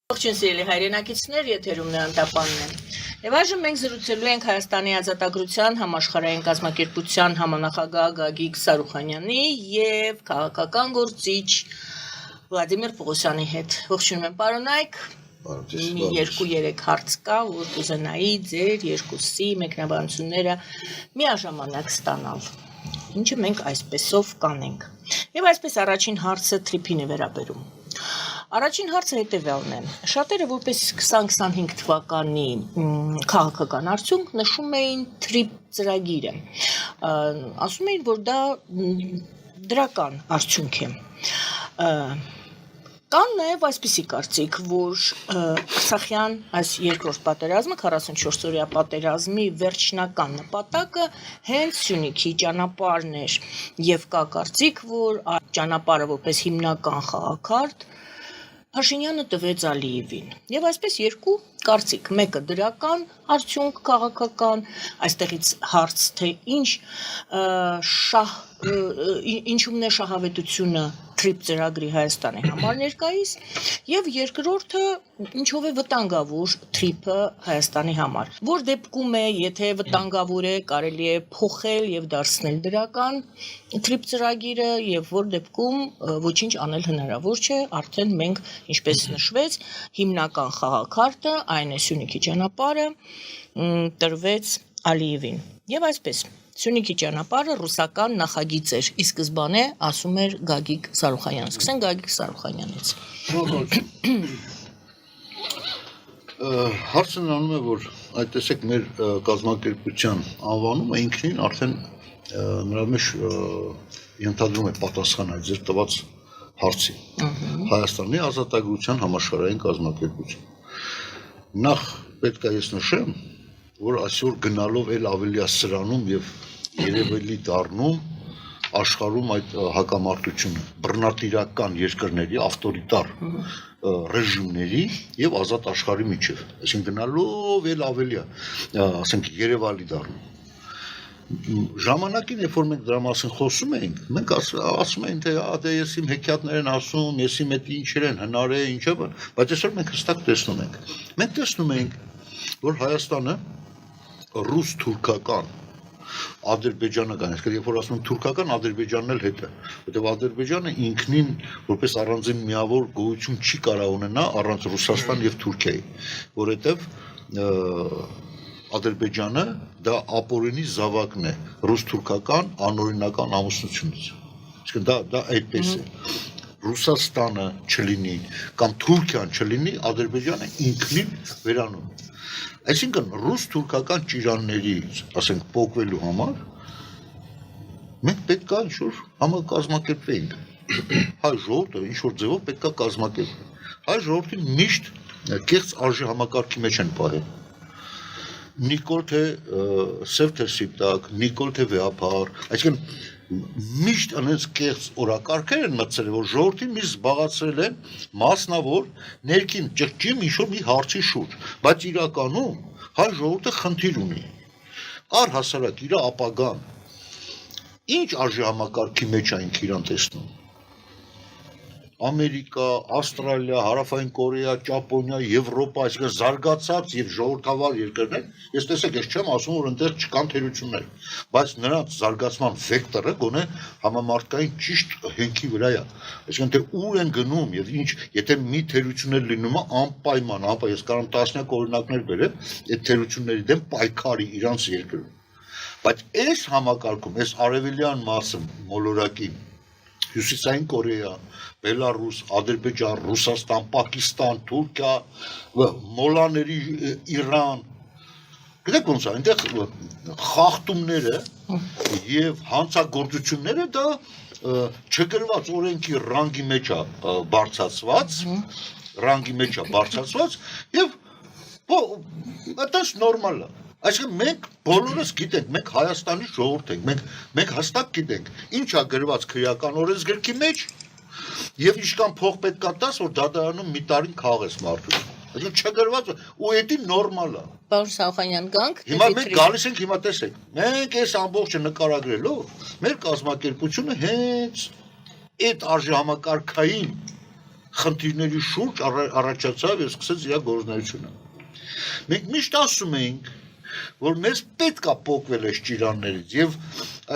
Ողջույն սիրելի հայրենակիցներ, եթերում է Անտապանն է։ Եվ այժմ մենք զրուցելու ենք Հայաստանի Ազատագրության համաշխարհային կազմակերպության համանախագահ Գագիկ Սարուխանյանի եւ քաղաքական գործիչ Վլադիմիր Պողոսյանի հետ։ Ողջունում եմ, պարոն Այք։ 2-3 հարց կա, որ կուզենայի ձեր երկուսի մեկնաբանությունները միաժամանակ ստանալ։ Ինչը մենք այսպեսով կանենք։ Եվ այսպես առաջին հարցը թրիփին է վերաբերում։ Առաջին հարցը հետևյալն է. շատերը որպես 2025 թվականի քաղաքական արդյունք նշում էին թրիփ ծրագիրը, ասում էին, որ դա դրական արդյունք է։ Կան նաև այսպիսի կարծիք, որ Արցախյան այս երկրորդ պատերազմը 44-օրյա պատերազմի վերջնական նպատակը հենց Սյունիքի ճանապարհն էր, եւ կա կարծիք, որ այդ ճանապարհը որպես հիմնական խաղաքարտ Փաշինյանը տվեց Ալիևին։ Եւ այսպես երկու կարծիք, մեկը դրական արդյունք քաղաքական, այստեղից հարց թե ինչումն է շահավետությունը թրիփ ծրագրի Հայաստանի համար ներկայիս, եւ երկրորդը ինչով է վտանգավոր թրիփը Հայաստանի համար։ Որ դեպքում է, եթե վտանգավոր է, կարելի է փոխել եւ դարձնել դրական թրիփ ծրագիրը, եւ որ դեպքում ոչինչ անել հնարավոր չէ, արդեն մենք, ինչպես նշվեց, հիմնական խաղաքարտը, այն է Սյունիքի ճանապարհը, տրվեց Ալիևին։ Եվ այսպես Սյունիքի ճանապարհը ռուսական նախագիծ էր, ի սկզբանե ասում էր Գագիկ Սարուխանյանը։ Սկսենք Գագիկ Սարուխանյանից։ Հարցն անում է, որ այդ տեսեք մեր կազմակերպության անվանումը ինքնին արդեն նրա մեջ ենթադրում է պատասխան այդ ձեր տված հարցի։ Հայաստանի Ազատագրության համաշխարհային կազմակերպություն։ Նախ պետք է ես նշեմ, որ այսօր գնալով էլ ավելի է սրանում եւ երևելի դառնում աշխարհում այդ հակամարտությունը բռնատիրական երկրների ավտորիտար ռեժիմների եւ ազատ աշխարհի միջև, այսինքն գնալով էլ ավելի է, ասենք երևալի դառնում։ Ժամանակին, երբ որ մենք դրա մասին խոսում էինք, մենք ասում էինք, թե դե ես իմ հեքիաթներ են ասում, ես իմ այդ ինչեր են հնար է, ինչը, բայց այսօր մենք հստակ տեսնում ենք։ Մենք տեսնում ենք, որ Հայաստանը ռուս-թուրքական ադրբեջանական, այսինքն երբ որ ասում եմ թուրքական, Ադրբեջանն էլ հետ է, որտեղ Ադրբեջանը ինքնին որպես առանձին միավոր գոյություն չի կարող ունենա առանց Ռուսաստան եւ Թուրքիայի, որովհետեւ Ադրբեջանը դա ապօրինի զավակն է ռուս-թուրքական անօրինական ամուսնությունից։ Այսինքն դա այդպես է։ Ռուսաստանը չլինի կամ Թուրքիան չլինի, Ադրբեջանը ինքնին վերանում։ Այսինքն ռուս-թուրքական ճիրաններից, ասենք, փոխվելու համար մենք պետք է ինչ-որ համակազմակերպվենք։ Հայ ժողովուրդը ինչ-որ ձևով պետք է կազմակերպվի։ Հայ ժողովրդին միշտ կեղծ արժի համակարգի մեջ են պահել։ Նիկոլ թե սև թե սիպտակ, նիկոլ թե վեհապար, այսինքն միշտ անենց կեղծ օրակարգեր են մտցրել, որ ժողովրդին միշտ զբաղացրել են մասնավոր ներքին ճղճիմ ինչ-որ մի հարցի շուրջ, բայց իրականում հայ ժողովուրդը խնդիր ունի, առհասարակ իր ապագան, ինչ արժի համակարգի մեջ այնք իրան տեսնում, Ամերիկա, Ավստրալիա, Հարավային Կորեա, Ճապոնիա, Եվրոպա, այսինքն զարգացած եւ ժողովրդավար երկրներ, ես տեսեք, ես չեմ ասում, որ այնտեղ չկան թերություններ, բայց նրանց զարգացման վեկտորը գոնե համամարտկային ճիշտ հենքի վրա է, այսինքն թե ուր են գնում եւ ինչ, եթե մի թերություններ լինում է անպայման, ես կարող եմ տասնյակ օրինակներ բերեմ, այդ թերությունների դեմ պայքարի իրանց երկրում, բայց այս համակարգում, այս արևելյան մասը մոլորակի Հյուսիսային Կորեա, Բելարուս, Ադրբեջան, Ռուսաստան, Պակիստան, Թուրքիա, մոլաների Իրան, գիտեք ոնց է, այնտեղ խախտումները եւ հանցագործությունները դա չգրված օրենքի ռանգի մեջ է բարձրացված եւ այդպես նորմալ է։ Այսինքն մենք բոլորս գիտենք, մենք Հայաստանի ժողովուրդ ենք, մենք հստակ գիտենք, ինչ է գրված քրեական օրենսգրքի մեջ եւ ինչքան փող պետք է տաս, որ դատարանում մի տարին քաղես մարդու։ Այսինքն չգրված ու էդի նորմալ է։ Պարոն Սարուխանյան, գանք։ Հիմա մենք գալիս ենք, հիմա տեսեք, մենք այս ամբողջը նկարագրելով, մեր կազմակերպությունը հենց այդ արժեհամակարգային խնդիրների շուրջ առաջացավ եւ սկսեց իր գործունեությունը։ Մենք միշտ ասում ենք, որ մեզ պետք է փոխվել այս ճիրաններից եւ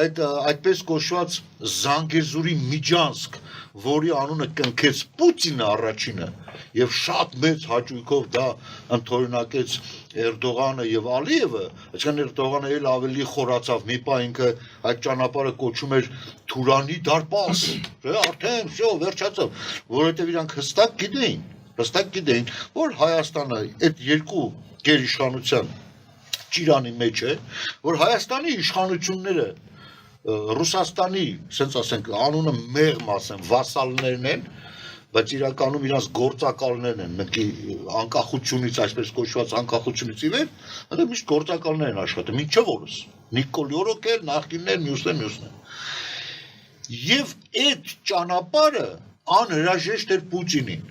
այդպես կոչված Զանգեզուրի միջանցք, որի անունը կնքեց Պուտինը առաջինը եւ շատ մեծ հաճույքով դա ընդօրինակեց Էրդողանը եւ Ալիևը, այսինքն Էրդողանը էլ ավելի խորացավ, մի պահ ինքը այդ ճանապարհը կոչում էր Թուրանի դարպաս, արդեն всё վերջացավ, որովհետեւ իրանք հստակ գիտեին, որ Հայաստանը այդ երկու գերիշխանության ճիրանի մեջ է, որ Հայաստանի իշխանությունները Ռուսաստանի, ասենք ասենք, անունը մեղմ ասեն, վասալներն են, բայց իրականում իրանց գործակալներն են, մեկի անկախությունից, այսպես կոչված անկախությունից ի վեր, դա միշտ գործակալներ են աշխատում, ինչը որս, Նիկոլյորոկ էլ, նախկիններ, մյուսներ։ Եվ այդ ճանապարհը անհրաժեշտ էր Պուտինին։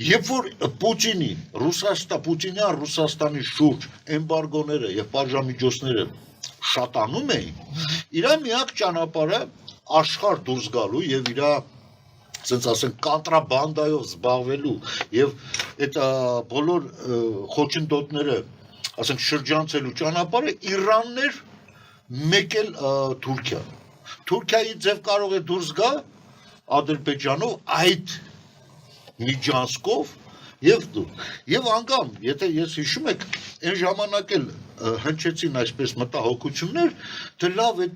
Երբ որ Պուտինյան Ռուսաստանի շուրջ էմբարգոները եւ պատժամիջոցները շատանում էին, իր միակ ճանապարհը աշխարհ դուրս գալու եւ իր, ասենք ասենք, կոնտրաբանդայով զբաղվելու եւ այդ բոլոր խոչընդոտները, ասենք, շրջանցելու ճանապարհը Իրանն էր, մեկ էլ Թուրքիա։ Թուրքիայի ձև կարող է դուրս գա Ադրբեջանով այդ միջանցքով եւ անգամ, եթե ես հիշում եք, այն ժամանակ էլ հնչեցին այսպես մտահոգություններ, թե լավ է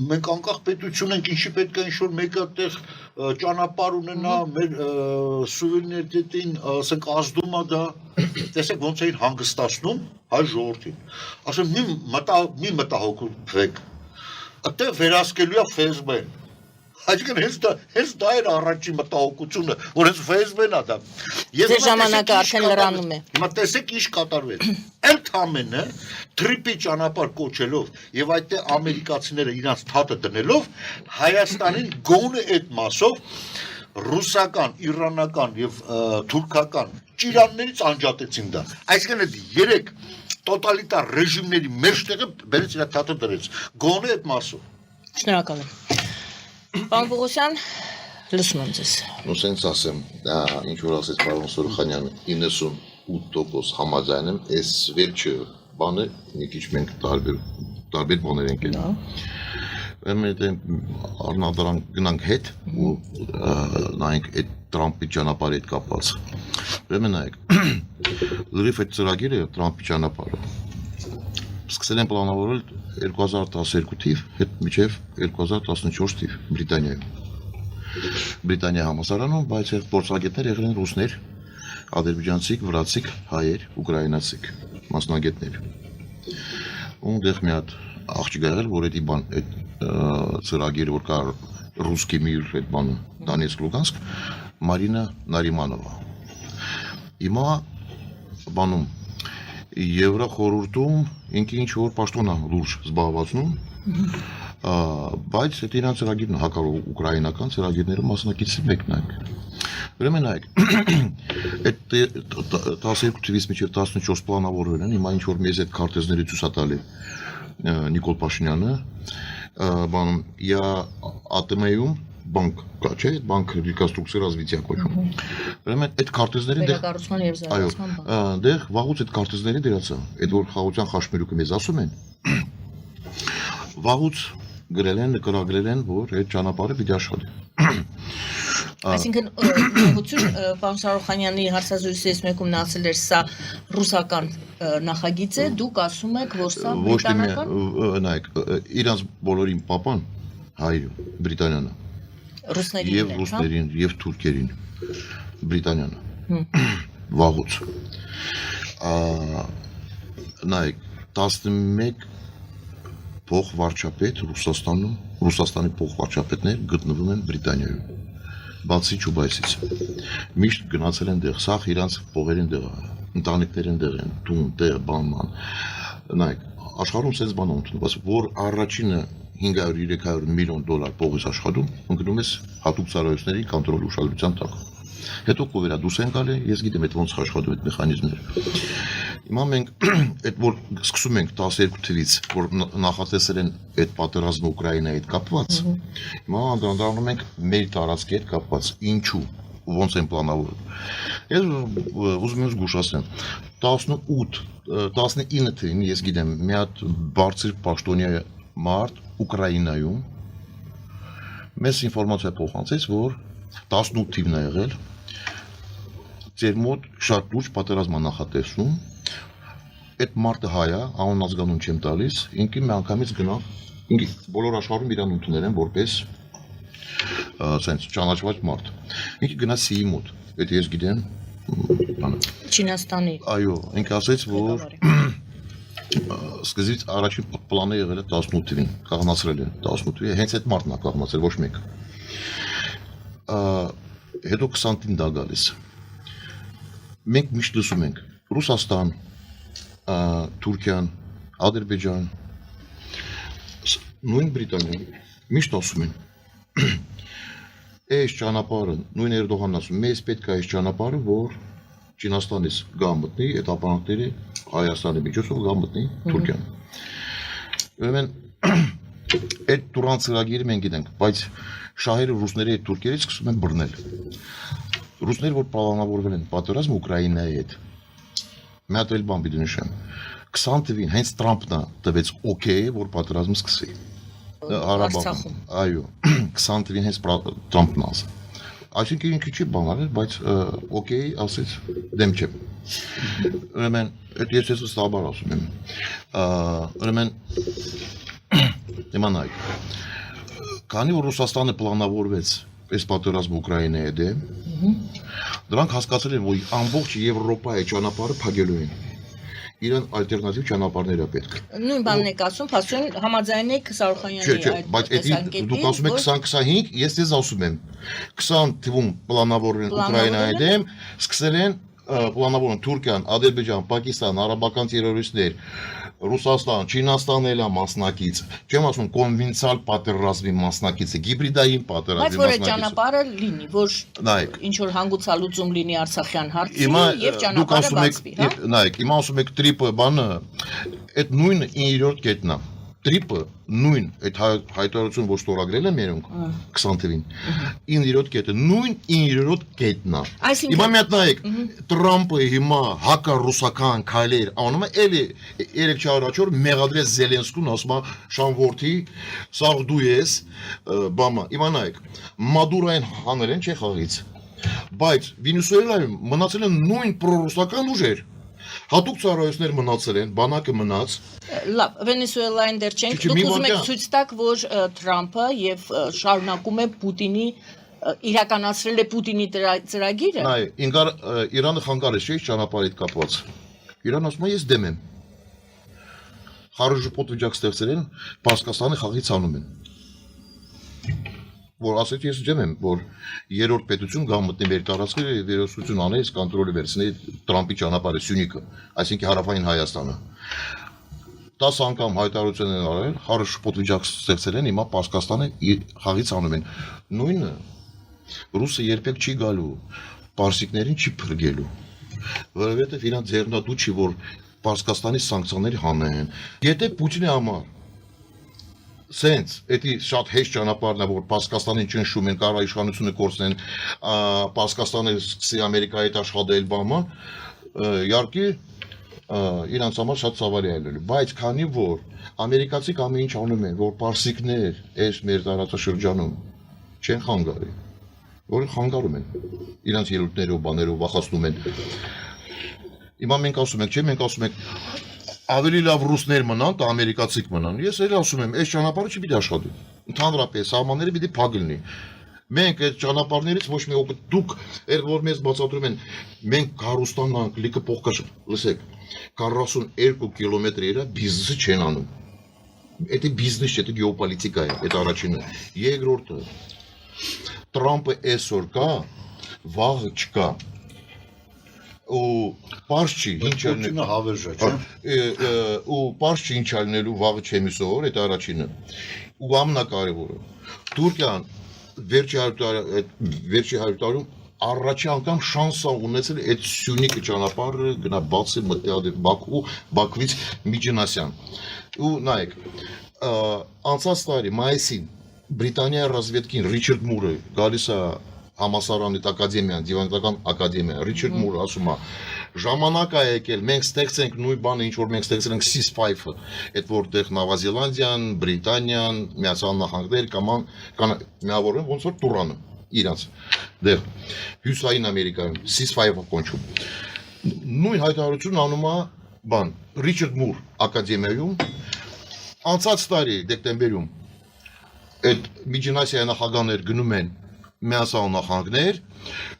մենք անկախ պետություն ենք, ինչի պետք է ինչ-որ մեկը տեղ ճանապարհ ունենա մեր սուվերենիտետին, ասենք, ազդում է դա, տեսեք ոնց էին հանգստացնում հայ ժողովրդին։ Ասեմ, մի մտահոգվեք, այդտեղ վերահսկելու է ՖՍԲ-ն։ Այսինքն հենց դա էր առաջին մտահոգությունը, որ հենց ՖՍԲ-ն է դա։ Ձեր ժամանակը արդեն լրանում է։ Հիմա տեսեք ինչ կատարվեց։ Ընդամենը թրիպի ճանապարհ կոչելով եւ այդտեղ ամերիկացիները իրանց թաթը դնելով Հայաստանին գոնե այդ մասով ռուսական, իրանական եւ թուրքական ճիրաններից անջատեցին դա։ Այսինքն այդ երեք տոտալիտար ռեժիմների մեջտեղը բերեց իր թաթը դրեց։ Գոնե այդ մասով։ Շնորհակալ եմ։ Պարոն Պողոսյան, լսում եմ ձեզ։ Ну sense ասեմ, ինչ որ ասեց պարոն Սուրխանյանը, 98% համաձայն եմ, այս վերջը բանը մի քիչ մենք տարբեր բաներ ենք ելնում։ Ուրեմն առնվազն գնանք հետ ու նայենք այդ Տրամփի ճանապարհի հետ կապված։ Ուրեմն նայեք, լրիվ այդ ծրագիրը Տրամփի ճանապարհը սկսել են պլանավորել 2012 թիվ, հետ մինչև 2014 թիվ Բրիտանիայում։ Բրիտանիա համալսարանում, բայց այդ փորձագետներ եղել են ռուսներ, ադրբեջանցիք, վրացիք, հայեր, ուկրաինացիք, մասնագետներ։ Ունդեղ մի հատ աղջիկ եղել, որ այդ բան, այդ ծրագիրը, որ կա ռուսկի միր այդ բանը, Դոնեցկ, Լուգանսկ, Մարինա Նարիմանովա։ Հիմա բանում Եվրախորհուրդում ինքը ինչ որ պաշտոն է լուրջ զբաղվածնում, բայց այդ իրանց ծրագիրն հակառակ ուկրաինական ծրագիրները մասնակիցի մեկն է։ Ուրեմն նայեք, այդ 12 թվականից մինչև 14 պլանավորվել են, հիմա ինչ որ մեզ այդ քարտեզների ցույց է տալի Նիկոլ Փաշինյանը, բանում я ԱՏՄ-ում bank կա, չէ՞, bank reconstruction развития կոչվում։ Ուրեմն այդ քարտեզների վերակառուցման եւ զարգացման բան։ Այո, դեղ վաղուց այդ քարտեզների դրացա, այդ որ խաղաղության խաչմերուկը մեզ ասում են։ Վաղուց գրել են, նկարագրել են, որ այդ ճանապարհը պիտի աշխատի։ Այսինքն ուղղություն պարոն Սարոխանյանի հարցազրույցից մեկում նա ասել էր սա ռուսական նախագիծ է, դուք ասում եք, որ սա բրիտանական։ Նայեք, իրանց բոլորին պապան հայրը Բրիտանիան եւ ռուսներին եւ թուրքերին Բրիտանիան վաղուց նայեք 11 փոխվարչապետ Ռուսաստանի փոխվարչապետներ գտնվում են Բրիտանիայում բացի Չուբայսից միշտ գնացել են դեղ սաղ իրանց փողերին դեղ ընտանիքներին դեղ են տուն դեղ բանման նայեք աշխարհում sense բան ընդունված որ առաջինը 500-300 միլիոն դոլար փողից աշխատում, ընկնում ես հատուկ ծառայությունների կոնտրոլի ուշադրության տակ։ Հետո կովերա դուս են գալի, ես գիտեմ այդ ոնց աշխատում այդ մեխանիզմները։ Հիմա մենք այդ որ սկսում ենք 12 թվականից, որ նախատեսել են այդ պատերազմը Ուկրաինայի հետ կապված, հիմա անդրադառնում ենք մեր տարածքի հետ կապված։ Ինչու։ ոնց են պլանավորում։ Ես ուզում եմ զգուշացնեմ 19 թվականին ես գիտեմ մի հատ բարձր պաշտոնյա մարդ Ուկրաինայում մեզ ինֆորմացիա փոխանցեց, որ 18 թիվն է եղել ձեր մոտ շատ լուրջ պատերազմ նախատեսում այդ մարդը հայ է, անուն ազգանուն չեմ տալիս, ինքը մի անգամից գնա, ինքը բոլոր աշխարհում իրան ընդունել են որպես sense ճանաչված մարդ։ Ինքը գնա սիի մոտ, այդ ես գիտեմ, բանը։ Չինաստանի։ Այո, ինքը ասեց, որ սկզբից առաջին պլանը եղել է 18 թվին, կաղնացրել են 18 թվի, հենց այդ մարդն է կաղնացրել, ոչ մեկ։ Հետո 20 թվին դա գալիս։ Մենք միշտ լսում ենք Ռուսաստան, Թուրքիան, Ադրբեջան, նույն Բրիտանիան, միշտ ասում են այս ճանապարհը, նույն Էրդողանն ասում, մեզ պետք է այս ճանապարհը, որ Չինաստանից գա մտնի, այդ ապրանքները Հայաստանի միջոցով գա մտնի Թուրքիան։ Ուրեմն այդ տուրան ծրագիրը մենք գիտենք, բայց շահերը ռուսների հետ թուրքերից սկսում են բռնել։ Ռուսները որ պլանավորվել են պատերազմ Ուկրաինայի հետ։ Մի հատ էլ բան պիտի նշեմ։ 20 թվին հենց Թրամփն տվեց օքեյ, որ պատերազմը սկսի։ Հարաբաղում։ Այո, 20 թվին հենց Թրամփն ասա։ Այսինքն ինքը չի բանալել, բայց օքեյ ասեց դեմ չեմ։ Ուրեմն ես ստաբար ասում եմ։ Ուրեմն իմանայք։ Քանի որ Ռուսաստանը պլանավորվեց այս պատերազմը Ուկրաինայի դեմ, դրանք հասկացել են, որ ամբողջ Եվրոպայի ճանապարհը փակելու են։ Իրան ալտերնատիվ ճանապարհներ է պետք։ Նույն բանն եք ասում, փաստորեն համաձայն եք Սարոխանյանի այդ բայց դուք ասում եք 2025, ես դες ասում եմ 20 թվում պլանավորել են Ուկրաինայի դեմ, սկսել են պլանավորել Թուրքիան, Ադրբեջան, Պակիստան, արաբական տերորիստներ, Ռուսաստան, Չինաստանն էլ է մասնակից։ Չեմ ասում կոնվենցիալ պատերազմի մասնակիցը, հիբրիդային պատերազմի մասնակիցը։ Բայց որ այդ ճանապարհը լինի, որ ինչ որ հանգուցալուծում լինի Արցախյան հարցի եւ ճանապարհը բացվի, հա։ Նայեք, հիմա ասում եք տրիպը բանը, այդ նույն 9-րդ կետն է։ Տրիպը նույն այդ հայտարարություն որ ստորագրել են մերոնք 20 թվին 9-րդ կետը նույն 9-րդ կետն է հիմա մի հատ նայեք Թրամփը հիմա հակառուսական քայլեր անում է էլի 3-4 առաջ մեղադրեց Զելենսկուն ասում է շանվորթի սաղ դու ես բամա հիմա նայեք Մադուրոին հանել են չէ խաղից բայց Վենեսուելայում մնացել են նույն պրոռուսական ուժեր Հատուկ ծառայություններ մնացել են, բանակը մնաց։ Լավ, Վենեսուելային դեռ չենք, դուք ուզում եք ցույց տաք, որ Թրամփը եւ շարունակում է Պուտինի իրականացրել է Պուտինի ծրագիրը։ Նայ, Իրանը խանգարել է ճանապարհի հետ կապված։ Իրանը ասում է ես դեմ եմ։ Խարժուպոտ վիճակ ստեղծել են, Պարսկաստանի խաղից անում են։ Որ ասեք ես դեմ եմ, որ երրորդ պետություն գա մտնի մեր տարածքը վերահսկություն անես կոնտրոլը վերցնի Թրամփի ճանապարհը Սյունիքը, այսինքն հարավային Հայաստանը։ 10 անգամ հայտարարություն են արել, խարժուպոտ վիճակ ստեղծել են, հիմա Պարսկաստանը խաղից անում են։ Նույնը ռուսը երբեք չի գալու, պարսիկներին չի փրկելու։ Որովհետև իրան ձեռնատու չի, որ Պարսկաստանի սանկցիաներ հանեն։ Եթե Պուտինի համար Սենց, էդի շատ հեշտ ճանապարհն է, որ Պարսկաստանին ճնշում են, կարող իշխանությունը կորցնեն, Պարսկաստանը սկսի Ամերիկայի հետ աշխատել բամը, իհարկե իրանց համար շատ ցավալի է լինելու, բայց քանի որ ամերիկացիք ամեն ինչ անում են, որ պարսիկներ այս մեր տարածաշրջանում չեն խանգարի, որ խանգարում են, իրանց ելույթներով, բաներով վախացնում են։ Հիմա մենք ասում ենք, չէ, մենք ասում ենք ավելի լավ ռուսներ մնան, դա ամերիկացիք մնան։ Ես էլ ասում եմ, այս ճանապարհը չպիտի աշխատի։ Ընդհանրապես սահմանները պիտի փակ լինի։ Մենք այդ ճանապարհներից ոչ մի օգուտ դուք, որ մեզ բացատրում են, մենք Գարուստանանք, լիքը փոխկաշ, լսեք, 42 կիլոմետր իրա բիզնեսը չեն անում։ Դա բիզնես չէ, դա գեոպոլիտիկա է, այդ առաջինը։ Երկրորդը Թրամփը այսօր կա, վաղը չկա։ Ու պարզ չի ինչ անելու հավերժա չէ ու պարզ չի ինչ անելու վաղը չեմիսոր այդ առաջինը ու ամենակարևորը Թուրքիան վերջի 100 տարում առաջի անգամ շանս ունեցել այդ Սյունիքը ճանապարհը գնա բացի մտի Բաքու Բաքվից Միջինասյան ու նայեք անցած տարի մայիսին Բրիտանիայի ռազմետքին Ռիչարդ Մուրը գալիս է համասարանիտ ակադեմիան, դիվանագիտական ակադեմիա, Ռիչարդ Մուրը ասում է, ժամանակ է եկել, մենք ստեղծենք նույն բանը, ինչ որ մենք ստեղծել ենք 6-5-ը, այդ որտեղ Նավազելանդիան, Բրիտանիան, Միացյալ Նահանգներ կան միավորեն ոնց որ Տուրանը իրանց դեղ Հյուսային Ամերիկայում 6-5-ը կոնչում։ Նույն հայտարարությունն անում է բան Ռիչարդ Մուր ակադեմիայում անցած տարի դեկտեմբերում այդ Միջինասիայի նախագահներ գնում են Միացյալ Նահանգներ,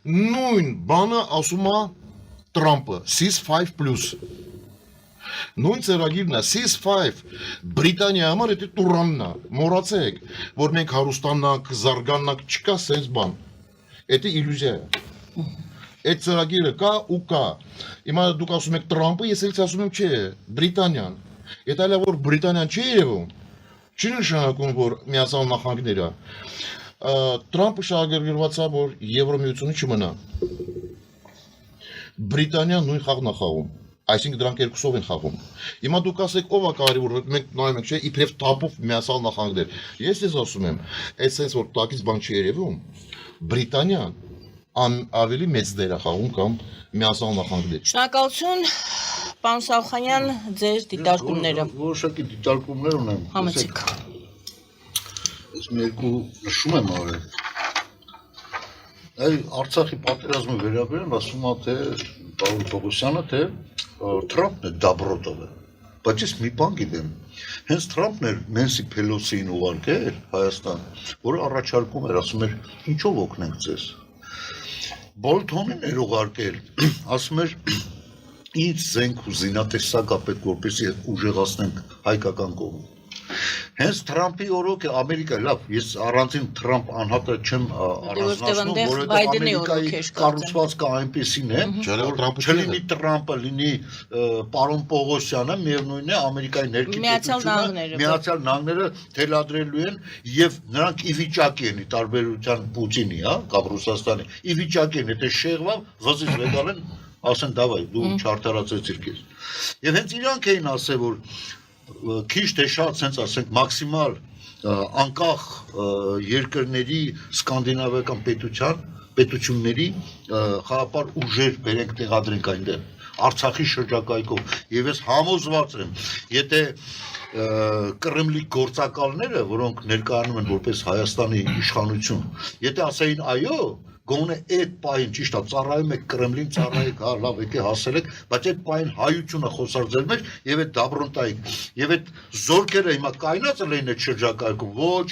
նույն բանը ասում է Trump-ը 6-5+։ Նույն ծրագիրն է 6-5 Բրիտանիա համար դա Տուրանն է, մոռացեք, որ մենք հարուստանանք, զարգանանք, չկա sense բան։ Դա իլյուզիա է։ Այդ ծրագիրը կա ու կա։ Հիմա դուք ասում եք Trump-ը, ես էլ ասում եմ չէ, Բրիտանիան։ Եթե այլ որ Բրիտանիան չի երևում, չի նշանակում որ Միացյալ Նահանգները Trump-ը շահագրգռված է որ Եվրոմիությունը չմնա։ Բրիտանիան նույն խաղն է խաղում, այսինքն դրանք երկուսով են խաղում։ Հիմա դուք ասեք ով է կարևոր, մենք նայում ենք, չէ, իբրև թափով Միացյալ Նահանգներ։ Ես ասում եմ, այդ sense որ տակից բան չի երևում, Բրիտանիան ավելի մեծ դեր է խաղում կամ Միացյալ Նահանգներ։ Շնորհակալություն, պարոն Սարուխանյան, ձեր դիտարկումները։ Որոշակի դիտարկումներ ունեմ։ Համեցեք։ Ես մի երկու նշում եմ արել։ Այ Արցախի պատերազմը վերաբերեն ասում է թե պարոն Պողոսյանը թե Թրամփն է դաբրոտովը։ Բայց ես մի բան գիտեմ։ Հենց Թրամփն էր Նենսի Փելոսիին ուղարկել Հայաստան, որը առաջարկում էր, ասում էր ինչով օգնենք ձեզ։ Բոլթոնին էր ուղարկել, ասում էր ինչ զենք ու զինատեսակ է պետք որպեսզի ուժեղացնենք հայկական կողմը։ Հենց Թրամփի օրոք է Ամերիկա, լավ, ես առանցին Թրամփ անհատը չեմ առանձնացնում, որովհետև Ամերիկայի կառուցվածքը այնպեսին է, որ չլինի Թրամփը, լինի պարոն Պողոսյանը, միևնույնն է Ամերիկայի ներքին պետությունը, Միացյալ Նահանգները թելադրելու են եւ նրանք ի վիճակի են, ի տարբերության Պուտինի, հա, կամ Ռուսաստանի, ի վիճակի են, եթե շեղվա, վզից վեկալ են, ասեն դավայ, դու չարթարացրեցիր քեզ։ Եվ հենց իրանք էին ասել, որ քիչ թե շատ sense ասենք մաքսիմալ անկախ երկրների սկանդինավիական պետությունների խաղապար ուժեր բերենք տեղադրենք այնտեղ Արցախի շրջակայքով եւ ես համոզված եմ եթե Կրեմլի գործակալները որոնք ներկայանում են որպես Հայաստանի իշխանություն եթե ասեին այո գոնե այդ պահին ճիշտ է ծառայում եք Կրեմլին ծառայեք հա լավ եկե հասել եք բայց այդ պահին հայությունը խոսար ձեր մեջ եւ այդ դաբրոնտայիկ եւ այդ զորքերը հիմա կայնած լինեն այդ շրջակայքում ոչ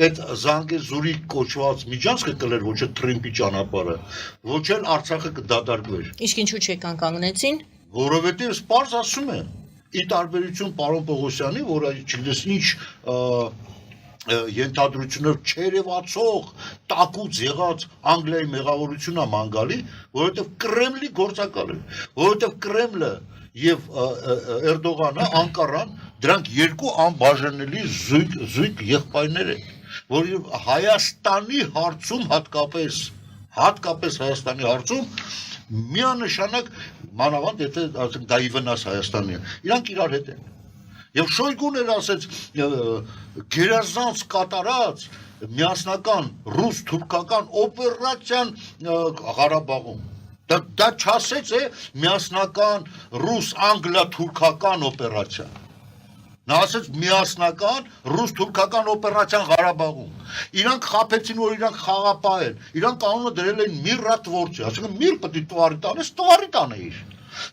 այդ Զանգեզուրի կոչված միջանցքը կլեր ոչ այդ Թրիմպի ճանապարհը ոչ էլ Արցախը կդադարվեր Իսկ ինչու չեք անկանգնեցին որովհետեւ սպարզ ասում են ի տարբերություն պարոն Պողոսյանի որը չգիտես ինչ ենթադրությունով չերևացող տակուց եղած Անգլիայի մեղավորությունն է ման գալի, որովհետև Կրեմլի գործակալ է, որովհետև Կրեմլը եւ Էրդողանը, Անկարան, դրանք երկու անբաժանելի զույգ եղբայրներ են, որ Հայաստանի հարցում հատկապես Հայաստանի հարցում միանշանակ մանավանդ եթե ասենք դա ի վնաս Հայաստանի, իրանք իրար հետ են Եվ Շոյգուն էր ասեց գերազանց կատարած միասնական ռուս-թուրքական օպերացիան Ղարաբաղում։ Դա չասեց է միասնական ռուս-անգլա-թուրքական օպերացիա։ Նա ասեց միասնական ռուս-թուրքական օպերացիան Ղարաբաղում։ Իրանք խաբեցին, որ իրանք խաղապահ են։ Իրանք անունը դրել են Միրատվորցի, ասում են Միր պետք է տվարի տանես, տվարի տանեիր։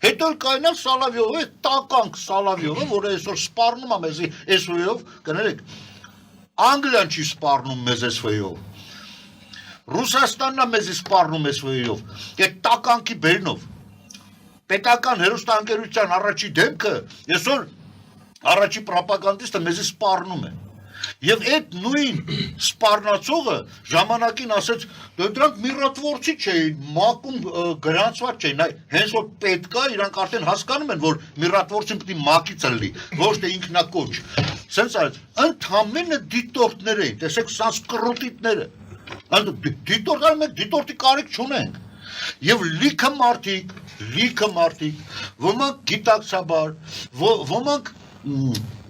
Հետո կայնալ Սալավյովը, տականք Սալավյովը, որը այսօր սպառնում է մեզ SVO-ով, կներեք, Անգլիան չի սպառնում մեզ SVO-ով, Ռուսաստանն է մեզ սպառնում SVO-ով, այդ տականքի բերնով, պետական հեռուստաընկերության առաջի դեմքը, այսօր առաջի պրոպագանդիստը մեզ սպառնում է, Եվ այդ նույն սպառնացողը ժամանակին ասեց դրանք միրատվորցի չէին, մակում գրանցված չէին, հենց որ պետք է իրանք արդեն հասկանում են, որ միրատվորցին պետք է մակից լինի, ոչ թե ինքնակոչ։ Սենց այդ ընդամենը դիտորդներ էին, տեսեք սանսկրոտիտները։ Դիտորդները մենք դիտորդի կարիք չունենք։ Եվ լիքը մարդիկ, ոմանք գիտակցաբար, ոմանք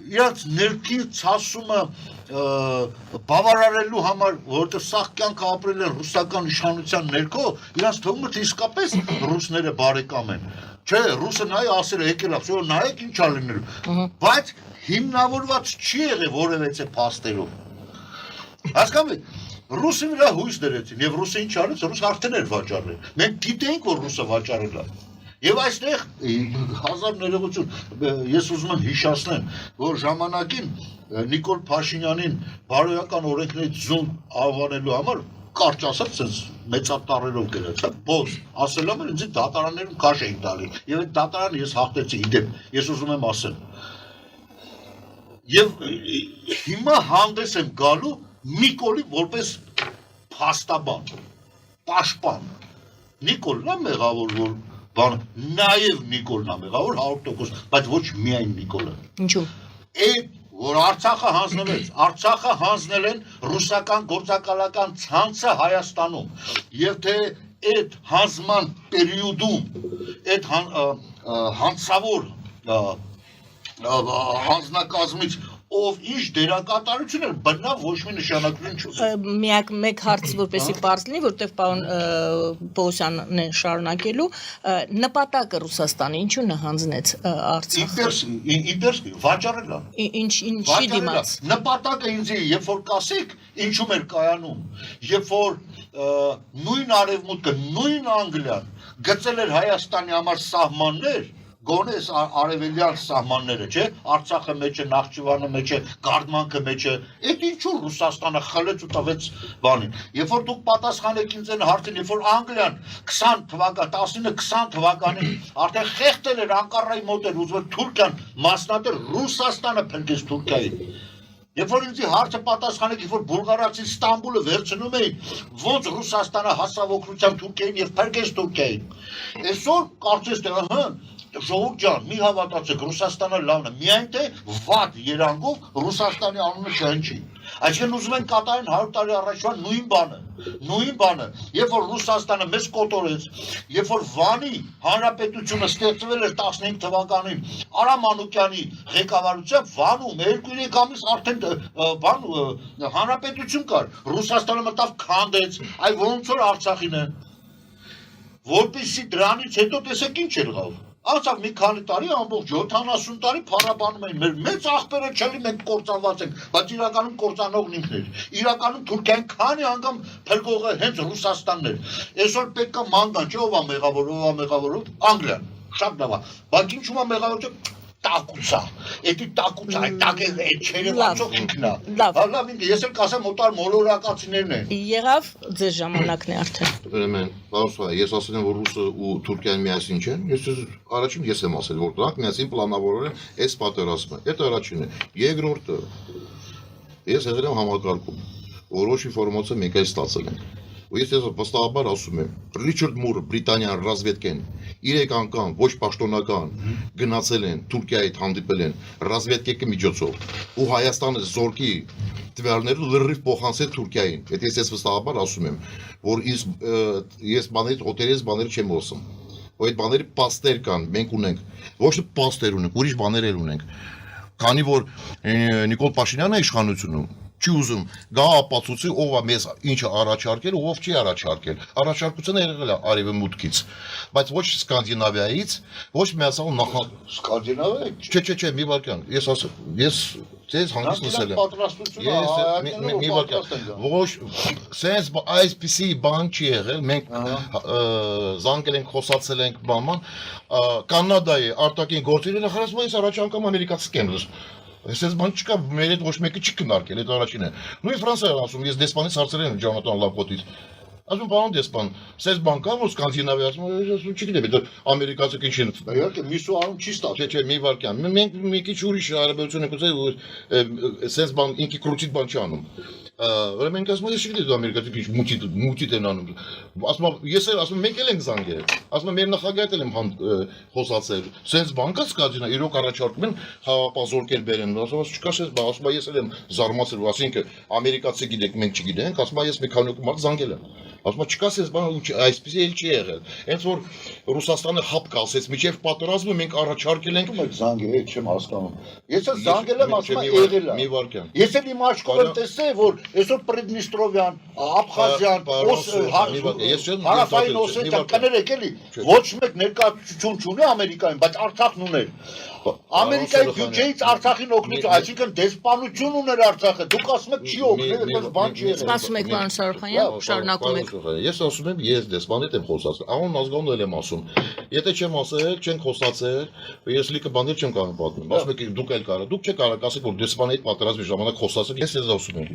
իրանք ներքին ցասումը բավարարելու համար, որովհետև սաղ կյանքը ապրել են ռուսական իշխանության ներքո, իրանց թվում է թե իսկապես ռուսները բարեկամ են։ Չէ, ռուսը նայ ասել է եկել է, всё նայեք ինչ ա լինելու։ Բայց հիմնավորված չի եղել որևէ փաստերով։ Հասկանում եք, ռուսը վրա հույս դրեցին եւ ռուսը ինչ արեց, ռուս արդեն էր վաճառել։ Մենք գիտեինք, որ ռուսը վաճառել է։ Եվ այստեղ հազար ներողություն, ես ուզում եմ հիշեցնեմ, որ ժամանակին Նիկոլ Փաշինյանին բարոյական օրենքներից զոն անվանելու համար կարճ ասած sense մեծատառերով գրած, բոս, ասել եմ ինձ դատարաններում քաշ էին տալի։ Եվ այդ դատարանը ես հաղթեցի իդեպ, ես ուզում եմ ասել։ Եվ հիմա հանդես եմ գալու Նիկոլի որպես փաստաբան, պաշտպան։ Նիկոլն է մեղավոր, որ բան, նաև Նիկոլն է մեղավոր 100%, բայց ոչ միայն Նիկոլը։ Ինչու՞։ Այդ որ Արցախը հանձնել են ռուսական գործակալական ցանցը Հայաստանում եւ թե այդ հանձնման պերիոդում այդ հանցավոր հանձնակազմից ով ինչ դերակատարություն էր բնավ ոչ մի նշանակություն չուներ։ Միակ մեկ հարց որպեսի պարզ լինի, որտեղ պարոն Պողոսյանն է շարունակելու, նպատակը Ռուսաստանի ինչու նահանձնեց Արցախը։ Ինտերսի վաճառել է։ Ինչի դիմաց։ Նպատակը ինձ երբ որ կասեք, ինչու մեր կայանում, երբ որ նույն արևմուտքը, նույն Անգլիան գծել էր Հայաստանի համար սահմաններ, գոնես արևելյան սահմանները, չէ, Արցախը մեջ է, Նախճիվանը մեջ է, Գարդմանքը մեջ է, այդ ինչու Ռուսաստանը խլեց ու տվեց բանին։ Երբ որ դուք պատասխանեք ինձ այն հարցին, երբ որ Անգլիան 19-20 թվականին արդեն խեղդել էր Անկարայի մոտ էր ուզում Թուրքիան մասնատել, Ռուսաստանը փնտրեց Թուրքիային։ Երբ որ ինձ հարցը պատասխանեք, երբ որ բուլղարացի Ստամբուլը վերցնում էին, ոնց Ռուսաստանը հասավ օգնության Թուրքիային եւ փրկեց Թուրքիային։ Այսօր կարծես թե ժողովուրդ ջան, մի հավատացեք, Ռուսաստանը լավն է, միայն թե վատ երանգով Ռուսաստանի անունը չհնչի։ Այսինքն ուզում են կատարեն 100 տարի առաջվա նույն բանը, երբ որ Ռուսաստանը մեզ կոտորեց, երբ որ Վանի հանրապետությունը ստեղծվել էր 15 թվականին Արամ Մանուկյանի ղեկավարությամբ Վանում 2-3 ամիս արդեն հանրապետություն կար, Ռուսաստանը մտավ քանդեց, այ ոնց որ Արցախին է, որպեսզի դրանից հետո տեսեք ինչ էր եղավ։ Անցավ մի քանի տարի, ամբողջ 70 տարի փառաբանում էին, մեր մեծ աղբերը չելի մենք կործանված ենք, բայց իրականում կործանողն ինքն էր։ Իրականում Թուրքիան քանի անգամ փրկողը հենց Ռուսաստանն էր։ Այսօր պետք է մանական, չէ՞ ով է մեղավոր, Անգլիան, շատ լավ է, բայց ինչու՞ է մեղավոր, տակուցա, էդի տակուցա, այդ տակը չերևացող ինքն է։ Լավ, ես էլ կասեմ օտար մոլորակացիներն են։ Եղավ ձեր ժամանակն է արդեն։ Ուրեմն, բանոսա, ես ասել եմ, որ Ռուսը ու Թուրքիան միասին չեն, առաջին ես եմ ասել, որ դրանք միասին պլանավորել են այս պատերազմը։ Այդ առաջինը։ Երկրորդը, ես եղել եմ համակարգում, որոշ ինֆորմացիա մենք էլ ստացել ենք։ Ու ես վստահաբար ասում եմ, Ռիչարդ Մուրը, Բրիտանիան ռազմետկեն 3 անգամ ոչ պաշտոնական գնացել են Թուրքիայի հանդիպել են ռազմետկեկի միջոցով ու Հայաստանը զորքի տվյալները լրիվ փոխանցել Թուրքիային։ Այդ ես վստահաբար ասում եմ, որ ես բաների չեմ ասում։ Ու այդ բաների պաստեր կան, մենք ունենք, ոչ թե պաստեր ունենք, ուրիշ բաներ էլ ունենք։ Քանի որ Նիկոլ Փաշինյանը իշխանությունում չի ուզում գա ապացուցի ով է մեզ ինչը առաջարկել ու ով չի առաջարկել։ Առաջարկությունը եղել է արևմուտքից, բայց ոչ Սկանդինավիայից, ոչ միացյալ Սկանդինավիա։ Չէ, մի վարքան։ Ես ձեզ հանգիստ լսել եմ։ Մի վարքան։ Ոչ sense այսպիսի բան չի եղել, մենք զանգել ենք, խոսացել ենք բաման, Կանադայի արտաքին գործերի նախարարությունը առաջ անգամ ամերիկացի կեմլս։ Այսպես բան չկա, մեր հետ ոչ մեկը չի քննարկել, այդ առաջինը։ Նույն Ֆրանսիան ասում, ես դեսպանից հարցրել եմ Ջոնաթան Լապոտից։ Ասում պարոն դեսպան, սես բան կա, որ Սկանդինավիա, ասում չգիտեմ, դա ամերիկացիք ինչ են։ Իհարկե, միսու անուն չի ստացել։ Չէ, մի վարքան։ Մենք մի քիչ ուրիշ հարաբերություն ենք ուզել, սես բան ինքի կրուցիտ բան չի անում։ Ուրեմն մենք ասում ենք, չգիտեմ, ամերիկացիք ինչ մուտիտ են անում։ Ասում ես էլ ասում մենք էլ ենք զանգել։ Ասում մեր նախագահել եմ խոսացել։ Սենց բանկա Սկանդինա իրոք առաջարկում են խաղապազորկեր բերեն։ Ասում չկա սենց բան, ասում ես էլ եմ զարմացել, ասինքն ամերիկացի գիտեք, մենք չգիտենք, ասում ես մի քանի մարդ զանգել եմ։ ասում չկա sense բան այսպեսի էլ չի եղել։ Հենց որ Ռուսաստանը հապ կասեց, միջև պատերազմը մենք առաջարկել ենք Դու զանգել եք չեմ հասկանում։ Ես զանգել եմ ասում եղել է։ Մի վարքյան։ Ես էլ իմ աչքով տեսել որ այսօր Պրեդնիստրովյան, Աբխազիան, Հարավային Օսետիան կներեք էլի ոչ մեկ ներկայացություն չունի Ամերիկայում, բայց Արցախն ուներ։ Ամերիկայի բյուջեից Արցախին օգնեց, այսինքն դեսպանություն ուներ Արցախը։ Դուք ասում եք չի օգնել, այդպես բան չի եղել։ Սպասում եք պարոն Սարոքանյան, շարունակում եք։ Ես ասում եմ, ես դեսպանիտ եմ խոսացել։ Անուն ազգանուն էլ եմ ասում։ Եթե չեմ ասել, չենք խոսացել, ես լիքը բաներ չեմ կարող պատմել։ Ասում եք դուք էլ կարող, դուք չեք կարող ասեք որ դեսպանիտ պատերազմի ժամանակ խոսացել, ես ես ասում եմ։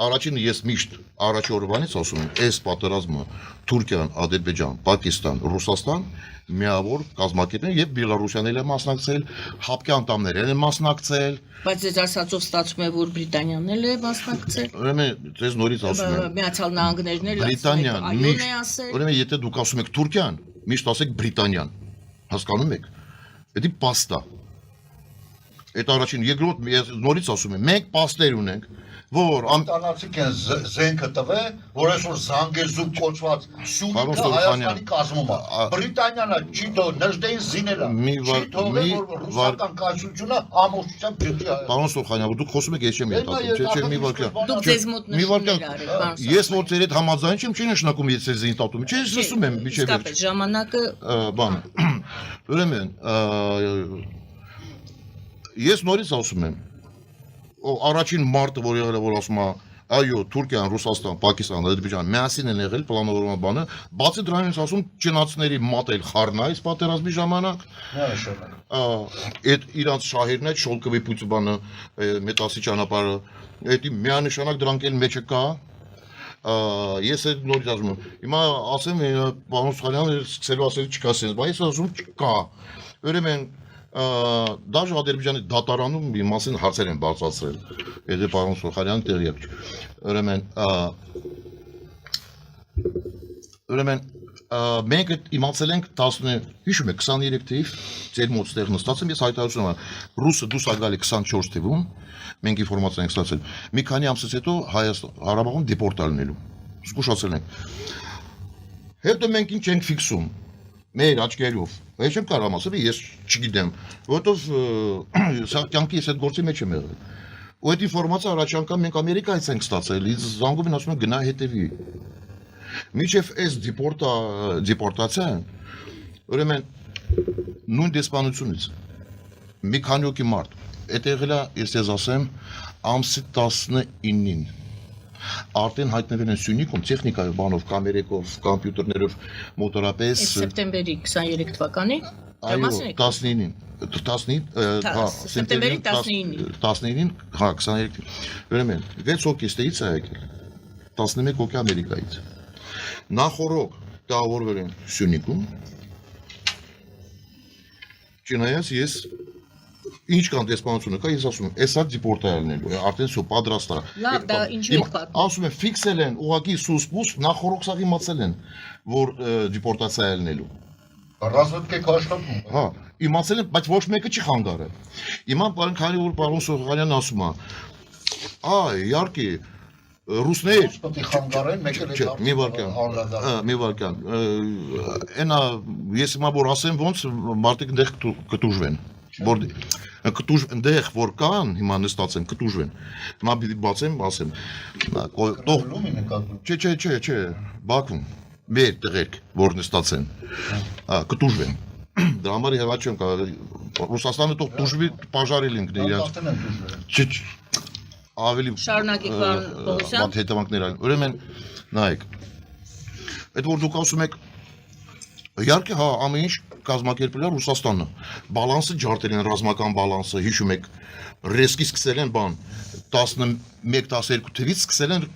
Առաջին ես միշտ առաջ օրվանից ասում եմ, այս պատերազմը Թուրքիան, Ադրբեջան, Պակիստան, Ռուսաստան միավոր կազմակերպել եւ Բելարուսիան էլ է մասնակցել, հապկի անդամներ են մասնակցել։ Բայց ձեզ ասածով ստացվում է, որ Բրիտանիան էլ է մասնակցել։ Ուրեմն ձեզ նորից ասում եմ։ Միացյալ Նահանգներն էլ Բրիտանիան այո է ասել։ Ուրեմն եթե դուք ասում եք Թուրքիան, միշտ ասեք Բրիտանիան։ Հասկանում եք։ Դա պաստա։ Այդ առաջին, երկրորդ ես նորից ասում եմ, մենք պաստեր ունենք, որ Կանացիկ են զենքը տվել, որ այսօր Զանգեզուրում կոչված Սյունիքը Հայաստանի կազմում է։ Բրիտանիան չի թող Նժդեին զինել է։ Չի թողել որ ռուսական կայսրությունը ամբողջությամբ դեպի Հայաստան։ Պարոն Սոխանյան, դուք խոսում եք, ես չեմ հետատում, չէ, մի վարքյան։ Դուք ձեզ մոտ նշումներ արեք, պարոն։ Ես որ ձեր հետ համաձայն չեմ, չի նշանակում ես ձեզ ինտատում, չէ, ես լսում եմ միջև։ Իսկապես ժամանակը բան։ Ուրեմն ես նորից ասում եմ առաջին մարտը որ եղել է որ ասում է այո Թուրքիան, Ռուսաստան, Պակիստան, Ադրբեջան միասին են եղել պլանավորման բանը, բացի դրանից ասում ճնացների մատել խառնա այս պատերազմի ժամանակ։ Այդ իրանց շահերն այդ շոլկովի պույց բանը մետասի ճանապարհը, այդ միանշանակ դրանք էլ մեջը կա։ Ես այդ նորից ասում եմ։ Հիմա ասեմ պարոն Սոխանյանը սկսելու ասել չկա sense, բայց ես ասում չկա։ Ուրեմն Դաժե Ադրբեջանի դատարանում մի մասին հարցեր են բացացրել։ Եթե պարոն Սոխանյանը տեղյակ չէ։ Ուրեմն մենք իմացել ենք 10, հիշում եք 23 թիվ ձեր մոտ ստեղ նստած եմ ես հայտարարություն եմ ռուսը դուրս է գալի 24 թիվում մենք ինֆորմացիա ենք ստացել մի քանի ամսից հետո Հարաբաղում դեպորտալ լինելու զգուշացել ենք հետո մենք ինչ ենք ֆիքսում մեր աչքերով ես չեմ կարող ասել ես չգիտեմ որովհետև սա կյանքի ես այդ գործի մեջ եմ եղել ու այդ ինֆորմացիա առաջ անգամ մենք Ամերիկայից ենք ստացել ինձ զանգում են ասում են գնա հետևի միջև այս դեպորտացիան ուրեմն նույն դեսպանությունից մի քանի օքի մարդ այդ եղել է ես ձեզ ասեմ ամսի 19-ին արդեն հայտնվել են Սյունիքում տեխնիկայով բանով կամերեկով կոմպյուտերներով մոտորապես սեպտեմբերի 23 թվականի այո 19-ին 19 հա սեպտեմբերի 19-ին հա 23 ուրեմն 6 հոգի ստեից է եկել 11 հոգի Ամերիկայից նախորդ դավորվել են Սյունիքում չնայած ես ինչ կան դեսպանությունը կա ես ասում եմ էսա դեպորտալնելու արդեն սո պատրաստ է լավ դա ինչու եք պատմում ասում եմ ֆիքսել են ուղակի սուսպուս նախորդ սաղ իմացել են որ դեպորտացիա ելնելու ռազմական աշխատում հա իմացել են բայց ոչ մեկը չի խանգարել հիմա բան քանի որ պարոն Սոխանյանն ասում է իհարկե ռուսներ պետք է խանգարեն մեկը մի վարքան այնա ես հիմա որ ասեմ ոնց մարդիկ դեղ կտուժվեն որ դեղ որ կան հիմա նստած են կտուժվեն հիմա պիտի բացեմ ասեմ չէ Բաքվում մեր տեղերք որ նստած են կտուժվեն դրա համար հեվա չեմ կարող Ռուսաստանը թող տուժվի բաժարել ինքն իրաց չէ ավելի շարունակեք պարոն Պողոսյան հետևանքներ այլ ուրեմն նայեք այդ որ դուք ասում եք իհարկե հա ամեն ինչ կազմակերպել է Ռուսաստանը բալանսը ջարդել են ռազմական բալանսը հիշում եք ռեսկի սկսել են բան 11-12 թվից սկսել են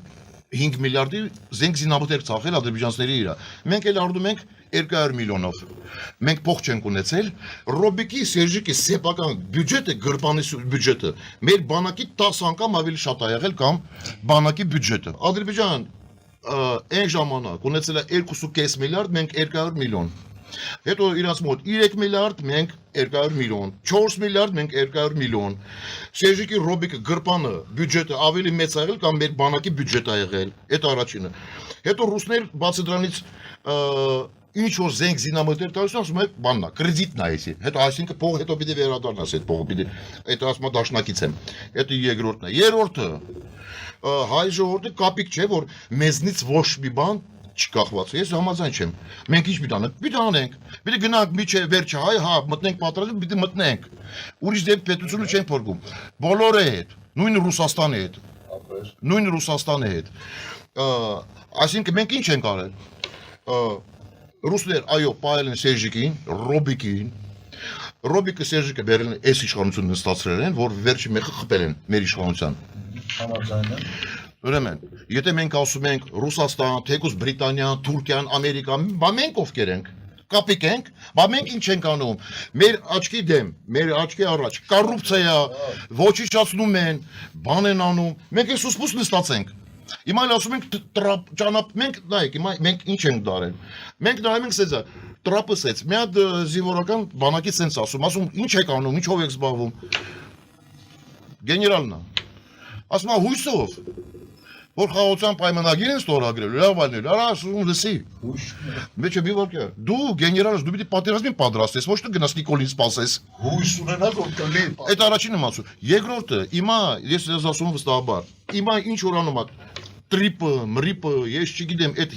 5 միլիարդի զենք զինամթերք ցախել ադրբեջանցիների իրա մենք էլ արդում ենք 200 միլիոնով մենք փող չենք ունեցել Ռոբիկի Սերժիկի սեփական բյուջետը գրպանի բյուջետը մեր բանակի 10 անգամ ավելի շատ է եղել կամ բանակի բյուջետը Ադրբեջան այն ժամանակ ունեցել է 2.5 միլիարդ մենք 200 միլիոն Հետո իրաց մոտ 3 միլիարդ մենք 200 միլիոն, 4 միլիարդ մենք 200 միլիոն։ Սերժիկի Ռոբիկը գրպանը բյուջետը ավելի մեծ ա եղել կամ մեր բանակի բյուջետ ա եղել։ Այդ առաջինը։ Հետո ռուսներ բացի դրանից ինչ որ զենք զինամթեր տալիս ասում են բաննա, կրեդիտ նայեցի։ Հետո այսինքն փող հետո պիտի վերադառնաս այդ փողը պիտի։ Այդ ասма դաշնակից եմ։ Հետո երկրորդն է։ Երրորդը հայ ժողովուրդը կապիկ չէ որ մեզնից ոչ մի բան չկախված։ Ես համաձայն չեմ։ Մենք ինչ պիտի անենք։ Պիտի անենք։ Պիտի գնանք միջը վերջը հայ, հա, մտնենք պատրաստենք, պիտի մտնենք։ Ուրիշ դեպք պետությունը չենք փորգում։ Բոլորը հետ, նույն Ռուսաստանի հետ։ Նույն Ռուսաստանի հետ։ Այսինքն մենք ինչ ենք արել։ Ռուսներ այո, պայել են Սերժիկին, Ռոբիկին։ Ռոբիկը Սերժիկը բերել են այս իշխանությունը ստացրել են, որ վերջի մեկը խփել են մեր իշխանության։ Համաձայն եմ։ Ուրեմն, եթե մենք ասում ենք Ռուսաստան, թեկուզ Բրիտանիան, Թուրքիան, Ամերիկան, բա մենք ովքեր ենք։ Կապիկ ենք, բա մենք ինչ ենք անում։ Մեր աչքի դեմ, մեր աչքի առաջ կոռուպցիա, ոչնչացնում են, բան են անում։ Մենք այս ուսմուս նստած ենք։ Հիմա ասում ենք ճանապ մենք նայեք, հիմա մենք ինչ ենք դարել։ Մենք նայում ենք սեծա, տրապը սեց։ Մի հատ զինվորական բանակի սենց ասում ինչ եք անում, ինչով եք զբաղվում։ Գեներալն է։ Ասում է հույսով, որ խաղաղության պայմանագիր են ստորագրել, լավ այլն, արա ասում լսի։ Մեջը մի վարքյա։ Դու գեներալս, դու պիտի պատերազմին պատրաստես, ոչ թե գնաս Նիկոլին սպասես։ Հույս ունենաս որ կլի։ Այդ առաջինը եմ ասում։ Երկրորդը, հիմա ես ես ասում վստահաբար, հիմա ինչ որ անում է տրիպը, մրիպը, ես չգիտեմ, այդ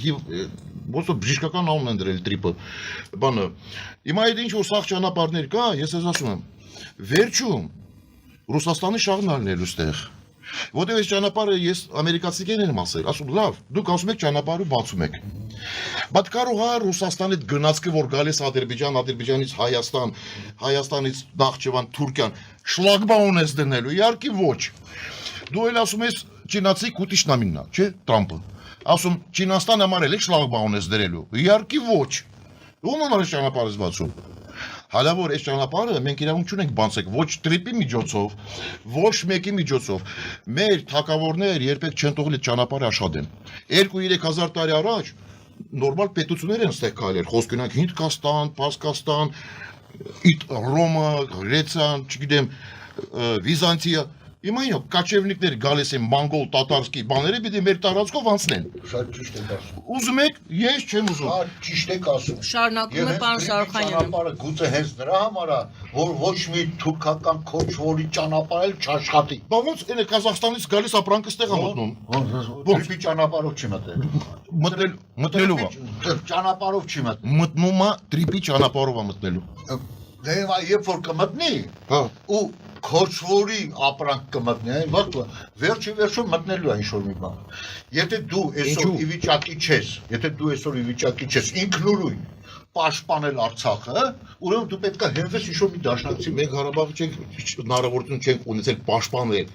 ոնց որ բժշկական անուն են դրել տրիպը։ Բանը։ Հիմա այդ ինչ որ սաղ ճանապարհներ կա, ես ես ասում եմ, վերջում Ռուսաստանի շահն ալնելու ստեղ։ Որտեղ այս ճանապարհը ես ամերիկացիներն եմ ասել, ասում լավ, դուք ասում եք ճանապարհը բացում եք։ Բայց կարող է Ռուսաստանից գնացքը որ գալիս Ադրբեջան, Ադրբեջանից Հայաստան, Հայաստանից Նախճեվան, Թուրքիան, շլագբաուն ես դնելու, իհարկե ոչ։ Դու էլ ասում ես Չինացի կուտիշնամիննա, չէ, Տրամպը։ Ասում Չինաստան համարել եք շլագբաուն ես դրելու, իհարկե ոչ։ Ում համար է ճանապարհը բացում։ Հալա որ այս ճանապարհը մենք իրավունք չունենք բացեք ոչ տրիպի միջոցով, ոչ մեկի միջոցով։ Մեր թակավորներ երբեք չեն թողել այդ ճանապարհը աշխատեն։ 2-3000 տարի առաջ նորմալ պետություններ են ստեղ քայլել, խոսք ունենք Հնդկաստան, Պարսկաստան, Ռոմա, Գրեցիան, չգիտեմ, Վիզանտիա։ Հիմա իհո կաչևնիկներ գալիս են մանգոլ, տատարսկի բաները պիտի մեր տարածքով անցնեն։ Շատ ճիշտ եք ասում։ Ուզում եք, ես չեմ ուզում։ Հա, ճիշտ եք ասում։ Շարունակում է պարոն Սարոքանյանը։ Ճանապարհը գուցե հենց նրա համար է, որ ոչ մի թուրքական քոչվորի ճանապարհ էլ չաշխատի։ Բա ոնց այն Կազախստանից գալիս ապրանքը ստեղ է մտնում։ Ոնց մի ճանապարհով չի մտել։ Մտնելու է։ Ճանապարհով չի մտել։ Մտնում է տրիպի ճանապարհով է մտնելու։ Դե երբ որ կմտնի, Հա։ ու քոչվորի ապրանք կմտնի, այն վաղ վերջի մտնելու է ինչ-որ մի բան։ Եթե դու այսօր ի վիճակի չես, ինքնուրույն պաշտպանել Արցախը, ուրեմն դու պետք է հենվես ինչ-որ մի դաշնակցի։ Մենք Ղարաբաղը չենք հնարավորություն չենք ունեցել պաշտպանել։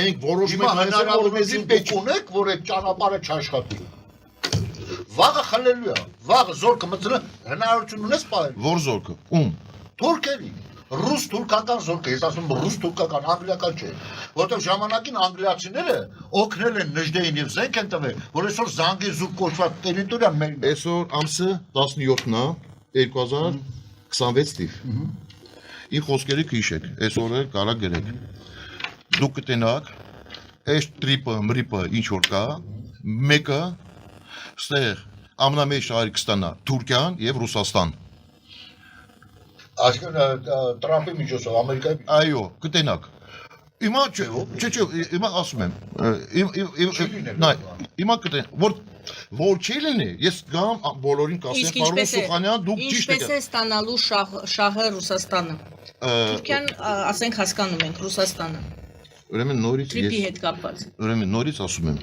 Մենք որոշում Հիմա ենք հնարավորություն պետք ունեք, որ այդ ճանապարհը չաշխատի։ Վաղը խլելու է, վաղը զորքը մտնի, հնարավորություն ունես պահել։ Որ զորքը։ Ում։ Թուրքերի, ռուս-թուրքական զորքը, ես ասում եմ ռուս-թուրքական, անգլիական չէ, որտեղ ժամանակին անգլիացիները օգնել են Նժդեին եւ զենք են տվել, որ այսօր Զանգեզուր կոչված տերիտորիան մեր է։ Այսօր ամսը 17-ն է 2026 թիվ։ Իմ խոսքերը քիշեք, այսօր էլ կարա գրեք։ Դուք կտենաք այս տրիպը, մրիպը ինչ որ կա, մեկը ստեղ ամնամեջ շահեր կստանա Թուրքիան եւ Ռուսաստան։ Այսինքն Տրամպի միջոցով Ամերիկայի Այո, կտենաք։ Հիմա չէ, հիմա ասում եմ։ Նայ, հիմա կտեն, որ չի լինի, ես գամ բոլորին կասեմ, պարոն Սուխանյան, դուք ճիշտ եք։ Ինչպես է ստանալու շահը Ռուսաստանը։ Թուրքիան, ասենք, հասկանում ենք Ռուսաստանը։ Ուրեմն նորից Տրիպի հետ կապված։ Ուրեմն նորից ասում եմ։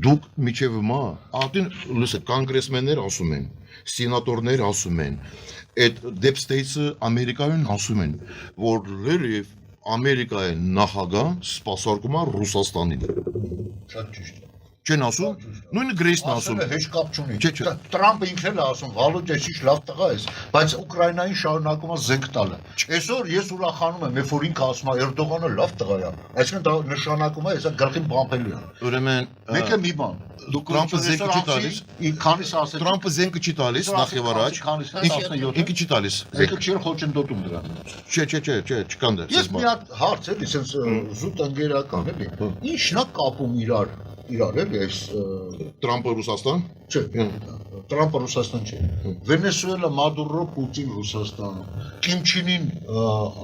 Դուք միջև մա, ատին լսեք, կոնգրեսմեններ ասում են, սենատորներ ասում են, այդ Deep State-ը Ամերիկայում ասում են, որ լրիվ Ամերիկայի նախագահ սպասարկում է Ռուսաստանին։ շատ ճիշտ։ Չեն ասում, նույնը Գրեյսն ասում։ Հեչ կապ չունի։ Չէ։ Տրամպը ինքն էլ է ասում, Վալոդյա ճիշտ լավ տղա ես, բայց Ուկրաինային շարունակում է զենք տալը։ Այսօր ես ուրախանում եմ, երբ որ ինքը ասում է Էրդողանը լավ տղա է, այսինքն դա նշանակում է, հեսա գլխին բամփելու է։ Ուրեմն Մեկը մի բան։ Տրամպը զենքը չի տալիս։ Քանիս ասել։ Տրամպը զենքը չի տալիս նախ եւ առաջ։ Ինքը չի տալիս։ Ինքը չի խոչընդոտում դրան։ Չէ, չկան դեռ։ Ես մի հատ հարց էլի, sense զուտ ընկերական էլի։ Ինչն է կապում իրար էլի այս Տրամպը Ռուսաստան։ Չէ, Տրամպը Ռուսաստան չէ։ Վենեսուելա, Մադուրո, Պուտին Ռուսաստանը։ Կիմ Չին Ին,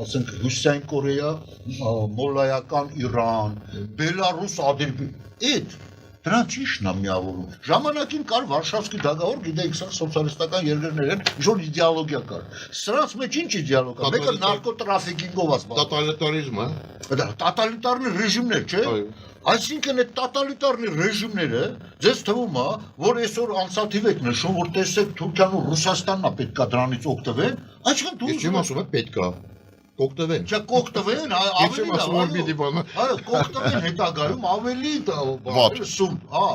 ասենք Հյուսիսային Կորեա, Մոլայական Իրան, Բելարուս, այդ դրանց ի՞նչն է միավորում։ Ժամանակին կար Վարշավսկի դագավոր, գիտեք, սա սոցիալիստական երկրներ են, ինչ-որ իդեոլոգիա կար։ Սրանց մեջ ինչ իդեոլոգիա։ Մեկը նարկոտրաֆիկինգով ասված։ Տոտալիտարիզմը։ Դա տոտալիտարնի ռեժիմներ, չէ՞։ Այսինքն այդ տոտալիտարնի ռեժիմները ձեզ թվում է, որ այսօր անցաթիվ եք նշում, որ տեսեք Թուրքիան ու Ռուսաստանն է պետքա դրանից օգտվեն, այսինքն դու Ես չեմ ասում, պետքա կօգտվեն։ Չէ, կօգտվեն, ավելի լավ։ Այո, կօգտվեն հետագայում ավելի սում, հա։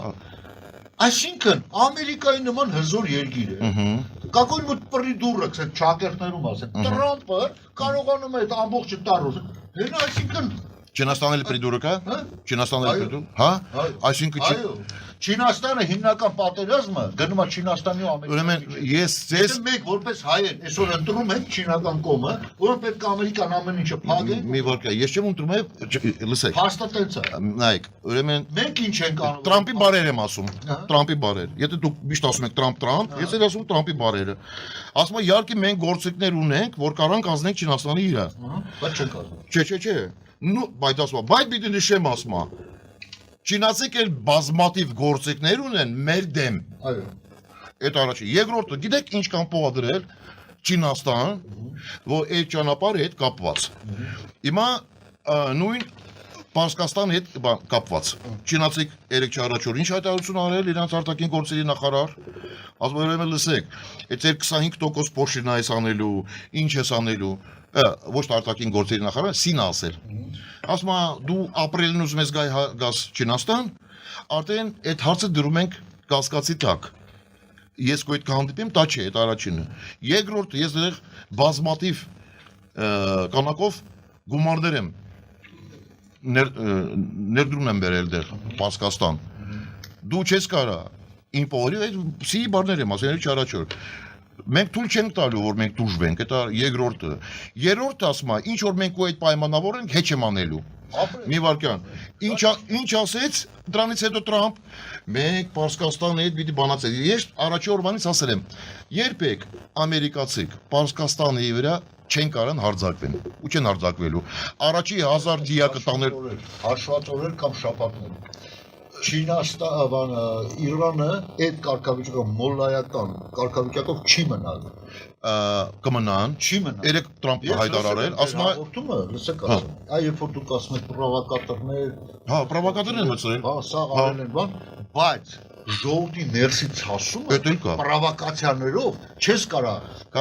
Այսինքն Ամերիկայի նման հզոր երկիր է։ Какой-нибудь придурок, ասեն ճակերտներում ասեն, Տրամպը կարողանում է այդ ամբողջը տարուս։ Հենց այսինքն Չինաստանը պրիդուրկա։ Չինաստանը պրիդուր։ Հա։ Այսինքն այո, Չինաստանը հիմնական պատերազմը գնում է Չինաստանի ու Ամերիկայի։ Ուրեմն ես ձեզ մեկ որպես հայեր այսօր ընտրում ենք չինական կողմը, որ պետք է Ամերիկան ամեն ինչը փակեն։ մի վարկա, ես չեմ ընտրում, լսեք։ Փաստը տենց է։ Նայեք, ուրեմն մենք ինչ ենք անում։ Տրամպի բարեր եմ ասում։ Տրամպի բարեր։ Եթե դուք միշտ ասում եք Տրամպ, ես էլ ասում Տրամպի բարերը։ Ասում եմ իհարկե մենք գործիքներ ունենք, որ կարող կազմենք Չինաստանի իրա։ Բայց չենք ասում։ Չէ։ Ну, բայց ասում, բայց պիտի նշեմ ասում։ Չինացիք էլ բազմատիվ գործիքներ ունեն մեր դեմ։ Այո։ Այդ առաջի։ Երկրորդը, գիտեք ինչ կան փոխադրել Չինաստան, որ այդ ճանապարհի հետ կապված։ Հիմա նույն Պարսկաստանի հետ կապված։ Չինացիք 3-4 ինչ հայտարարություն արել իրանց արտաքին գործերի նախարար։ Ասում եմ լսեք, այդ 25% փոշին այս անելու, ինչ ես անելու։ Ոչ արտաքին գործերի նախարարը սին ասել։ Ասում դու ապրելն ուզում ես գաս Չինաստան, արդեն այդ հարցը դրում ենք կասկածի տակ։ Ես կոյդ կհանդիպեմ, դա չէ, այդ առաջինը։ Երկրորդը ես դեռ բազմատիվ կանակով գումարներ եմ ներդրում եմ բերել դեռ Պարսկաստան։ Դու չես կարա ինֆորի սի բարներ եմ ասել չարաչոր։ Մենք թույլ չենք տալու, որ մենք դուժվենք, դա երկրորդը։ Երրորդը ասում է, ինչ որ մենք ու այդ պայմանավորենք, հեչ եմ անելու։ Մի վարքյան։ Ինչ ասեց դրանից հետո Տրամպ, մենք Պարսկաստանի հետ պիտի բանացել։ Ես առաջի օրվանից ասել եմ, երբեք ամերիկացիք Պարսկաստանի վրա չեն կարան հարձակվեն, ու չեն հարձակվելու։ Առաջի 1000 դիակը տանել հաշված օրեր կամ շաբաթներ։ Չինաստանը, Իրանը այդ կարգավիճակով մոլայական կարգավիճակով չի մնալ։ Կմնան, չի մնալ։ Երեք Տրամպը հայտարարել, ասում է, հաղորդումը, լսեք ասում։ Այ երբ որ դուք ասում եք պրովոկատորներ, հա, պրովոկատորներ են մտցրել։ հա, սա արել են բան, բայց ժողովրդի ներսից հասումը պրովոկացիաներով չես կարա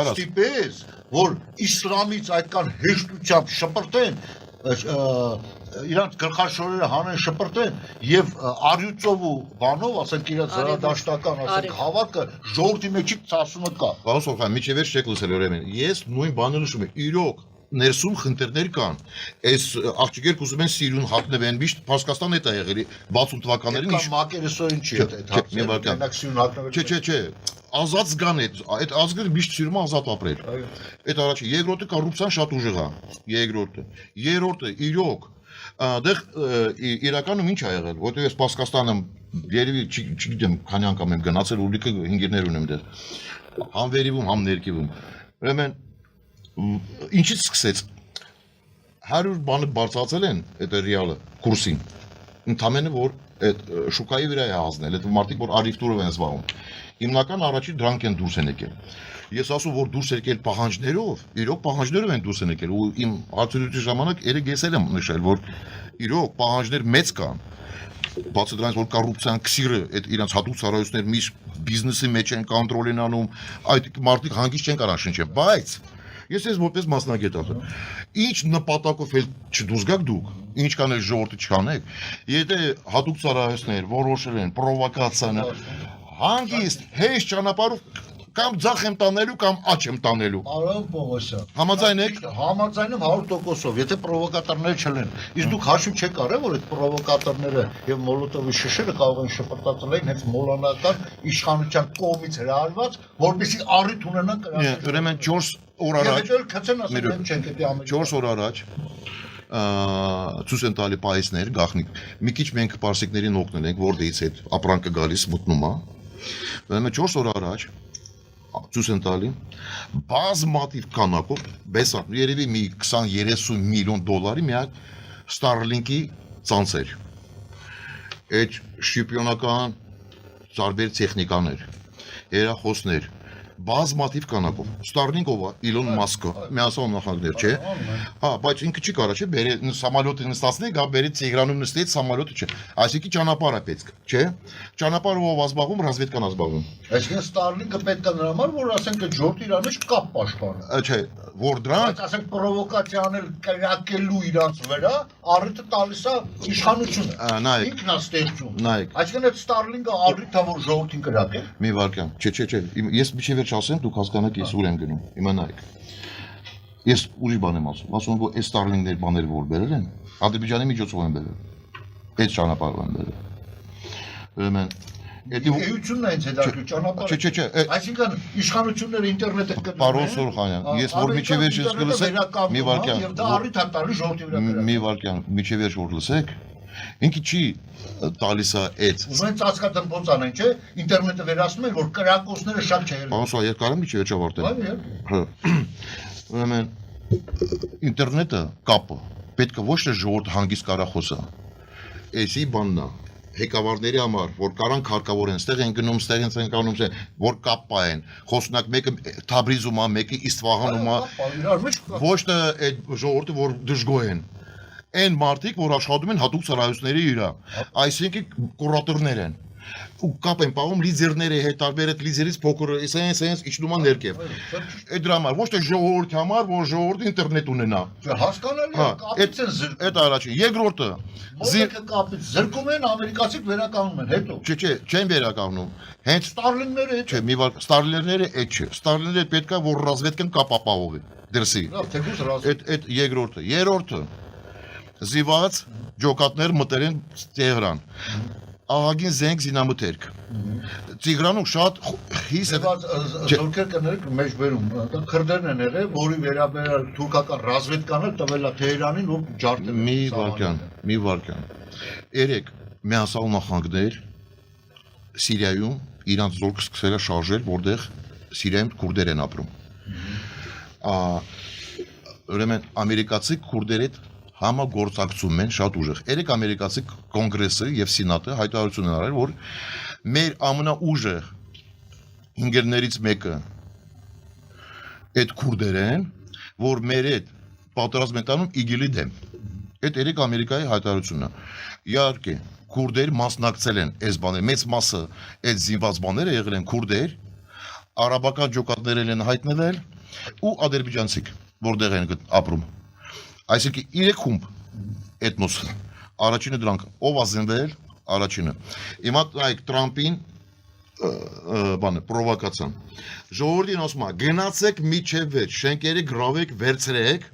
ստիպես, որ իսլամից այդքան հեշտությամբ շպրտեն իրանց գլխաշորերը հանեն շպրտեն եւ արյուծով ու բանով ասենք իրաց զրադաշտական ասենք հավաքը ժողովրդի մեջի ծասումը կա։ Պարոն Սոխյան, միջևեր չեք լսել ուրեմն։ Ես նույն բանը նշում եմ։ Իրոք ներսում խնդիրներ կան։ Այս աղջիկեր կուզում են Սիրիուն հակնվեն, միշտ Պարսկաստան է եղել 60 թվականներին։ Կամ մակերեսոին չի այդ հակը։ Չէ։ Ազատ զգան այդ ազգը միշտ սիրում է ազատ ապրել։ Այդ առաջի, երկրորդը կոռուպցիան շատ ուժեղ է։ Երկրորդը։ Երրորդը իրոք դեռ իրականում ինչ ա եղել, որտեղ ես Պարսկաստանը երևի չգիտեմ քանի անգամ եմ գնացել ու լիքը ընկերներ ունեմ դեռ։ Համ վերիվում, համ ներքևում։ Ուրեմն ինչից սկսեց 100 բանը բարձրացել են այդ ռեալը կուրսին։ Ընդամենը որ այդ շուկայի վրա է հասնել, այդ մարդիկ որ արիվտուրով են զբաղվում։ Հիմնական առաջի դրանք են դուրս են եկել։ Ես ասում որ դուրս եկել պահանջներով, իրոք պահանջներով են դուրս են եկել ու իմ հարցերուտի ժամանակ երեք ես եմ նշել որ իրոք պահանջներ մեծ կան։ Բացի դրանից որ կոռուպցիան քսիրը այդ իրանց հատուկ ծառայություններ միշտ բիզնեսի մեջ են կոնտրոլ են անում, այդ մարդիկ հանգիստ չեն կարող շնչեն, բայց Ես ես որպես մասնագետ ասեմ։ Ինչ նպատակով էլ չդուրս գաք դուք, ինչ կանեք ժողովրդի չանեք, եթե հատուկ ծառայություններ որոշել են պրովոկացիան, հանգիստ հեշտ ճանապարհով կամ ձախ եմ տանելու կամ աջ եմ տանելու։ Պարոն Պողոսյան, Համաձայն եք։ Համաձայն եմ 100%-ով, եթե պրովոկատորներ չլեն։ Իսկ դուք հաշիվ չեք արել, որ այդ պրովոկատորները եւ Մոլոտովի շշերը կարող են շփոթացել են հենց մոլանական իշխանության կողմից հրահարված, որպեսզի առիթ ունենան կրակել։ Ուրեմն 4 օր առաջ, Եվ քցեն ասում չենք դա ամեն 4 օր առաջ ցույց են տալի պայիսներ, գախնիկ։ Մի քիչ մենք պարսիկներին օգնել ենք, որտեղից այդ ապրանքը գալիս մտնում է։ Ուրեմն 4 օր առաջ ցույց են տալի բազմաթիվ քանակով, բեսա երևի մի 20-30 միլիոն դոլարի միակ Starlink-ի ցանցեր։ Այդ շիպիոնական ծարբեր տեխնիկաներ, երախոսներ, բազմաթիվ քանակով։ Starlink-ով Իլոն Մասկը, միասին նախագներ, չէ։ Հա, բայց ինքը չի կարա, չէ, բերի սամալյոտը նստացնի, գա բերի Տիգրանում նստեց, սամալյոտը չէ։ Այսինքն ճանապարհը պետք, չէ։ Ճանապարհը ով ազբաղում, ռազմետկան ազբաղում։ Այսինքն Starlink-ը պետք է նրա համար, որ ասենք ժողովրդի իրար մեջ կապ պաշտպանը։ Չէ, որ դրանք Բայց ասենք պրովոկացիա անել կրակելու իրանց վրա, առիթը տալիս է իշխանությունը։ նայեք, Ինքն է ստեղծում։ նայեք, Այսինքն այդ Starlink-ը առիթ է, որ ժողովրդին կրակել։ մի վարքան։ Չէ, ես միջև վերջ ասեմ, դուք հասկանաք ես ուր եմ գնում։ Իմանայեք։ Ես ուրիշ բան եմ ասում, որ այս Starlink-ներ բաներ որ բերել են, Ադրբեջանի միջոցով են բերել։ Այդ ճանապարհով են բերել։ Ուրեմն Էությունն է ինձ հետաքրքիր ճանապարհը։ Չէ, Այսինքն իշխանությունները ինտերնետը կգնում։ Պարոն Սուրխանյան, ես որ միջև վերջ ես կլսեք, մի վարքան։ Եվ դա առիթ է տալի ժողովրդի վրա կրակել։ Մի վարքան, միջև վերջ որ լսեք, ինքը չի տալիս է այդ։ Ուզում են ծածկադմբոց անեն, չէ՞։ Ինտերնետը վերացնում են, որ կրակոցները շատ չեն։ Պարոն Սուրխանյան, ես կարամ միջև վերջ ավարտել։ Հա։ Ուրեմն ինտերնետը կապը պետք է ոչ թե ժողովուրդ հանգիստ կարախոսա։ Էսի բանն է հեկավարների համար, որ կարան քարկավոր են, ստեղ են գնում, ստեղ են կանում, որ կապա են։ Խոսնակ մեկը Թաբրիզում է, մեկը Իսֆահանում է, ոչ թե այդ ժողովուրդը, որ դժգոհ են։ Այն մարդիկ, որ աշխատում են հատուկ ծառայությունների իրա, այսինքն կուրատորներ են։ Ու կապ են պահում լիդերների հետ, տարբեր այդ լիդերից փոքր, այսպես իջնում է ներքև։ Այդ դրա համար ոչ թե ժողովրդի համար, որ ժողովուրդը ինտերնետ ունենա։ Հասկանալի է, կապից են զրկում։ Այդ առաջին, երկրորդը Մոտակա կապից զրկում են, ամերիկացիք վերականգնում են, հետո։ Չէ, չեն վերականգնում։ Հենց Starlink-ները հետ։ Չէ, մի վար Starlink-ները այդ չէ։ Starlink-ները պետք է որ ռազմետկան կապ ապահովի դրսի։ Լավ, թեկուզ ռազ։ Այդ երկրորդը, երրորդը զիվաց ջոկատներ մտել են Տեհրան։ Ահագին զենք զինամթերք։ Տիգրանում շատ հիս է Զորքեր կներեք մեջ վերում, դա քրդերն են եղել, որի վերաբերյալ թուրքական ռազմետկանը տվել է Թեհրանին ու ջարդել։ Մի վարքան։ Երեք միասալ նախագներ Սիրիայում իրանց զորքը սկսել է շարժել, որտեղ Սիրիայում քուրդեր են ապրում։ Ուրեմն ամերիկացի քուրդեր հետ համագործակցում են շատ ուժեղ։ Երեք ամերիկացի կոնգրեսը եւ սենատը հայտարարություն են արել, որ մեր ամենաուժեղ ինգերներից մեկը այդ քուրդեր են, որ մեր այդ պատերազմ են տանում ԻԳԻԼ-ի դեմ։ Այդ երեք ամերիկայի հայտարարությունն է։ Իհարկե, քուրդեր մասնակցել են այս բաները, մեծ մասը այդ զինված բաները եղել են քուրդեր, արաբական ջոկատներ են հայտնվել ու ադրբեջանցիք, որտեղ են ապրում։ Այսինքն 3 խումբ էթնոս առաջինը դրանք ով ազնվել առաջինը հիմա այդ Տրամպին բանը պրովոկացիան ժողովրդին ասում է գնացեք միջև վեր շենքերը գրավեք վերցրեք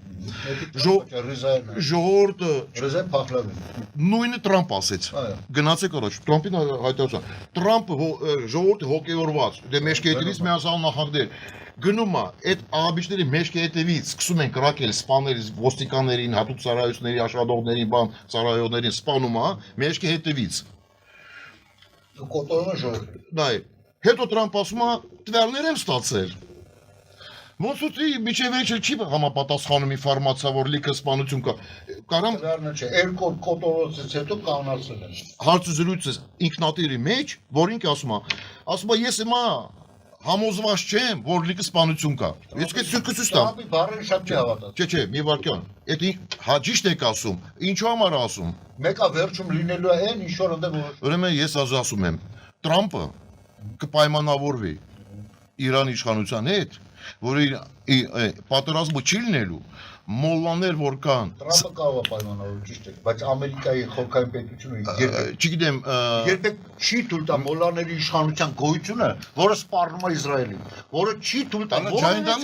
ժողովուրդը Ռեզեն Փախլավին նույնը Տրամպ ասեց գնացեք առաջ Տրամպին հայտարարություն Տրամպը ժողովուրդը հոգեորված դե մեջքերից միասալ նախագներ գնում է այդ աղաբիչների մեջքի հետևից սկսում են կրակել սպանել ոստիկաններին, հատուկ ծառայությունների աշխատողներին, բան ծառայողներին սպանում է մեջքի հետևից։ Կոտորում է ժողովուրդը։ Նայ, հետո Տրամպ ասում է տվյալներ եմ ստացել։ Ոնց ուտի միջև վերջը չի համապատասխանում ինֆորմացիա, որ լիքը սպանություն կա։ Կարամ Տվյալը չէ, երկու կոտորոցից հետո կանացել են։ հարցազրույցը ինքնատիրի մեջ, որ ինքը ասում է ես հիմա համոզված չեմ, որ լիքը սպանություն կա։ Ես կսյուրքսուս տամ։ Տրամպի բառերը շատ չի հավատաց։ Չէ, մի վարքյան։ Այդ հաջիշտ եք ասում։ Ինչու համար ասում։ Մեկը վերջում լինելու է այն, ինչ որ ընդդեմ որ Ուրեմն ես ասում եմ, Տրամպը կպայմանավորվի Իրանի իշխանության հետ որ պատերազմը չի լինելու, մոլլաներ որ կան, Տրամպը կարող է պայմանավորել, ճիշտ է, բայց Ամերիկայի խորհրդային պետությունը չգիտեմ, երբեք չի թույլ տա մոլլաների իշխանության գոյությունը, որը սպառնում է Իսրայելին, որը չի թույլ տա որևէ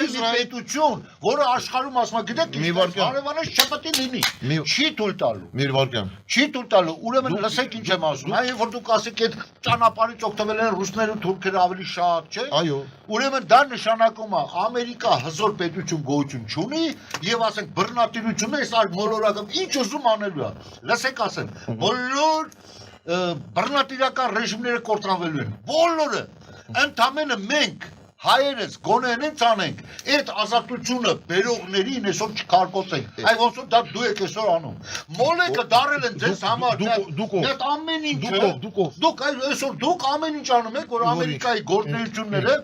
պետություն, որը աշխարհում ասում է, գիտեք, հարևանս չպետք է լինի, չի թույլ տալու։ Մեր վարկան։ Չի թույլ տալու, ուրեմն լսեք ինչ եմ ասում, այ որ դուք ասեք այդ ճանապարհից օգտվել են ռուսները, թուրքերը ավելի շատ, չէ՞։ Այո։ Ուրեմն դա նշանակում է Ամերիկա հզոր պետություն գոյություն չունի եւ ասենք բռնատիրությունը այս այլ մոլորակը ինչ ուզում անելու է։ Լսեք ասեմ, բոլոր բռնատիրական ռեժիմները կորտրանվելու են։ Բոլորը ընդամենը մենք հայերս գոնեն են ցանենք այդ ազատությունը բերողներին այսօր չկարկոծենք այ ոնց որ դա դու եք այսօր անում մոլեկը դարել են ձեզ համար այդ ամեն ինչը դուք այսօր դուք ամեն ինչ անում եք որ ամերիկայի գործունեությունները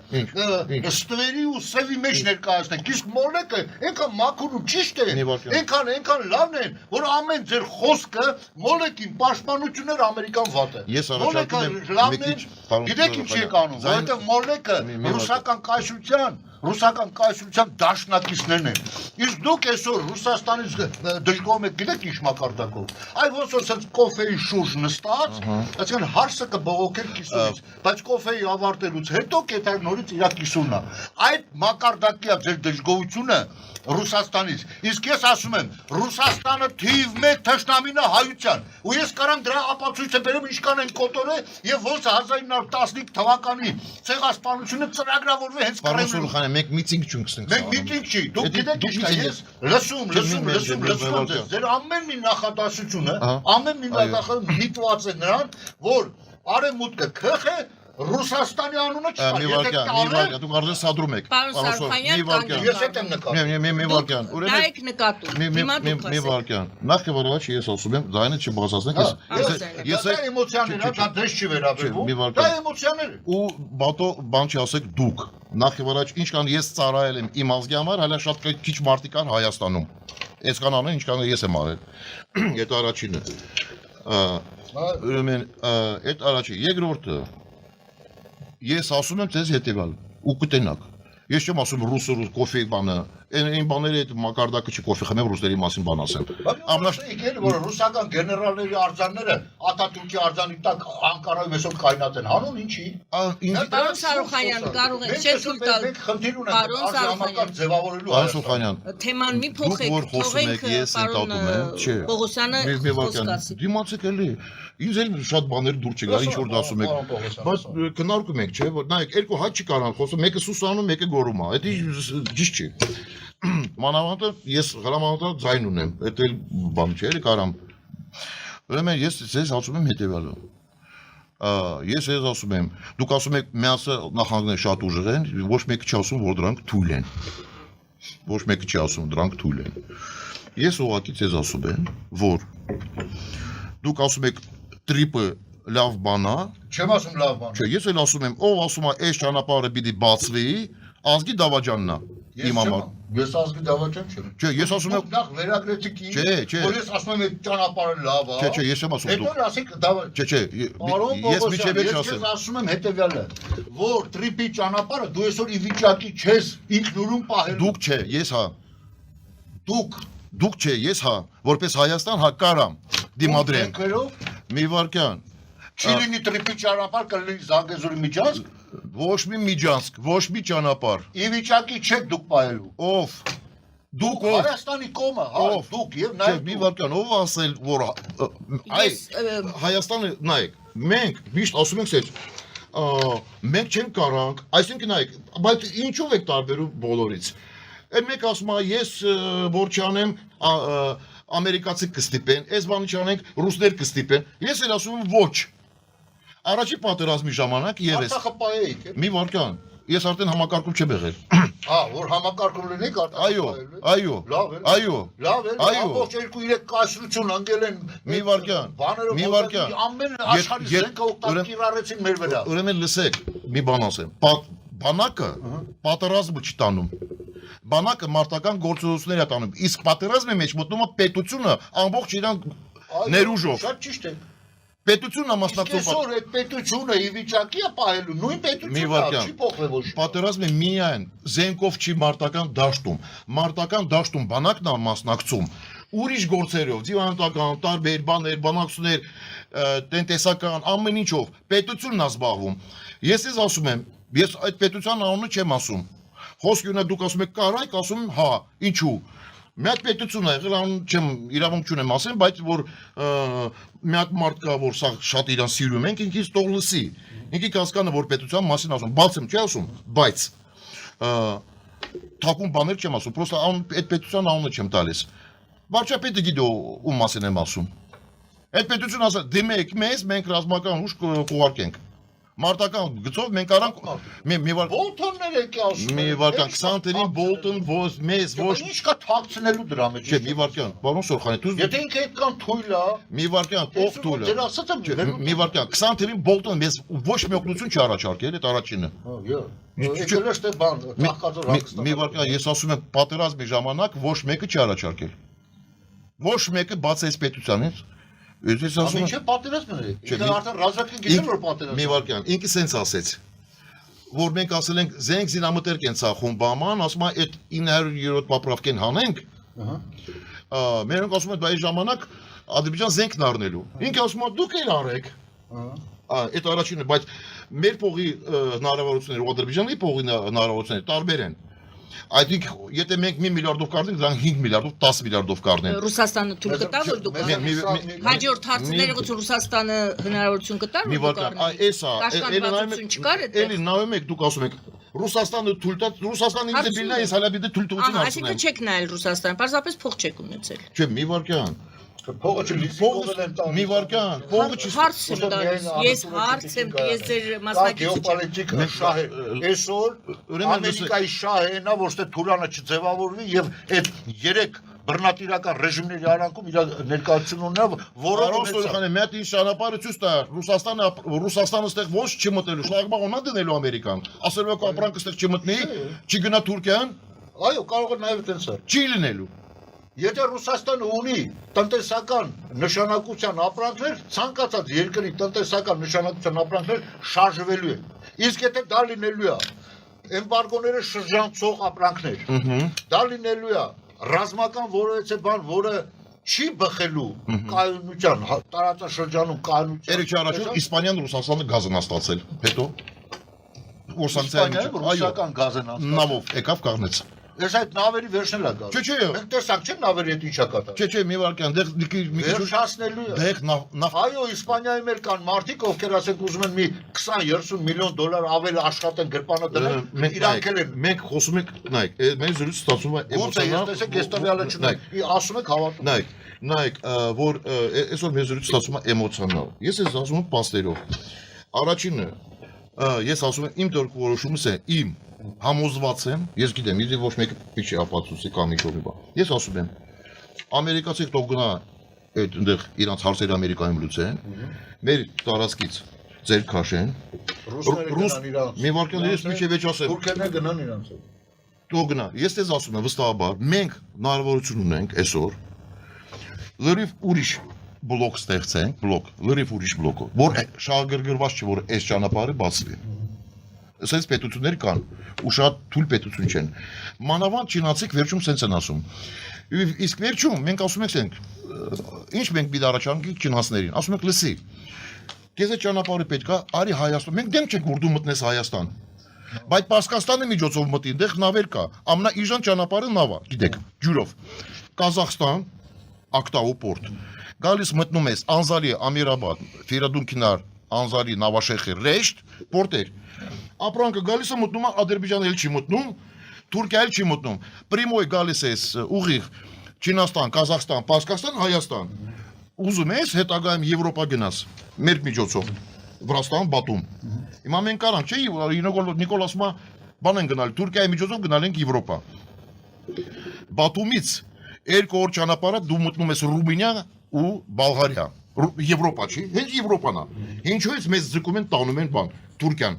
ստվերի ու սևի մեջ ներկայացնենք իսկ մոլեկը այնքան մաքուր ու ճիշտ է այնքան լավն են որ ամեն ձեր խոսքը մոլեկին պաշտպանություններ ամերիկան վատ է ես առաջարկում եմ գիտեք ինչ եք անում որովհետև մոլեկը ռուսական կայսրության դաշնակիցներն են։ Իսկ դուք այսօր Ռուսաստանից դժգոհում եք, գիտեք ինչ մակարդակով։ Այ ոնց որ ասած կոֆեի շուրջ նստած, այսինքն հարսը կբողոքեր կիսունից, բայց կոֆեի ավարտելուց հետո կետար նորից իր կիսունն է։ Այդ մակարդակի է ձեր դժգոհությունը Ռուսաստանից։ Իսկ ես ասում եմ, Ռուսաստանը թիվ 1 թշնամին է հայության։ Ու ես կարամ դրա ապացույցը բերեմ ինչքան են կոտորել եւ ոնց 1915 թվականի ցեղասպանությունը ծրագրավորվել հենց Կրեմլին։ Մենք միտինգ չունք ցնցել։ Մենք միտինգ չի, դուք գիտեք ինչ է ես լսում ձեր ամեն մի նախադասությունը, ամեն մի նախադասությունը միտված է նրան, որ արևմուտքը քխ է Ռուսաստանի անունը չկա, մի վարկյան, դուք արդեն սադրում եք։ Պարոն Սարոյանյան, ես հետ եմ նկատում։ Մի վարկյան, Դա եք նկատում։ Հիմա դուք մի վարկյան։ Նախ եւ առաջ ես ասում եմ, ձայնը չբացացնեք, ես դա էմոցիաներ է, դա դες չի վերաբերվում։ Դա էմոցիաներ է։ Ու բատո բան չի ասեք դուք։ Նախ եւ առաջ ինչքան ես ծառայել եմ իմ ազգի համար, հələ շատ քիչ մարդիկ կան Հայաստանում։ Այսքան անեն, ինչքան ես եմ արել։ Այդ առաջինը։ Ուրեմն այդ առաջի երկրորդը ես ասում եմ ձեզ հետևալ ու կտենակ ես չեմ ասում ռուս կոֆե բանը այն բաները այդ մակարդակը չի կոֆե խմեմ ռուսների մասին բան ասեմ եկել որ ռուսական գեներալների արձանները Աթաթուրքի արձանի տակ Անկարայում այսօր կայնած են հանուն ինչի Պարոն Սարոյանյան կարող եք չէ՞ թույլ տալ խնդիր ունենք արժանապատվական ձևավորելու Պարոն Սարոյանյան թեման մի փոխեք թողենք պարոն Պողոսյանը խոսքասի դիմացեք էլի ինձ էլ շատ բաներ դուր չգա ինչ որ դասում եք բայց քննարկում եք չէ որ նայեք երկու հաճ չի կարան խոսում մեկը սուսանում մեկը գորում է դա ճիշտ չի մանավանդը ես հրամանատար ձայն ունեմ դա էլ բան չէ էլի կարամ ուրեմն ես ձեզ ասում եմ հետևյալը ես ես ասում եմ դուք ասում եք միասը նախագծները շատ ուժեղ են ոչ մեկը չի ասում որ դրանք թույլ են ոչ մեկը չի ասում դրանք թույլ են ես ուղղակի ձեզ ասում եմ որ դուք ասում եք տրիպը լավ բան է չեմ ասում լավ բան չէ ես էլ ասում եմ ով ասում է այս ճանապարհը պիտի բացվի ազգի դավաճանն է իմ համար ես ազգի դավաճան չեմ չէ ես ասում եմ նախ վերագրեցիք ինձ չէ որ ես ասում եմ այդ ճանապարհը լավ է չէ ես եմ ասում հետո ասեք չէ ես միջև չեմ ասում ես ասում եմ հետեւյալը որ տրիպի ճանապարհը դու այսօր ի վիճակի չես ինքնուրույն պահել դուք չէ ես հա դուք չէ ես հա որպես Հայաստան հա կարամ դիմադրեմ մի վարկյան չի լինի տրիպի ճանապարհ կլինի Զանգեզուրի միջանցք ոչ մի միջանցք ոչ մի ճանապարհ ի վիճակի չեք դուք պահելու ով դուք Հայաստանի կողմը հա դուք եւ նայեք մի վարկյան ով ասել որ այ Հայաստանը նայեք մենք միշտ ասում ենք սեր մենք չենք կարանք այսինքն նայեք բայց ինչու եք տարբերում բոլորից Այն մեկ ասում է ես որ չանեմ ամերիկացի կստիպեն այս բանը չանենք ռուսներ կստիպեն ես էլ ասում եմ ոչ Առաջի պատերազմի ժամանակ եւս Արցախը պահեիք մի վարկյան ես արդեն համակարգում չեմ եղել Հա որ համակարգում լինեք այո ամբողջ 2-3 կայսրություն անգել են մի վարկյան ամեն աշխարհի զենքը օգտակի կիրառեցին մեր վրա Ուրեմն լսեք մի բան ասեմ բանակը պատերազմը չի տանում բանակը մարտական գործողություններ է տանում իսկ պատերազմի մեջ մտնում է պետությունը ամբողջ իրան ներուժով շատ ճիշտ է Պետությունն է մասնակցում։ Այսօր այդ պետությունը ի վիճակի է պահելու նույն պետությունն է, չի փոխվել ոչ։ Պատերազմը միայն զենքով չի մարտական դաշտում։ Մարտական դաշտում բանակն է մասնակցում ուրիշ գործերով, դիվանական, տարբեր բաներ, բանակցություններ, տնտեսական, ամեն ինչով պետությունն է զբաղվում։ Ես ես ասում եմ, ես այդ պետության անունը չեմ ասում։ Խոսքյունը դուք ասում եք կարայք, ասում եմ հա, ինչու։ Մի հատ պետություն է եղել, անուն չեմ իրավունք չունեմ ասեմ, բայց որ մի հատ մարդ կա, որ սա շատ իրան սիրում ենք, ինքից թող լսի։ Ինքի կասկանը, որ պետության մասին ասում, բաց եմ չի ասում, բայց թակուն բաներ չեմ ասում, պրոստը այդ պետության անունը չեմ տալիս։ Վարչապետը գիտի ում մասին եմ ասում։ Այդ պետությունը ասա, դիմեք մեզ, մենք ռազմական ուժ կուղարկենք։ Մարտական գծով մենք արանք մի վար Բոլտոններ եք ասում։ մի վարքան 20 տերին Բոլտոն մեզ ոչ ինչ կա թաքցնելու դրա մեջ։ Չէ, մի վարքան, պարոն Սորխանի, դու Եթե ինքը այդքան թույլ է, մի վարքան ով թույլ է։ Դեր ասած եմ Մի վարքան 20 տերին Բոլտոն մեզ ոչ մի օգնություն չի առաջարկել, այդ առաջինը։ Եկել է բան, տախկածոր հանգստանալ։ Մի վարքան ես ասում եմ պատերազմի ժամանակ ոչ մեկը չի առաջարկել։ Ոչ մեկը բաց այս պետությանից Ես ասում եմ, չէ, պատերազմն է։ Ինքը արդեն ռազմական գիտեն որ պատերազմ։ Մի վարքան, ինքը սենց ասեց, որ մենք ասել ենք զենք զինամթերք են ցախում բաման, ասում է այդ 900-րդ պապրավկեն հանենք։ Մերոնք ասում են դա այս ժամանակ Ադրբեջան զենքն առնելու։ Ինքը ասում է դուք էլ արեք։ Այդ առաջինը, բայց մեր փողի հնարավորությունները ու Ադրբեջանի փողի հնարավորությունները տարբեր են։ Այսինք, եթե մենք 1 միլիարդով կառնենք, դրանք 5 միլիարդով, 10 միլիարդով կառնեն։ Ռուսաստանը թույլ կտա, որ դուք հաջորդ հարցներով Ռուսաստանը հնարավորություն կտա, Մի վարքան, Կաշկանդվածություն չկար այդտեղ։ Էլի նայում եք, դուք ասում եք, Ռուսաստանը թույլ տա, Ռուսաստանը ինձ բիլնա, ես հալաբիդը թույլ տվություն ասում եմ։ Այսինքն չեք նայել Ռուսաստան, պարզապես փող չեք ունեցել։ Չէ, մի վարքան։ Փողը չլիսիկով են տալիս։ Մի վարքան, փողը չի հարց եմ տալիս։ Ես հարց եմ, ես ձեր մասնակից չեմ։ Գեոպոլիտիկա շահ է։ Այսօր Ամերիկայի շահն է, որ ստե Թուրանը չձևավորվի եւ այդ 3 բռնատիրական ռեժիմների արանքում իր ներկայություն ունենա, որը Սորխանի մի հատ ինչ ճանապարհը ցույց տա։ Ռուսաստանը ստեղ ոչ չի մտնելու, շլագբաղ ունա դնելու Ամերիկան։ Ասելու եք ապրանքը ստեղ չմտնի, չի գնա Թուրքիան։ Այո, կարող է նաեւ այդպես է։ Չի լինելու։ Եթե Ռուսաստանը ունի տնտեսական նշանակության ապրանքներ, ցանկացած երկրի տնտեսական նշանակության ապրանքներ շարժվելու են։ Իսկ եթե դա լինելու է էմբարգոները շրջանցող ապրանքներ, դա լինելու է ռազմական որևէ բան, որը չի բխելու կայունության, տարածաշրջանում կայունության։ Երեք առաջ Իսպանիան Ռուսաստանը գազն ստացել։ Հետո ռուսական գազն ստացել։ Նավով եկավ կառնեց։ Ես այդ նավերի վերջնել է գալ։ Չէ։ Մենք տեսանք չէ նավերի հետ ինչա կատարել։ Չէ, մի վարքան, դեղ մի քիչ վերջացնելու է։ Դեղ նավ։ Այո, Իսպանիայի մեր կան մարդիկ, ովքեր ասենք ուզում են մի 20-30 միլիոն դոլար ավել աշխատեն գրպանը դնել, իրանք են։ Մենք խոսում ենք, նայեք, մեր զրույցը ստացվում է էմոցիոնալ։ Ես տեսեք, ես տվյալը չունեմ։ Ասում եք հավատում։ Նայեք, որ այսօր մեր զրույցը ստացվում է էմոցիոնալ։ Ես ես ասում եմ փաստերով։ Առաջինը, ես ասում եմ իմ դերքորոշումս է իմ համոզված եմ, ես գիտեմ, իդի ոչ մեկը չի ապացուցի կամ ինչ-որ բան։ Ես ասում եմ, ամերիկացիք թող գնա այդտեղ իրանց հարցերը Ամերիկայում լուծեն, մեր տարածքից ձեր քաշեն, մի վարքան ես միջև վեճ ասեմ։ Թուրքերն գնան իրանց։ Թող գնա։ Ես դες ասում եմ վստահաբար, մենք հնարավորություն ունենք այսօր լրիվ ուրիշ բլոկ ստեղծենք, լրիվ ուրիշ բլոկով, որ շահագրգռված չի, որ այս ճանապարհը բացվի։ Սենց պետություններ կան ու շատ թույլ պետություն չեն։ Մանավանդ չինացիք վերջում սենց են ասում։ Իսկ վերջում մենք ասում ենք, ինչ մենք պիտի առաջարկենք չինացներին։ Ասում ենք լսի։ Քեզ է ճանապարհը պետք է, արի Հայաստան։ Մենք դեմ չենք որ դու մտնես Հայաստան։ Բայց Պարսկաստանը միջոցով մտի, այնտեղ նավեր կա։ Ամենաիժան ճանապարհը նավ է, գիտեք, ջուրով։ Կազախստան, Ակտաու պորտ։ Գալիս մտնում ես Անզալի, Ամիրաբադ, Ֆիրադունքինար, Անզալի, Նավաշեխի, Ռեշտ, պորտեր։ Ապրանքը գալիս է մտնում Ադրբեջան էլ չի մտնում, Թուրքիա էլ չի մտնում։ Պրիմոյ գալիս ես ուղիղ Չինաստան, Կազախստան, Պարսկաստան, Հայաստան։ Ուզում ես հետագայում Եվրոպա գնաս, մեր միջոցով, Վրաստան, Բաթում։ Հիմա մենք կարանք, չէ, Նիկոլ ասում է, բան են գնալ, Թուրքիայի միջոցով գնալ ենք Եվրոպա։ Բաթումից 2 օր ճանապարհը դու մտնում ես Ռումինիա ու Բուլղարիա։ Եվրոպա չի, հենց Եվրոպան է։ Ինչու է մեզ ձգում են տանում են բան, Թուրքիան։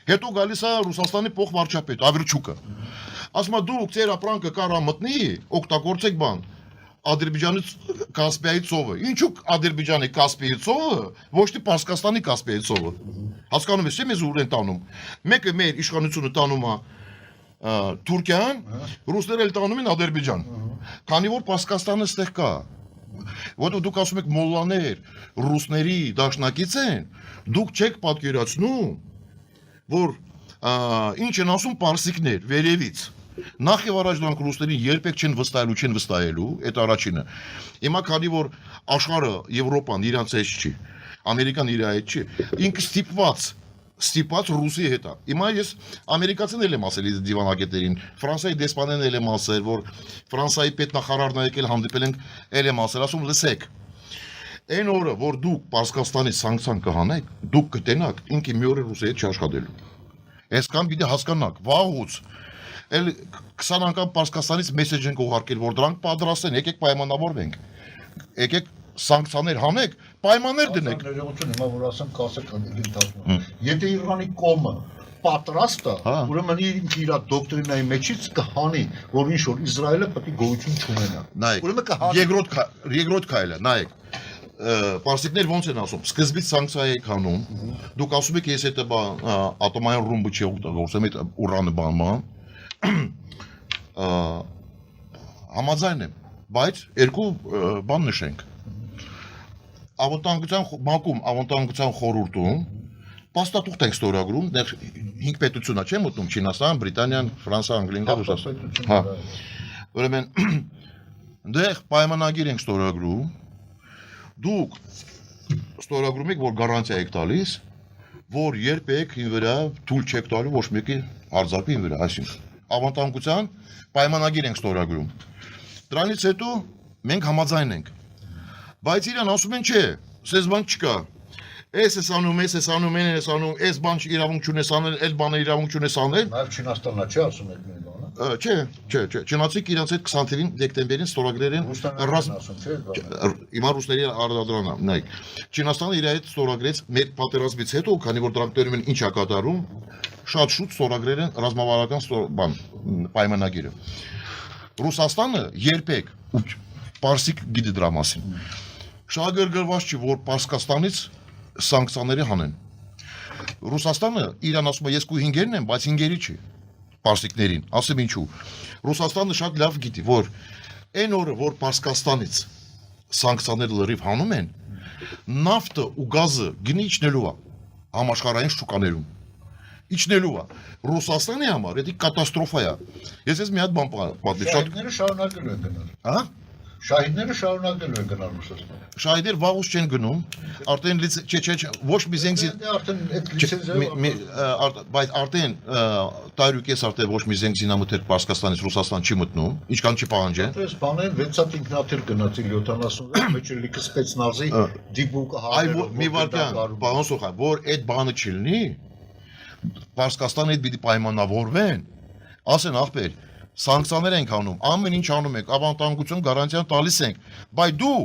Հետո գալիս է Ռուսաստանի փոխվարչապետ Ավերչուկը։ Ասում է դուք ձեր ապրանքը կարա մտնի, օգտագործեք բան։ Ադրբեջանի Կասպիայի ծովը։ Ինչու Ադրբեջանի Կասպիայի ծովը, ոչ թե Պարսկաստանի Կասպիայի ծովը։ Հասկանում ես, չէ՞ մեզ ուր են տանում։ Մեկը մեր իշխանությունը տանում է Թուրքիան, ռուսները էլ տանում են Ադրբեջան։ Քանի որ Պարսկաստանը ստեղ կա։ Որտեղ դուք ասում եք մոլլաներ ռուսների դաշնակից են, դուք չեք պատկերացնում, որ ինչ են ասում պարսիկներ վերևից։ Նախ եւ առաջ դրանք ռուսներին երբեք չեն վստահելու, այդ առաջինը։ Հիմա քանի որ աշխարհը Եվրոպան իրանց հետ չի, Ամերիկան իր հետ չի, ինքը ստիպված ռուսի հետ է։ Հիմա ես ամերիկացիներն եմ ասել դիվանագետերին, Ֆրանսիայի դեսպանեն եմ ասել, որ Ֆրանսիայի պետնախարարն եկել հանդիպել ենք, եմ ասել, ասում լսեք։ Այն օրը, որ դուք Պարսկաստանի սանկցիան կհանեք, դուք կտենաք, ինքը մի օր ռուսի հետ չաշխատելու։ Այսքան պիտի հասկանաք, վաղուց էլ 20 անգամ Պարսկաստանից մեսեջ ենք ուղարկել, որ դրանք պատրաստ են, եկեք պայմանավորվենք։ Եկեք սանկցիաներ հանեք, պայմաններ դնեք։ Ներողություն, հիմա որ ասեմ, կասեք ընդդիմացում։ Եթե Իրանի կողմը պատրաստ է, ուրեմն իր դոկտրինայի մեջից կհանի, որ ինչ որ Իսրայելը պետք է գոյություն չունենա։ Նայեք, երկրորդ քայլը, նայեք։ Պարսիկներ ոնց են ասում, սկզբից սանկցիա եք հանում, դուք ասում եք ես այդ ատոմային ռումբը չի օգտագործում, այդ ուրանը բանմա, համաձայն եմ, բայց երկու բան նշենք, ավանդության խորհուրդում, պաստատուղթ ենք ստորագրում, 5 պետությունա չեմ մտնում, Չինաստան, Բրիտանիան, Ֆրանսիա, Անգլիան, Ռուսաստան, ուրեմն դեղ պայմանագիր ենք ստորագրում, դուք ստորագրում եք, որ գարանտիա եք տալիս, որ երբեք հին վրա թույլ չեք տալու ոչ մեկի արձակվի հին վրա, այսինքն ավանդության պայմանագիր ենք ստորագրում։ Դրանից հետո մենք համաձայն ենք։ Բայց իրան ասում են, չէ, սես բան չկա։ Էս անում, այս բան իրավունք չունես անել, այդ բանը իրավունք չունես անել։ Նաև Չինաստանն չի ասում այդ նույն բանը։ Չէ, չինացիք իրանց այդ 20 դեկտեմբերին ստորագրել են հիմա ռուսների արտադրանա, նայեք։ Չինաստանը իր հետ ստորագրեց մեր պատերազմից հետո, քանի որ դրանք տերում են ինչ է կատարում, շատ շուտ ստորագրել են ռազմավարական պայմանագիրը։ Ռուսաստանը երբեք Պարսիկ գիտի դրա մասին։ Շահագրգռված չի, որ Պարսկաստանից սանկցիաները հանեն։ Ռուսաստանը իրան ասում է ես քո հինգերն եմ, բայց հինգերի չի պարսիկներին, ասեմ ինչու։ Ռուսաստանը շատ լավ գիտի, որ այն օրը, որ Պարսկաստանից սանկցիաները լրիվ հանում են, նավթը ու գազը գնի իջնելու է համաշխարհային շուկաներում։ Իջնելու է։ Ռուսաստանի համար դա կատաստրոֆա է։ Ես մի հատ բան պատմեմ, շահիդները շարունակելու են գնալ։ Հա? Շահիդները շարունակելու են գնալ Ռուսաստան։ Շահիդներ վաղուց չեն գնում, արդեն ոչ մի զենքի արդեն այդ լիցենզիա բայց արդեն տարյուկես արդեն ոչ մի զենք զինամթեր Պարսկաստանից Ռուսաստան չի մտնում, ինչքան չի պահանջեն։ Այս բանը 6 ինքնաթիռ գնացի 70 մեջ լիքը սպեցնազի դիպուկը Այ մի վարքան, պարոն Սոխան, որ այդ բանը չլինի, Պարսկաստանը հետ պիտի պայմանավորվեն, ասեն ախպեր, սանկցիաներ ենք անում, ամեն ինչ անում ենք, ավանդություն գարանտիան տալիս ենք, բայց դու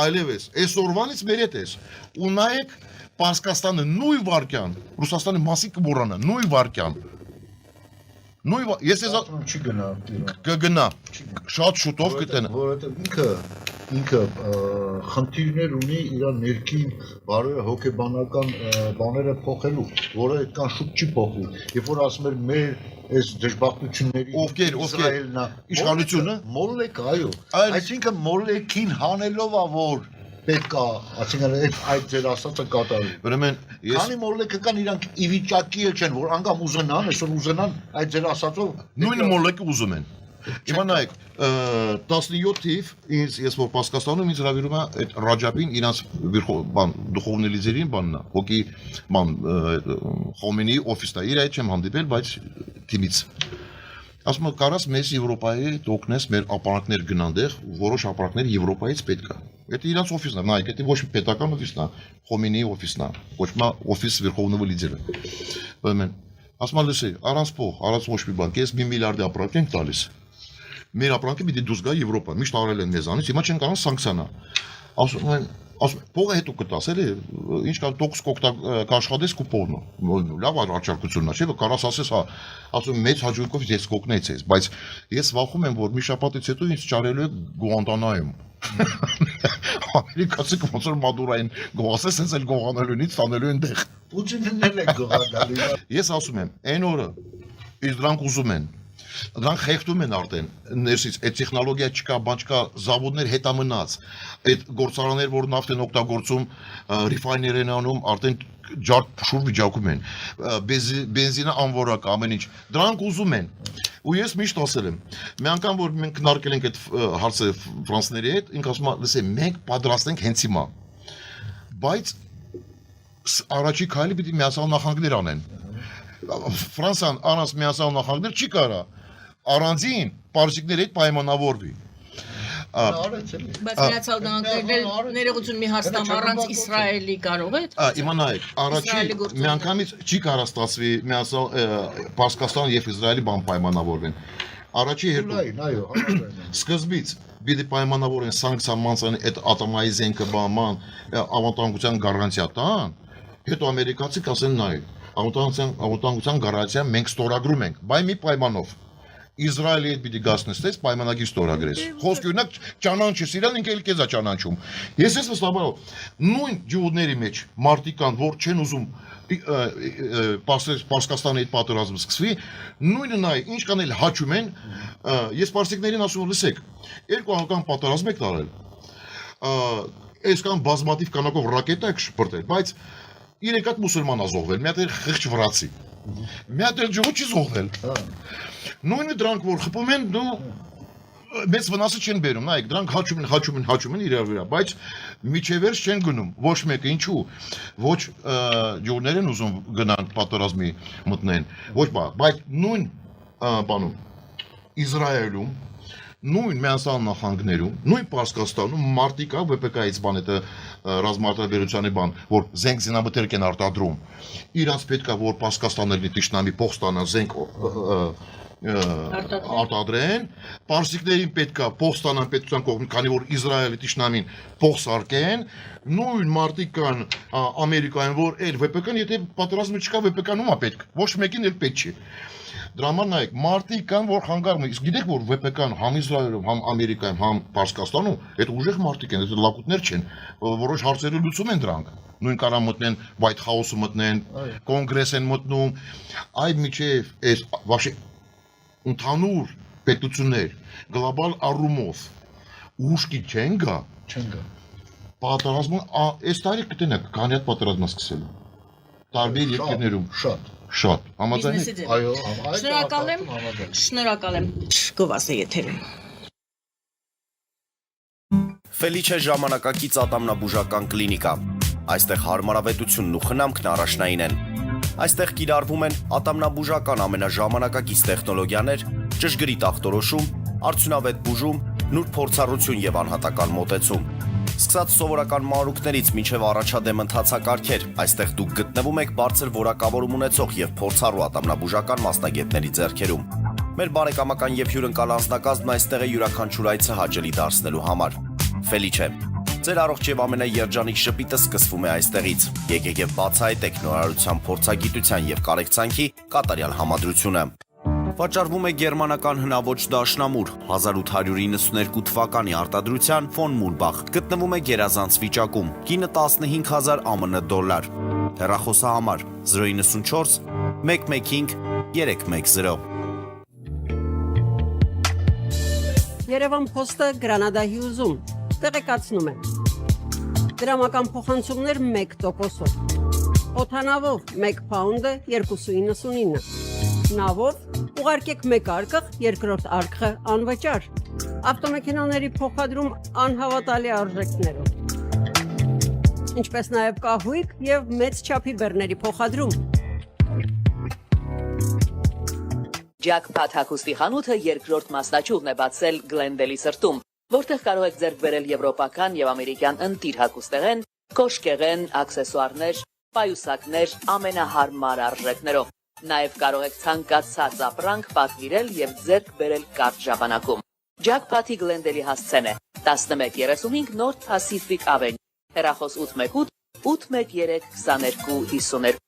այլևս այսօրվանից մեր հետ ես, ու նայեք Պարսկաստանը նույն վարքյան, Ռուսաստանի մասի կմոռանա, նույն վարքյան, ես չի գնա, կգնա, շատ շուտով կտենա, որովհետև ինքը խնդիրներ ունի իր ներքին հոգեբանական բաները փոխելու, որը այդքան շուտ չի փոխվի։ Երբ որ ասում են մեր այս դժբախտությունների ովքեր իշխանությունը մոլլեք, այո, այսինքն մոլլեքին հանելով է որ պետք է, այսինքն այդ ձեր ասածը կատարվի։ Ուրեմն ես քանի մոլլեկը կան իրանք ի վիճակի չեն, որ անգամ ուզենան, այսօր ուզենան այդ ձեր ասածով նույն մոլլեկը ուզում են։ Հիմա նայեք, 17 թիվ ես որ Պարսկաստանում ինձ հրավիրում է այդ Ռաջաբին իրանց դուխովնի լիդերին բանն է, հոգի Խոմենիի օֆիսն է, իր հետ չեմ հանդիպել, բայց թիմից։ Ասում եմ, կարաս մեզ Եվրոպայի դոկնես մեր ապարանքներ գնան դեղ, որոշ ապարանքներ Եվրոպայից պետք է։ Դա իրանց օֆիսն է, նայեք, դա ոչ մի պետական օֆիսն է, Խոմենիի օֆիսն է, ոչ մի օֆիս Վերխովնովի լիդերը։ Ուրեմն, ասում եմ, լսի, առանց փող, առանց ոչ մի բան, կես 1 միլիարդի ապրանք ենք տալիս։ Մեր ապրանքը պիտի դուրս գա Եվրոպա, միշտ արել են մեզանից, հիմա չեն կարող սանկցիանա։ ասում են փողը հետո կտաս էլի ինչ կա տոքս կաշխատես ու փողնո լավ առաջարկությունն է չէ՞ կարաս ասես հա ասում մեծ հաջողությամբ ես կօգնեի ցեզ բայց ես վախում եմ որ մի շաբաթից հետո ինձ ճարելու է Գուանտանայում ամերիկացի ոնց որ մադուրային գողասես sense էլ գողանալունից տանելու են տեղ Պուտինն էլ է գողանալու ես ասում եմ այն օրը իսկ դրանք ուզում են Դրանք խեղդում են արդեն ներսից այդ տեխնոլոգիա չկա, բան չկա, զավոդներ հետամնաց, այդ գործարաններ, որ նավթ են օգտագործում, ռիֆայներ են անում, արդեն ջարդ շուր վիճակում են, բենզինը անվորակ, ամեն ինչ, դրանք ուզում են, ու ես միշտ ասել եմ, մի անգամ, որ մենք քննարկել ենք այդ հարցը ֆրանսների հետ, ինք ասում է, լսե, մենք պատրաստ ենք հենց հիմա, բայց առաջի քայլը պիտի միացյալ նահանգներ անեն, Ֆրանսիան առանց միացյալ նահանգներ չի կարա առանձին պարզիկների հետ պայմանավորվի Բայց միացյալ նահանգներն ներողություն մի հաստամ առանց Իսրայելի կարող է իմանայեք առաջի միանգամից չի կարա ստացվի միացյալ Պարսկաստան եւ Իսրայելի բան պայմանավորվեն առաջի հետո սկզբից պիտի պայմանավորեն սանկցիա մանցանի այդ ատոմային զենքը բաման ավտանգության գարանտիա տան հետո ամերիկացի կասեն նայ Ավտանգության գարանտիա մենք ստորագրում ենք, բայ մի պայմանով։ Իսրայելի հետ պիտի գասնստես պայմանագիր ստորագրես։ Խոսքը օրինակ ճանաչես իրան ինքը էլ քեզ է ճանաչում։ Ես ես վստահաբար նույն ջուդների մեջ մարտիկան, որ չեն ուզում Պարսկաստանի հետ պատերազմը սկսվի, նույնը նայ, ինչ կան էլ հաճում են, ես պարսիկներին ասում եմ, լսեք, երկու անգամ պատերազմ եք տարել։ Այսքան բազմատիվ քանակով ռակետա եք շփրտել, բայց Իրենք այդ մուսուլման ազողվել, մի հատ էլ խղճ վրացի։ Մի հատ էլ ջուղ չի զողվել։ Նույնը դրանք որ խփում են, դու մեծ վնասը չեն բերում, նայեք, դրանք հաճում են իրար վրա, բայց միջևերս չեն գնում, ոչ մեկը ինչու, ոչ ջուղներ են ուզում գնան պատերազմի մտնեն, ոչ բա, բայց նույն բանում Իսրայելում նույն միացյալ նահանգներում, նույն Պարսկաստանում մարտիկա ՎՊԿ-ից բան է ռազմարտադրության բան, որ զենք զինամթերք են արտադրում։ Իրանց պետքա որ Պարսկաստանների տիշնամի փող ստանան զենք արտադրեն, պարսիկներին պետքա փող ստանան պետության կողմից, քանի որ Իսրայելի տիշնամին փող սարքեն, նույն մարտիկան Ամերիկայում որ էլ ՎՊԿ-ն եթե պատերազմը չկա ՎՊԿ-ն ումա պետք, ոչ մեկին էլ պետք չի։ Դրա համար նայեք, մարտիկ կան, որ խանգարում են, իսկ գիտեք, որ ՎՊԿ-ն համ Իսրայելում, համ Ամերիկայում, համ Պարսկաստանում, այդ ուժեղ մարտիկ են, այդ լակուտներ չեն, որոշ հարցերը լուծում են դրանք, նույն կարան մտնեն, White House-ը մտնեն, կոնգրես են մտնում, այդ միջև այս վաշի ընդհանուր պետություններ, գլոբալ առումով ուժքի չեն գա, պատերազմը, այս տարի կտենեք, քանի հատ պատերազմը սկսելու, տարբեր երկրներում, Շատ, համաձայն եք։ Այո, շնորհակալ եմ, գովասե եթերում։ Ֆելիչե ժամանակակից ատամնաբուժական կլինիկա։ Այստեղ հարմարավետությունն ու խնամքն առաջնային են։ Այստեղ կիրառվում են ատամնաբուժական ամենաժամանակակից տեխնոլոգիաներ, ճշգրիտ ախտորոշում, արդյունավետ բուժում, նուրբ փորձառություն եւ անհատական մոտեցում։ Սկսած սովորական մանրուքներից մինչև առաջադեմ ընթացակարգեր, այստեղ դուք գտնվում եք բարձր որակավորում ունեցող եւ փորձառու ատամնաբուժական մասնագետների ձեռքերում։ Մեր բարեկամական եւ հյուրընկալ անձնակազմն այստեղ է յուրաքանչյուր այցը հաճելի դարձնելու համար։ Ֆելիչե, ձեր առողջ եւ ամենաերջանիկ շպիտը սկսվում է այստեղից։ Եկեք եւ բացահայտեք նորարարության փորձագիտության եւ կարեկցանքի կատարյալ համադրությունը։ Վաճառվում է գերմանական հնաոճ դաշնամուր 1892 թվականի արտադրության ֆոն Մուրբախ, գտնվում է գերազանց վիճակում, կինը 15000 ԱՄՆ դոլար, հեռախոսահամար 094 115 310։ Երևան փոստը Գրանադա Հյուզում, տեղեկացնում է, դրամական փոխանցումներ 1%-ով, օդանավով 1 պաունդը 2.99, նավով ուղարկեք մեկ արկղ, երկրորդ արկղը անվճար, ավտոմեքենաների փոխադրում անհավատալի արժեքներով, ինչպես նաև կահույք և մեծ չափի բեռների փոխադրում։ Jackpot հագուստի խանութը երկրորդ մասնաճյուղն է բացել Գլենդելի սրտում, որտեղ կարող եք ձեռք բերել եվրոպական և ամերիկյան ընտիր հագուստեղեն, կոշկեղեն, աքսեսուարներ, պայուսակներ ամենահարմար արժեքներով։ Նաև կարող եք ցանկացած ապրանք պատվիրել և ձեռք բերել կարճ ժամանակում։ Ջակփաթի Գլենդելի հասցեն է 11:35 North Pacific Avenue, հեռախոս 818 813 2252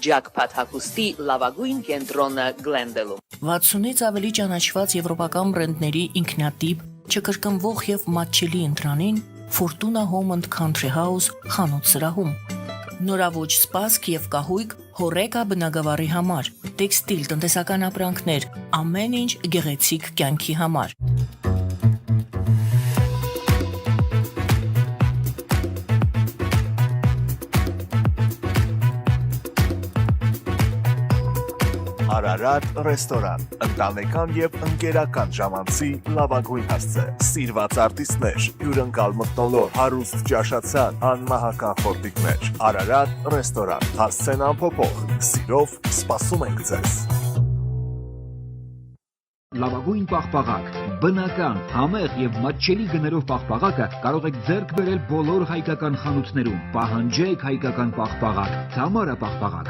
Ջակփաթ հագուստի լավագույն կենտրոնը Գլենդելում։ 60-ից ավելի ճանաչված եվրոպական բրենդների ինքնատիպ, չկրկնվող եւ մատչելի ընտրանին Fortuna Home and Country House խանութ սրահում։ Նորաոճ սպասք եւ կահույք հորեկա բնագավառի համար, տեքստիլ, տնտեսական ապրանքներ, ամեն ինչ գեղեցիկ կյանքի համար։ Արարատ ռեստորան, ընտանեկան եւ ընկերական ժամանցի լավագույն հասցե, սիրված արտիստներ, հյուրընկալ մթնոլորտ, հարուստ ճաշացան, անմահական խորտիկներ, Արարատ ռեստորան, հասցեն ամփոփող, սիրով սպասում ենք ձեզ։ Լավագույն պաղպաղակ, բնական, համեղ եւ մատչելի գներով պաղպաղակը կարող եք ձեռք բերել բոլոր հայկական խանութներում։ Պահանջեք հայկական պաղպաղակ, Թամարա պաղպաղակ։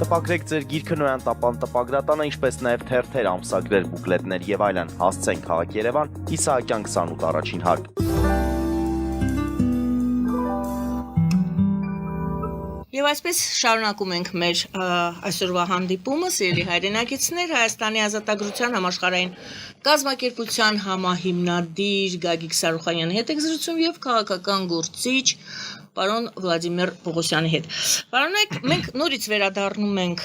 Տպագրեք ձեր գիրքը Նոյան տապան տպագրատանը, ինչպես նաև թերթեր, ամսագրեր, բուկլետներ եւ այլն։ Հասցեն քաղաք Երևան, Իսահակյան 28 առաջին հարկ։ Եվ այսպես շարունակում ենք մեր այսօրվա հանդիպումը, սիրելի հայրենակիցներ, Հայաստանի ազատագրության համաշխարհային կազմակերպության համահիմնադիր Գագիկ Սարուխանյանի հետ եք զրուցում եւ քաղաքական գործիչ պարոն Վլադիմիր Պողոսյանի հետ։ Պարոնեք, մենք նորից վերադառնում ենք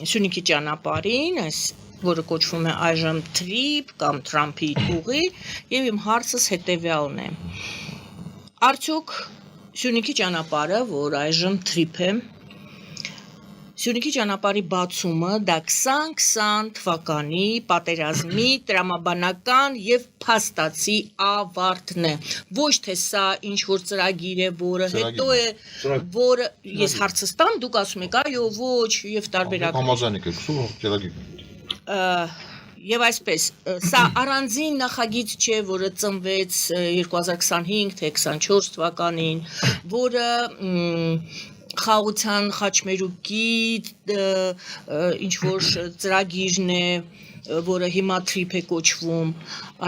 Սյունիքի ճանապարհին, որը կոչվում է այժմ Trip կամ Թրամփի ուղի, եւ իմ հարցս հետեւյալն է. Արդյոք Սյունիքի ճանապարհը, որ այժմ Trip է, Սյունիքի ճանապարհի բացումը դա 2020 թվականի պատերազմի տրամաբանական եւ փաստացի ավարտն է։ Ոչ թե սա ինչ որ ծրագիր է, որը հետո է, որը ես հարցս տամ, դուք ասում եք, այո, ոչ, եւ տարբերակ։ Համազանիկ եք, ծրագիր։ Եվ այսպես, սա առանձին նախագիծ չէ, որը ծնվեց 2025 թե 24 թվականին, որը խաղության խաչմերուկի ինչ-որ ծրագիրն է, որը հիմա Trip է կոչվում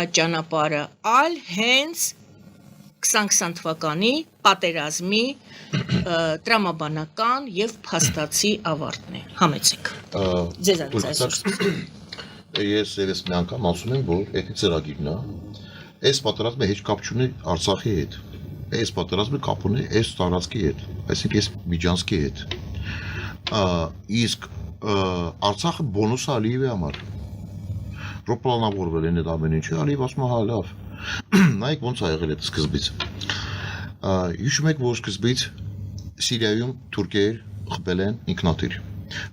այդ ճանապարհը, այլ հենց 2020 թվականի պատերազմի տրամաբանական եւ փաստացի ավարտն է։ Համեցեք։ Ձեզանից այսօր։ Ես եւս մի անգամ ասում եմ, որ այդ ծրագիրն է, այս պատերազմը հեչ կապ չունի Արցախի հետ։ Այս պատերազմը կապ ունի այս տարածքի հետ, այսինքն այս Միջանցքի հետ։ Իսկ Արցախը բոնուս է Ալիևի համար։ Պլանավորվել են այդ ամեն ինչը, Ալիև ասում է հա լավ։ Նայեք ոնց ա եղել այդ սկզբից։ Հիշում եք, որ սկզբից Սիրիայում թուրքեր խփել են ինքնաթիռ։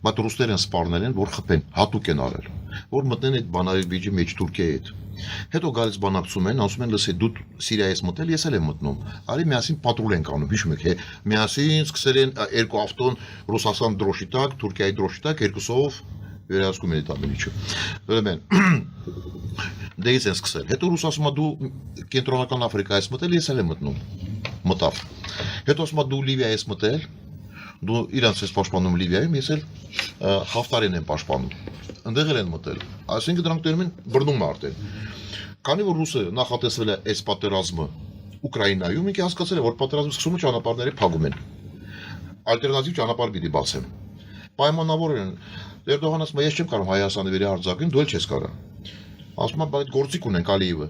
Բայց ռուսներն սպառնել են, որ խփեն, հատուկ են արել, որ մտնեն այդ բանալի բիջի մեջ Թուրքիայի հետ։ Հետո գալիս բանակցում են, ասում են, լսե, դու Սիրիայից մտել, ես էլ եմ մտնում։ Արի միասին պատրուլ ենք անում, հիշում եք, միասին սկսել են երկու ավտոն Ռուսաստան դրոշի տակ, Թուրքիայի դրոշի տակ, երկուսով վերահսկում են այդ ամեն ինչը։ Ուրեմն դեից են սկսել։ Հետո ռուս ասում է, դու Կենտրոնական Աֆրիկայից մտել, ես էլ եմ մտնում։ Մտավ։ Հետո ասում է, դու Լիվիայից մտել, դու իրանց ես պաշտպանում Լիվիայում, ես էլ Հաֆտարին եմ պաշտպանում։ Ընդեղ են մտել, այսինքն դրանք տերում են բռնում արդեն։ Քանի որ ռուսը նախատեսվել է այս պատերազմը Ուկրաինայում, ինքը հասկացել է, որ պատերազմը սկսում է ճանապարհները փակում են։ Ալտերնատիվ ճանապարհ պիտի բացեն։ Պայմանավոր են, Էրդողանը ասում է, ես չեմ կարող Հայաստանը վերահարձակել, դու էլ չես կարող։ Ասում է, բայց գործիք ունենք Ալիևը։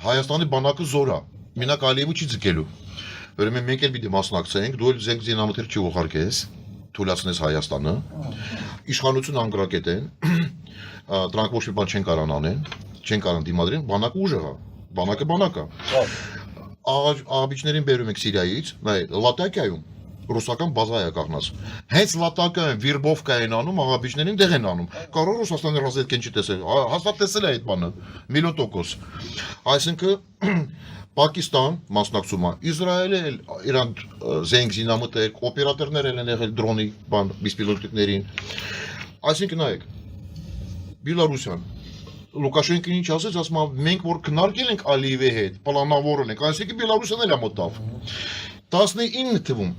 Հայաստանի բանակը զոր է, մենակ Ալիևը չի ձգելու։ Ուրեմն մենք էլ պիտի մասնակցենք, դու էլ զենք զինամթեր չուղարկես, թույլատնես Հայաստանը, իշխանություն անգրակետ են, դրանք ոչ մի բան չեն կարող անեն, չեն կարող դիմադրեն, բանակը ուժեղ է, բանակը։ Աղաբիչներին բերում եք Սիրիայից, նայ, Լատակիայում ռուսական բազա է կաղնած։ Հենց Լատակիայում Վիրբովկա են անում, աղաբիչներին դեղ են անում։ Կարող Ռուսաստանի ռազվեդկեն չի տեսել, հաստատ տեսել է այդ բանը, 100%։ Այսինքն Պակիստան մասնակցում է, Իսրայելը իրան զենք զինամթեր, օպերատորներ են եղել դրոնի բան, բիսպիլոտիկներին։ Այսինքն նայեք, Բելարուսյան, Լուկաշենկոն ինչ ասեց, ասում է, մենք որ քննարկել ենք Ալիևի հետ, պլանավորել ենք, այսինքն Բելարուսն էլ է մտավ։ 19 թվում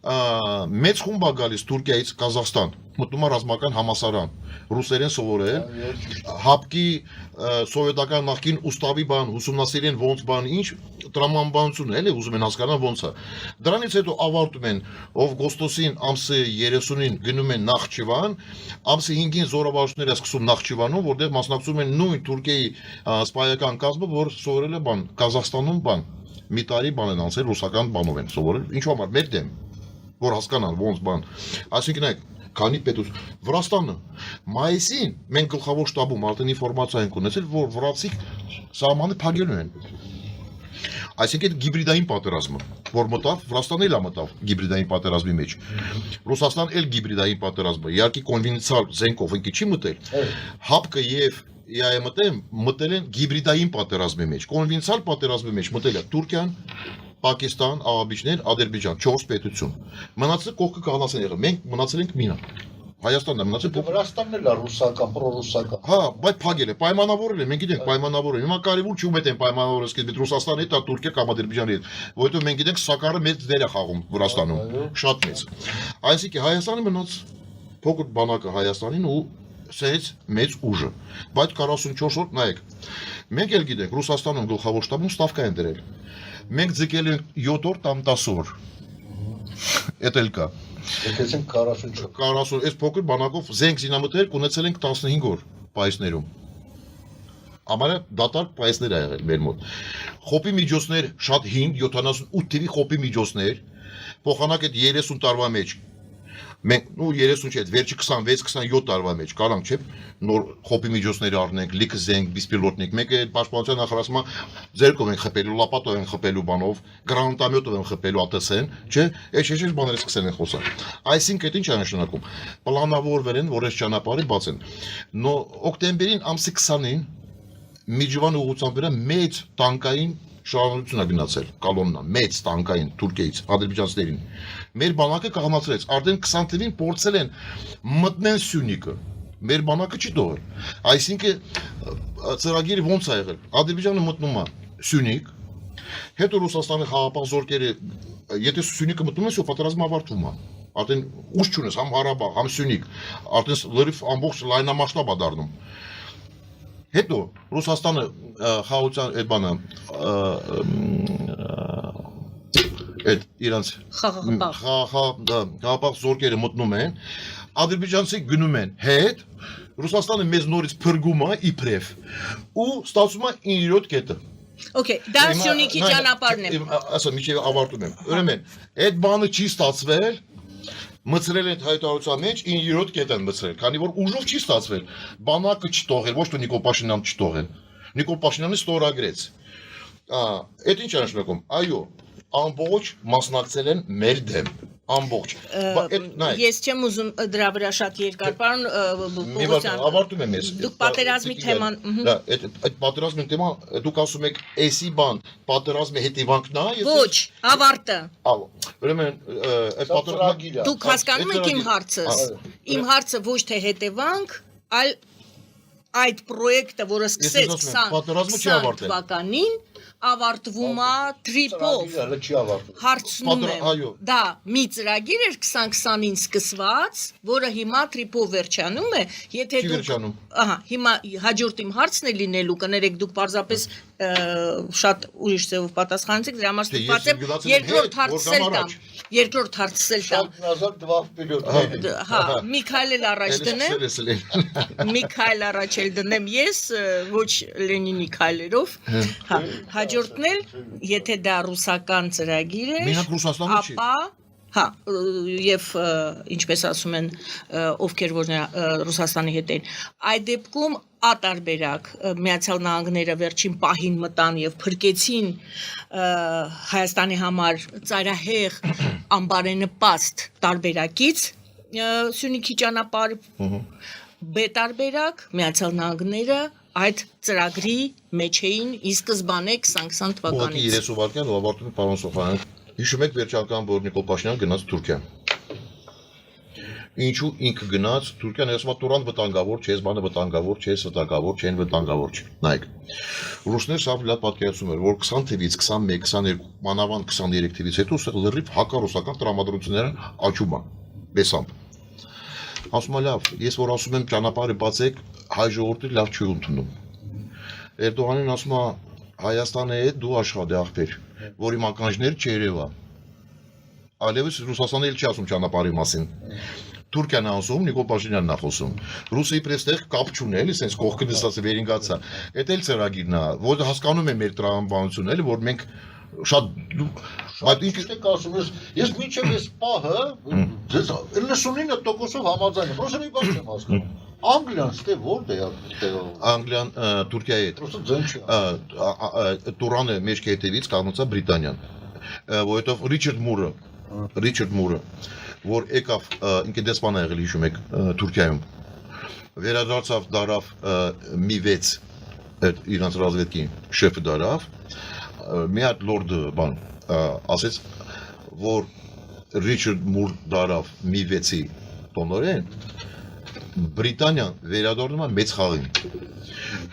մեծ խումբ է գալիս Թուրքիայից Կազախստան, մտնում է ռազմական համալսարան, ռուսերեն սովորել, հապկի սովետական նախկին ուստավի բան, ուսումնասիրեն ոնց բան, ինչ տրամանբանություն էլի ուզում են հասկանալ ոնց է։ Դրանից հետո ավարտում են օգոստոսին ամսի 30-ին գնում են Նախճիվան, ամսի 5-ին զորավարությունները սկսում Նախճիվանում, որտեղ մասնակցում են նույն Թուրքիայի սպայական կազմը, որ սովորել է բան Կազախստանում բան, մի տարի բան են անցել ռուսական բանով են սովորել, ինչու համար մեր դեմ, որ հասկանան ոնց բան։ Այսինքն այդ քանի պետություն Վրաստանը մայիսին մենք գլխավոր շտաբում արդեն ինֆորմացիա ենք ունեցել, որ վրացիք սահմանը փակելու են։ Այսինքն գիբրիդային պատերազմը, որ մտավ, Վրաստանը էլ մտավ գիբրիդային պատերազմի մեջ։ Ռուսաստան էլ գիբրիդային պատերազմը, իհարկե կոնվենցիոնալ զենքով ինքը չի մտել։ ՀԱՊԿ եւ ԵԱՄՏ-ը մտել են գիբրիդային պատերազմի մեջ, կոնվենցիոնալ պատերազմի մեջ մտել է Թուրքիան, Պակիստան, Աղաբիջներ, Ադրբեջան, 4 պետություն։ Մնացել կողքը կանանց են եղել, մենք մնացել ենք մինա։ Հայաստանն է մնացել Վրաստանն էլ է ռուսական, պրոռուսական։ Հա, բայց փակել է, պայմանավորել է, մենք գիտենք պայմանավորել։ Հիմա կարևոր չի ում հետ են պայմանավորել, սկզբից Ռուսաստանի հետ, Թուրքիա կամ Ադրբեջանի հետ, որովհետեւ մենք գիտենք Սակարը մեծ դեր է խաղում Վրաստանում, շատ մեծ։ Այսինքն Հայաստանը մնաց փոքր բանակը Հայաստանին ու սենց մեծ ուժը, բայց 44 օր նայեք։ Մենք էլ գիտենք Ռուսաստանում գլխավոր շտաբում ստավկա են դրել։ Մենք ձգել ենք 7 օր կամ 10 օր։ Էդ էլ կա։ Եկեցին 44։ 40, այս փոքր բանակով զենք զինամթեր ունեցել ենք 15 օր պայսներում։ Ամենա դատարկ պայսներ ա եղել մեր մոտ։ Խոպի միջոցներ շատ հին 78 թվի խոպի միջոցներ, փոխանակ այդ 30 տարվա մեջ մենք ու 30 չէ, վերջի 26-27 տարվա մեջ կարանք չէ նոր խոպի միջոցներ առնենք, լիքը զենք, բիսպիլոտնիկ, մեկը պաշտպանության նախարարությունը ձերքով են խփելու, լապատով են խփելու բանով, գրանատամյոտով են խփելու ԱՏՍ-ն, չէ, այս շեշ բաները սկսեն են խոսալ։ Այսինքն դա ինչ է նշանակում։ Պլանավորվել են, որ այս ճանապարհը բացեն։ Օկտեմբերին ամսի 20-ին Միջուան ուղղությամբ վրա մեծ տանկային շարժություն է գնացել, կոլոննա, մեծ տանկային Թուրքիայից, ադրբեջանցիներին։ Մեր բանակը կանգնացրեց, արդեն 20 թվին փորձել են մտնեն Սյունիքը։ Մեր բանակը չի թողել։ Այսինքն ծրագիրը ոնց է եղել։ Ադրբեջանը մտնում է Սյունիք, հետո Ռուսաստանի խաղապահ զորքերը, եթե Սյունիքը մտնում են, պատերազմը ավարտվում է։ Արդեն ուժ չունես, համ Ղարաբաղ, համ Սյունիք, արդեն լրիվ ամբողջ լայնամասշտաբ է դառնում։ Հետո Ռուսաստանը խաղաղության այդ բանը այդ իրանց խաղաղապահ զորքերը մտնում են, ադրբեջանցի գնում են հետ, Ռուսաստանը մեզ նորից փրկում է իբրև ու ստացվում է 9-րդ կետը։ Okay, դա Սյունիքի ճանապարհն է։ Ասա, միջև ավարտում եմ։ Ուրեմն, այդ բանը չի ստացվել, մցրել են հայտարարության մեջ 9-րդ կետ են մցրել, քանի որ ուժով չի ստացվել, բանակը չթողել, ոչ թե Նիկոլ Փաշինյանը չթողել։ Նիկոլ Փաշինյանը ստորագրեց։ Այդ ինչ է նշանակում։ Այո, ամբողջ մասնակցել են մեր դեմ, ամբողջ։ Ես չեմ ուզում դրա վրա շատ երկար պարոն Պողոսյան։ Ավարտում եմ ես։ Դուք պատերազմի թեման։ Այդ պատերազմի թեման, դուք ասում եք, էսի բան, պատերազմի հետևանքն է, Ոչ, ավարտը։ Ուրեմն այդ պատերազմը Դուք հասկանում եք իմ հարցս։ Իմ հարցը ոչ թե հետևանք, այլ այդ պրոյեկտը, որը սկսեց 20 թվականին, ավարտվում է տրիպով։ Հարցնում եմ, դա մի ծրագիր էր 2020-ին սկսված, որը հիմա տրիպով վերջանում է, եթե դուք հիմա հաջորդ իմ հարցն է լինելու, կներեք դուք պարզապես շատ ուրիշ ձևով պատասխանեցիք, դրա համար ստիպված եմ երկրորդ հարցել տամ։ Հա, Միքայել էլ առաջ դնեմ։ Միքայել առաջ էլ դնեմ ես, ոչ Լենին Միքայելերով։ Հա, հաջորդն էլ, եթե դա ռուսական ծրագիր է, ապա հա, եւ ինչպես ասում են ովքեր որ Ռուսաստանի հետ են, այդ դեպքում ատարբերակ Միացյալ Նահանգները վերջին պահին մտան եւ փրկեցին Հայաստանի համար ծայրահեղ անբարենպաստ տարբերակից Սյունիքի ճանապարհ բետարբերակ Միացյալ Նահանգները այդ ծրագրի մեջ էին ի սկզբանե 2020 թվականից։ 30 վայրկյան ու ավարտում է պարոն Սոխանյան։ Հիշում եք վերջական որ Նիկոլ Փաշինյանը գնաց Թուրքիա։ Ինչու ինքը գնաց Թուրքիան ասում է Տուրան վտանգավոր չէ, բանը վտանգավոր չէ, վտանգավոր չեն, վտանգավոր չէ։ Նայեք։ Ռուսները շատ լավ պատկերացնում էր, որ 20 թվից 21, 22, մանավանդ 23 թվից հետո լրիվ հակառուսական տրամադրությունները աճում են, բեսամբ։ Ասում է լավ, ես որ ասում եմ ճանապարհը բացեք, հայ ժողովուրդը լավ չի ընդունում։ Էրդողանին ասում է Հայաստանը է դու աշխատի աղբեր, որի ականջները չերևա։ Այլևս Ռուսաստանը էլ չի ասում ճանապարհի մասին։ Թուրքիան ասում, Նիկոլ Փաշինյանն է խոսում։ Ռուսիայի պրեստեղ կապ չունի, էլի, sense կողքը դստած վերինգացա։ Էդ էլ ծրագիրն է, որ հասկանում եմ մեր տրամաբանությունը, էլի, որ մենք շատ այդ ինչ եք ասում, ես մինչև այս պահը ձեզ 99%-ով համաձայն եմ, просто մի բան չեմ հասկանում։ Անգլիան ստե որտե է տեղով։ Անգլիան Թուրքիայի հետ։ Просто ձեն չի։ Տուրանը մեջքի հետևից կանգնեցա Բրիտանիան։ Որովհետև Ռիչարդ Մուրը, որ եկավ ինքը դեսպան է եղել հիշում եք Թուրքիայում, վերադարձավ դարավ մի 6 այդ իրանց ռազմավարքի շեֆը դարավ, մի հատ լորդը բան ասեց, որ Ռիչարդ Մուր դարավ մի 6-ի տոնորեն, Բրիտանիան վերադառնում է մեծ խաղին,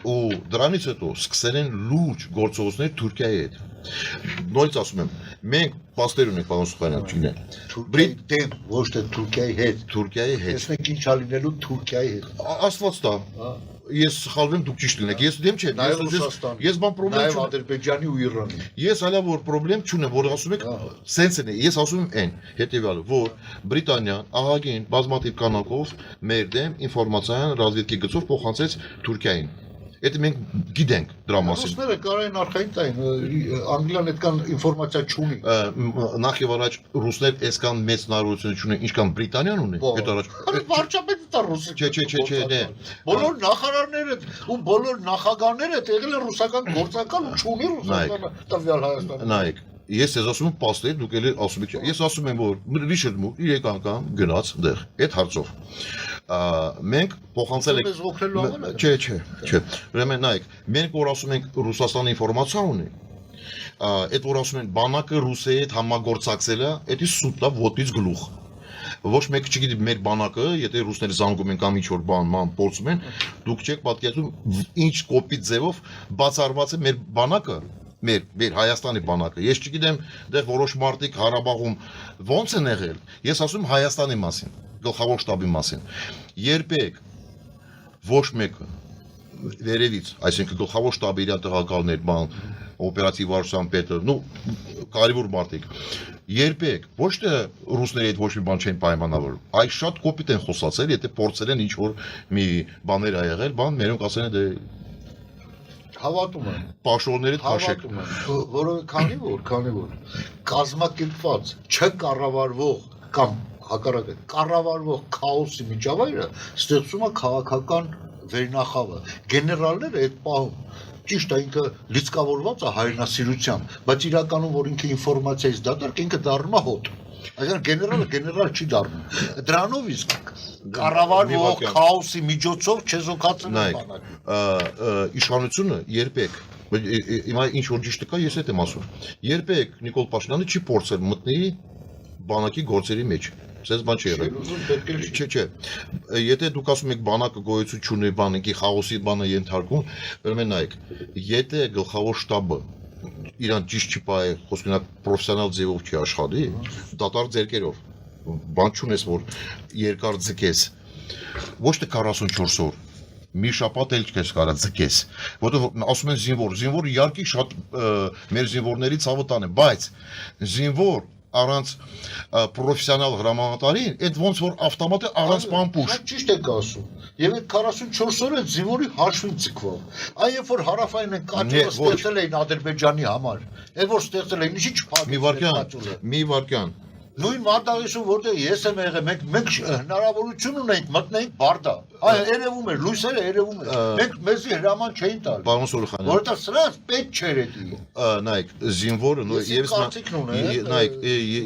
ու դրանից հետո սկսել են լուրջ գործողություններ Թուրքիայի հետ։ Նորից ասում եմ, մենք պաստեր ունենք պարոն Սուխանյան, չգիտեմ։ Թուրքիայի դեմ, ոչ թե Թուրքիայի հետ։ Թուրքիայի հետ։ Տեսնեք ինչ ա լինելու Թուրքիայի հետ։ Աստված տա։ Ես սխալվում եմ, դուք ճիշտ լինեք։ Ես դեմ չեմ։ Ես բան պրոբլեմ չունեմ։ Նաև չունեմ։ Ադրբեջանի ու Իրանի։ Ես հələ որ պրոբլեմ չունեմ, որ ասում եք, սենսն է։ Ես ասում եմ այն, հետեւյալը, որ Բրիտանիան ահագին բազմաթիվ կանակով մեր դեմ ինֆորմացիան ռազմավարքի գծով փոխանցեց Թուրքիային։ Այդ մենք գիտենք դրա մասին։ Ռուսները կարային արխային տային, Անգլիան այդքան ինֆորմացիա չունի։ Նախ եւ առաջ ռուսներ այսքան մեծ հնարավորություն չունեն, ինչքան Բրիտանիան ունի։ Այդ առաջ։ Վարչապետը դա ռուսը։ Չէ։ Բոլոր նախարարները ու բոլոր նախագահները եղել են ռուսական գործակալ ու չունի ռուսական տվյալ Հայաստանը։ Նայեք, ես ես ասում եմ պաստեր, դուք էլ ասում եք։ Ես ասում եմ, որ Ռիչարդ Մուր 3 անգամ գնաց դեր, այդ հարցով։ Մենք փոխանցել ենք Չէ։ Ուրեմն նայեք, մենք որ ասում ենք Ռուսաստանը ինֆորմացիա ունի, այդ որ ասում են բանակը Ռուսիայի հետ համագործակցել է, դա սուտ է ոտից գլուխ։ Ոչ մեկ չգիտի մեր բանակը, եթե ռուսները զանգում են կամ ինչ-որ բան փորձում են, դուք չեք պատկերացնում ինչ կոպիտ ձևով բացառված է մեր բանակը, մեր Հայաստանի բանակը։ Ես չգիտեմ, դեռ որոշ մարդիկ Ղարաբաղում ո՞նց են եղել։ Ես ասում Հայաստանի մասին, գլխավոր շտաբի մասին։ Երբեք ոչ մեկը վերևից, այսինքն գլխավոր շտաբի իր տեղակալներ, օպերատիվ վարչության պետը, կարևոր մարդիկ, երբեք ոչ թե ռուսների հետ ոչ մի բան չեն պայմանավորում, այլ շատ կոպիտ են խոսացել, եթե փորձել են ինչ-որ մի բաներ ա եղել, մերոնք ասեն են դե հավատում են, պաշտոններից քաշեք, քանի որ կազմակերպված չկառավարվող կամ հակառակը կառավարվող քաոսի միջավայրը ստեղծում է քաղաքական վերնախավը։ Գեներալները այդ պահում ճիշտ է ինքը լիցքավորված է հայրենասիրությամբ, բայց իրականում որ ինքը ինֆորմացիայից դատարկ ինքը դառնում է հոտ։ Այսինքն գեներալը գեներալ չի դառնում։ Դրանով իսկ կառավարվող քաոսի միջոցով չեզոքացնում է բանակը։ Իշխանությունը երբեք հիմա ինչ որ ճիշտ կա, ես այդ եմ ասում։ Երբեք Նիկոլ Փաշինյանը չի փորձել մտնել բանակի գործերի մեջ։ Սենց բան չի եղել։ Չէ։ Եթե դուք ասում եք բանակը գոյություն չունի, բանակի խաղոսի բանը ենթարկում, ուրեմն նայեք, եթե գլխավոր շտաբը իրան ճիշտ չի պահի, խոսքնա պրոֆեսիոնալ ձևով չի աշխատի, դատարկ ձեռքերով, բան չունես, որ երկար ձգես, ոչ թե 44 օր, մի շաբաթ էլ չես կարա ձգես, որովհետև ասում են զինվոր իհարկե շատ մեր զինվորների ցավը տան է, բայց զինվոր առանց պրոֆեսիոնալ հրամանատարին, այդ ոնց որ ավտոմատ է առանց պամպուշ։ Շատ ճիշտ եք ասում։ Եվ այդ 44 օրը զինվորի հաշվին ձգվող։ Այն երբ որ հարավային են կաճը ստեղծել էին Ադրբեջանի համար, այդ որ ստեղծել էին, ինչի չփակել։ Մի վարքյան։ Նույն Մարտավեսում որտեղ ես եմ եղել, մենք հնարավորություն ունենք մտնենք Բարդա։ Երևում էր, լույսերը երևում էր։ Մենք մեզի հրաման չէին տալ։ Պարոն Սուրխանյան։ Որտեղ սրանց պետք չէր էդի։ նայեք, զինվորը նայեք,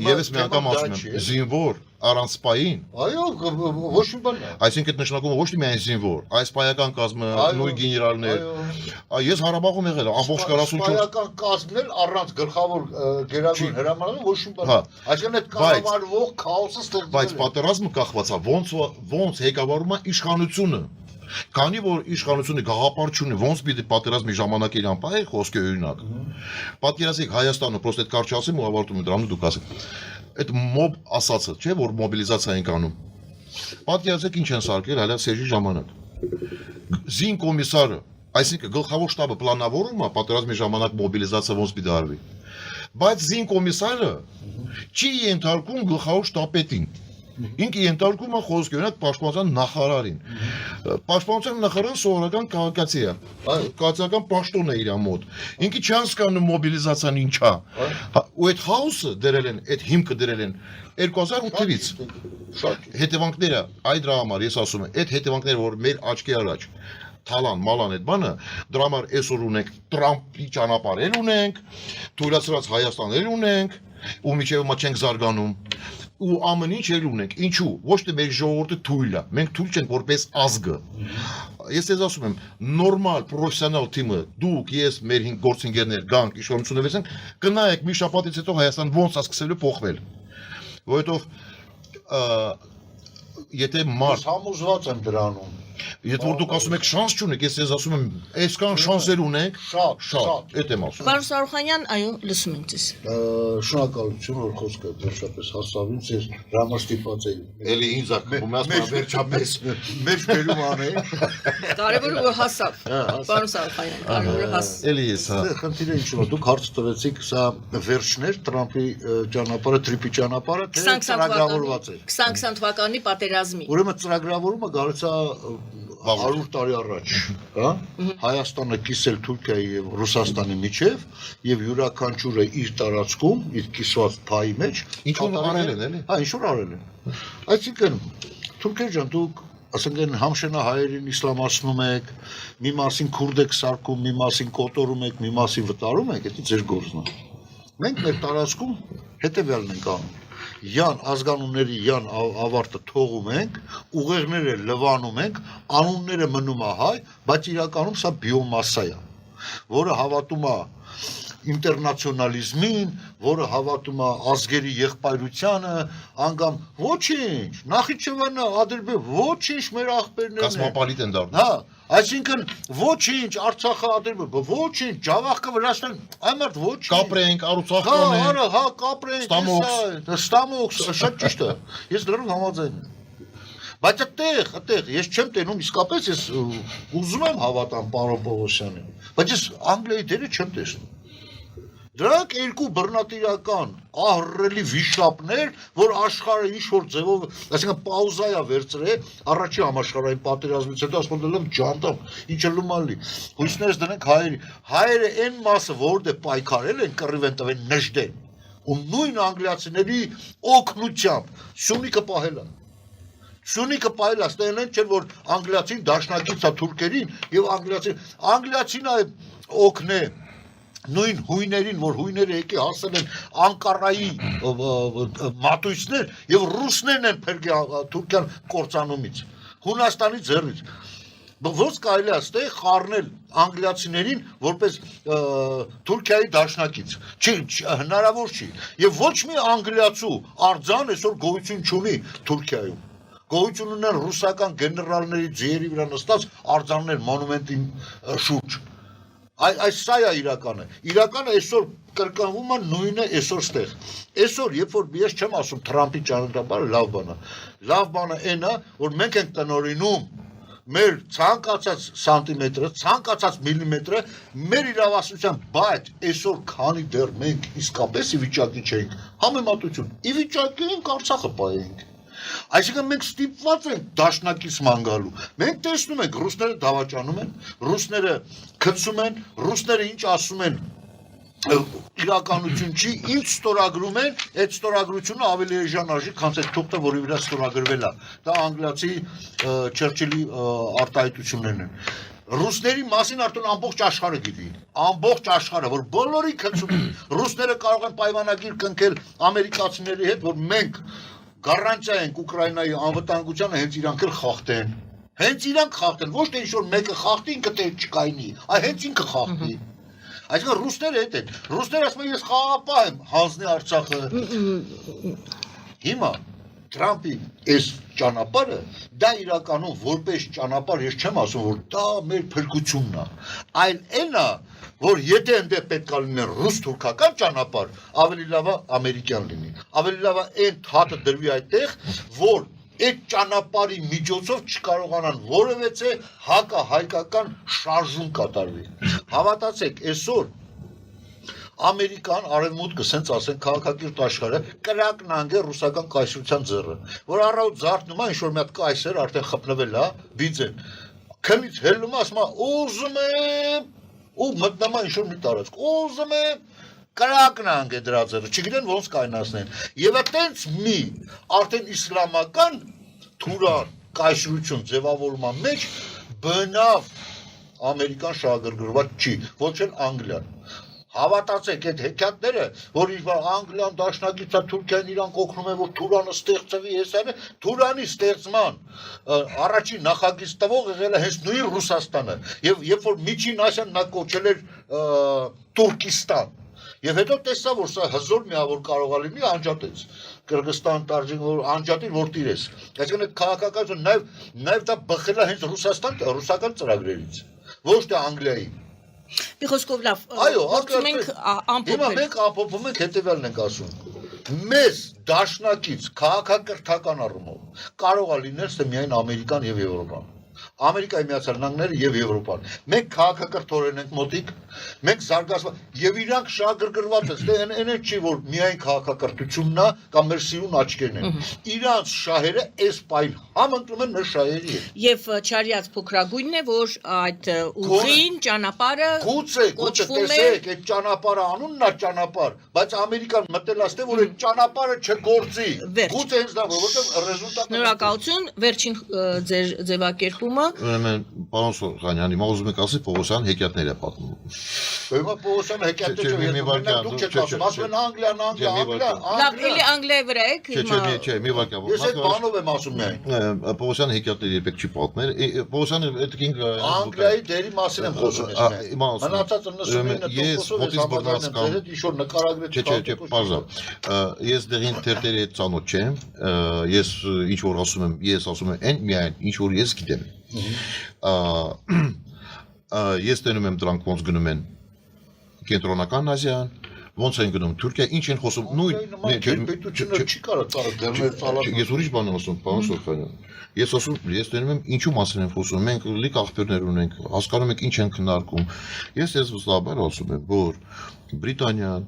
եւս մի անգամ ասում եմ, զինվոր առանց սպային, այո, ոչ մի բան չէ։ այսինքն այդ նշանակում ոչ թե միայն զինվոր, այս պայական կազմը, նույն գեներալներ, ես Ղարաբաղում եղել եմ, ամբողջ 44 պայական կազմներ առանց գլխավոր գերագույն հրամանատարը ոչ մի բան։ Այսինքն այդ կառավարվող քաոսը ստեղծվել է։ Բայց պատերազմը կախված է ոնց ղեկավարում է իշխանությունը։ Քանի որ իշխանությունը գաղափար չունի, ոնց պիտի պատերազմի ժամանակ իրան պահի, խոսքը օրինակ։ Պատկերացրեք Հայաստանը, պրոստը այդ կարճ ասեմ ու ավարտում եմ դրանով դուք ասեք։ Այդ մոբ ասածը, չէ՞ որ մոբիլիզացիա են կանում։ Պատկերացրեք ինչ են սարքել հələ Սերժի ժամանակ։ Զին կոմիսարը, այսինքն գլխավոր շտաբը պլանավորում է պատերազմի ժամանակ մոբիլիզացիա ոնց պիտի արվի։ Բայց զին կոմիսարը չի ենթարկում գլխավոր շտաբետին։ Ինքը ենթարկում է խոսքի օրինակ պաշտպանության նախարարին։ Պաշտպանության նախարարը սովորական քաղաքացի է։ Կաթոլիկական պաշտոն է իր մոտ։ Ինքը չի հասկանում մոբիլիզացիան ինչ է։ Ու այդ հաուսը դրել են, այդ հիմքը դրել են 2008-ից։ Հետևանքները այդ դրա համար ես ասում եմ, այդ հետևանքները որ մեր աչքի առաջ Թալան, մալան այդ բանը, դրա համար այսօր ունենք Տրամպի ճանապարհեր ունենք, թույլատրած Հայաստաներ ունենք, ու միջև մա չենք զարգանում։ Ու ամեն ինչ էլ ունենք։ Ինչու՞։ Ոչ թե մեր ժողովուրդը թույլ է։ Մենք թույլ չենք որպես ազգը։ Ես դες ասում եմ, նորմալ պրոֆեսիոնալ թիմը, դուք, ես, մեր գործընկերներ գանք, իշխանությունը վերցնենք, կնայեք մի շաբաթից հետո Հայաստան ոնց է սկսելու փոխվել։ Որովհետև եթե մարդ համոզված եմ դրանում։ Եթե որ դուք ասում եք շանս չունեք, ես դες ասում եմ, այսքան շանսեր ունենք, շատ, այդ եմ ասում։ Պարոն Սարուխանյան, այո, լսում ենք ձեզ։ Շնորհակալություն, որ խոսքը վերջապես հասավ ինձ, ես հրամստիպած էի։ Էլի ինձ ակում ասում վերջապես Մեջ բերում անեի։ Կարևորը որ հասավ։ Պարոն Սարուխանյան, կարևորը հասավ։ Էլի ես, հա։ Խնդիրը ինչու է, դուք հարց տվեցիք, սա վերջներ Տրամպի ճանապարհը, Տրիպի ճանապարհը, թե ծրագրավորված է։ 2020 թվականի պատերազմի։ Ուրեմն ծրագրավորումը գալիս է 100 տարի առաջ, հա? Հայաստանը կիսել Թուրքիայի եւ Ռուսաստանի միջև եւ յուրաքանչյուրը իր տարածքում, իր կիսված փայի մեջ ինչ որ արել են, էլի։ Հա, ինչ որ արել են։ Այսինքն թուրքեր ջան, դուք ասենք են համշենահայերին իսլամացնում եք, մի մասին քուրդ եք սարքում, մի մասին կոտորում եք, մի մասին վտարում եք, դա ձեր գործն է։ Մենք մեր տարածքում հետեւյալն ենք անում։ Յան ազգանունների յան ավարտը թողում ենք, ուղեղները լվանում ենք, անունները մնում է հայ, բայց իրականում սա բիոմասսա է, որը հավատում է ինտերնացիոնալիզմին, որը հավատում է ազգերի եղբայրությանը, անգամ ոչինչ, Նախիջևանը, Ադրբեջանը, ոչինչ մեր աղբերներն են։ Կոսմոպոլիտ են դառնում։ Հա, այսինքն ոչինչ, Արցախը, Ադրբեջանը, ոչինչ, Ջավախքը, Վրաստան, այնտեղ ոչինչ։ Կապրենք, Արցախը։ Հա, կապրենք, Ստամոքս, շատ ճիշտ է։ Ես դրան համաձայն եմ։ Բայց այդտեղ ես չեմ տենում իսկապես, ես ուզում եմ հավատամ պարոն Պողոսյանին, բայց ես Անգլիայի դերը չեմ տեսնում։ Դրանք երկու բռնատիրական ահռելի վիշապներ, որ աշխարհը ինչ-որ ձևով, այսինքն պաուզա է վերցրել առաջի համաշխարհային պատերազմից հետո ասում եմ ջանտամ, ինչը լումալի։ Հույսներս դնենք հայերը այն մասը, որտեղ պայքարել են, կռիվ են տվել նժդեն, ու նույն անգլիացիների օգնությամբ Սյունիքը պահել է։ Սյունիքը պահել է, ստեղել են չէ՞ որ անգլիացին դաշնակից է թուրքերին եւ անգլիացին է օգնե նույն հույներին, որ հույները եկի հասել են Անկարայի մատույցներ եւ ռուսներն են փրկել Թուրքիան կործանումից, Հունաստանի ձեռից։ Ոնց կարելի է ստեղ խառնել անգլիացիներին որպես Թուրքիայի դաշնակից։ Հնարավոր չի։ Եվ ոչ մի անգլիացու արձան այսօր գոյություն չունի Թուրքիայում։ Գոյություն ունեն ռուսական գեներալների ձիերի վրա նստած արձաններ մոնումենտի շուրջ։ Այս սա է իրականը։ Իրականը այսօր կրկնվում է նույնը այսօր ստեղ։ Այսօր, երբ որ ես չեմ ասում Թրամփի ճանապարհը լավ բան է։ Լավ բանը այն է, որ մենք ենք տնօրինում մեր ցանկացած սանտիմետրը, ցանկացած միլիմետրը մեր իրավասության, բայց այսօր քանի դեռ մենք իսկապես ի վիճակի չենք, համեմատություն, ի վիճակի ենք Արցախը պահենք։ Այսինքն մենք ստիպված ենք դաշնակից ման գալու։ Մենք տեսնում ենք ռուսները դավաճանում են, ռուսները քցում են, ռուսները ինչ ասում են իրականություն չի, ինչ ստորագրում են, այդ ստորագրությունը ավելի էժան արժի, քան այդ թուղթը, որի վրա ստորագրվել է։ Դա անգլիացի Չերչիլի արտահայտություններն են։ Ռուսների մասին արդեն ամբողջ աշխարհը գիտի, ամբողջ աշխարհը, որ բոլորի քննում ռուսները կարող են պայմանագիր կնքել ամերիկացիների հետ, որ մենք գարանտիա ենք Ուկրաինայի անվտանգությանը հենց իրանք էլ խախտեն։ Հենց իրանք խախտեն, ոչ թե ինչ-որ մեկը խախտի, ինքը թե չկայնի, այլ հենց ինքը խախտի։ Այսինքն ռուսները հետ են։ Ռուսները ասում են ես խաղաղապահ եմ, հանձնի Արցախը։ Հիմա Թրամփի այս ճանապարհը դա իրականում որպես ճանապարհ ես չեմ ասում որ դա մեր փրկությունն է, այլ այնա որ եթե այնտեղ պետք է լինի ռուս-թուրքական ճանապարհ, ավելի լավ է ամերիկյան լինի, ավելի լավ է այն թաթը դրվի այդտեղ, որ այդ ճանապարհի միջոցով չկարողանան որևէ հակահայկական շարժում կատարվի։ Հավատացեք, այսօր Ամերիկան արևմուտքը սենց ասեն քաղաքակիրթ աշխարհը կրակն անգե ռուսական կայսրության ձեռը, որ առավոտ զարթնում է ինչ-որ մի հատ կայսեր արդեն խփնվել է, բիձեն, քնից հելնում է, ասում է ուզում եմ, ու մտնում է ինչ-որ մի տարածք, ուզում եմ, կրակն անգե դրա ձեռը, չգիտեն ոնց կայնացնեն, եւ այտենց մի արդեն իսլամական թուրան կայսրություն ձևավորման մեջ բնավ Ամերիկան շահագրգռված չի, ոչ էլ Անգլիան։ Հավատացեք այդ հեքիաթները, որ Անգլիան դաշնակից է Թուրքիան իրանք օգնում են որ Թուրանը ստեղծվի, հեսանը Թուրանի ստեղծման առաջին նախագիծ տվող եղել է հենց նույն Ռուսաստանը, եւ երբ որ Միջին Ասիան նա կոչել էր Տուրքիստան, եւ հետո տեսա որ սա հզոր միավոր կարող է լինի անջատեց Կրգստան տարջին որ անջատի որ տիրես, այսինքն այդ քաղաքականությունը նաեւ դա բխել է հենց ռուսական ծրագրերից, ոչ թե Անգլիայի։ Մի խոսքով լավ, մենք Հիմա մենք ամփոփում ենք հետևյալն ենք ասում։ Մեզ դաշնակից քաղաքակրթական առումով կարող է լինել թե միայն Ամերիկան եւ Եվրոպան։ Ամերիկայի Միացյալ Նահանգները եւ Եվրոպան։ Մենք քաղաքակրթորեն ենք մոտիկ, մենք զարգացված եւ իրանք շահագրգռված են, դե այն չի որ միայն քաղաքակրթությունն է կամ մեր սիրուն աչքերն են։ Իրանց շահերը այս պայն համընկնում են մեր շահերի հետ։ Եվ չարյաց փոքրագույնն է, որ այդ ուղին ճանապարհը գուցե տեսեք, այդ ճանապարհը անունն է ճանապարհ, բայց Ամերիկան մտել է ստե որ այդ ճանապարհը չգործի։ Գուցե հենց դա որովհետեւ ռեզուլտատը։ Շնորհակալություն, վերջին ձեր ձևակերպումը Ուրեմն, պարոն Սոխանյան, հիմա ուզում եք ասի Պողոսյան հեքիաթներ է պատմում։ Հիմա Պողոսյանը հեքիաթներ չէ, դուք չեք ասում, ասում են Անգլիան։ Լավ, էլի Անգլիայի վրա եք հիմա։ Չէ, մի վարքյա։ Ես այդ բանով եմ ասում միայն։ Պողոսյան հեքիաթները երբեք չի պատմել։ Պողոսյանը այդ կինք Անգլիայի դերի մասին եմ խոսում ես միայն։ Մնացած 99%-ով ինչ որ նկարագրել Չէ, բարձր։ Ես դերին թերթերի հետ ծանոթ չեմ։ Ես ինչ որ ասում եմ այն միայն ինչ որ ես գիտեմ։ Ես տենում եմ դրանք ոնց գնում են Կենտրոնական Ասիան, ոնց են գնում Թուրքիա, ինչ են խոսում նույն պետությունը չի կարող դեռներ ծալած։ Ես ուրիշ բան եմ ասում, պարոն Սոխանյան։ Ես տենում եմ ինչու մասին են խոսում, մենք լիք աղբյուրներ ունենք, հասկանում ենք ինչ են քննարկում։ Ես վստահաբար ասում եմ, որ Բրիտանիան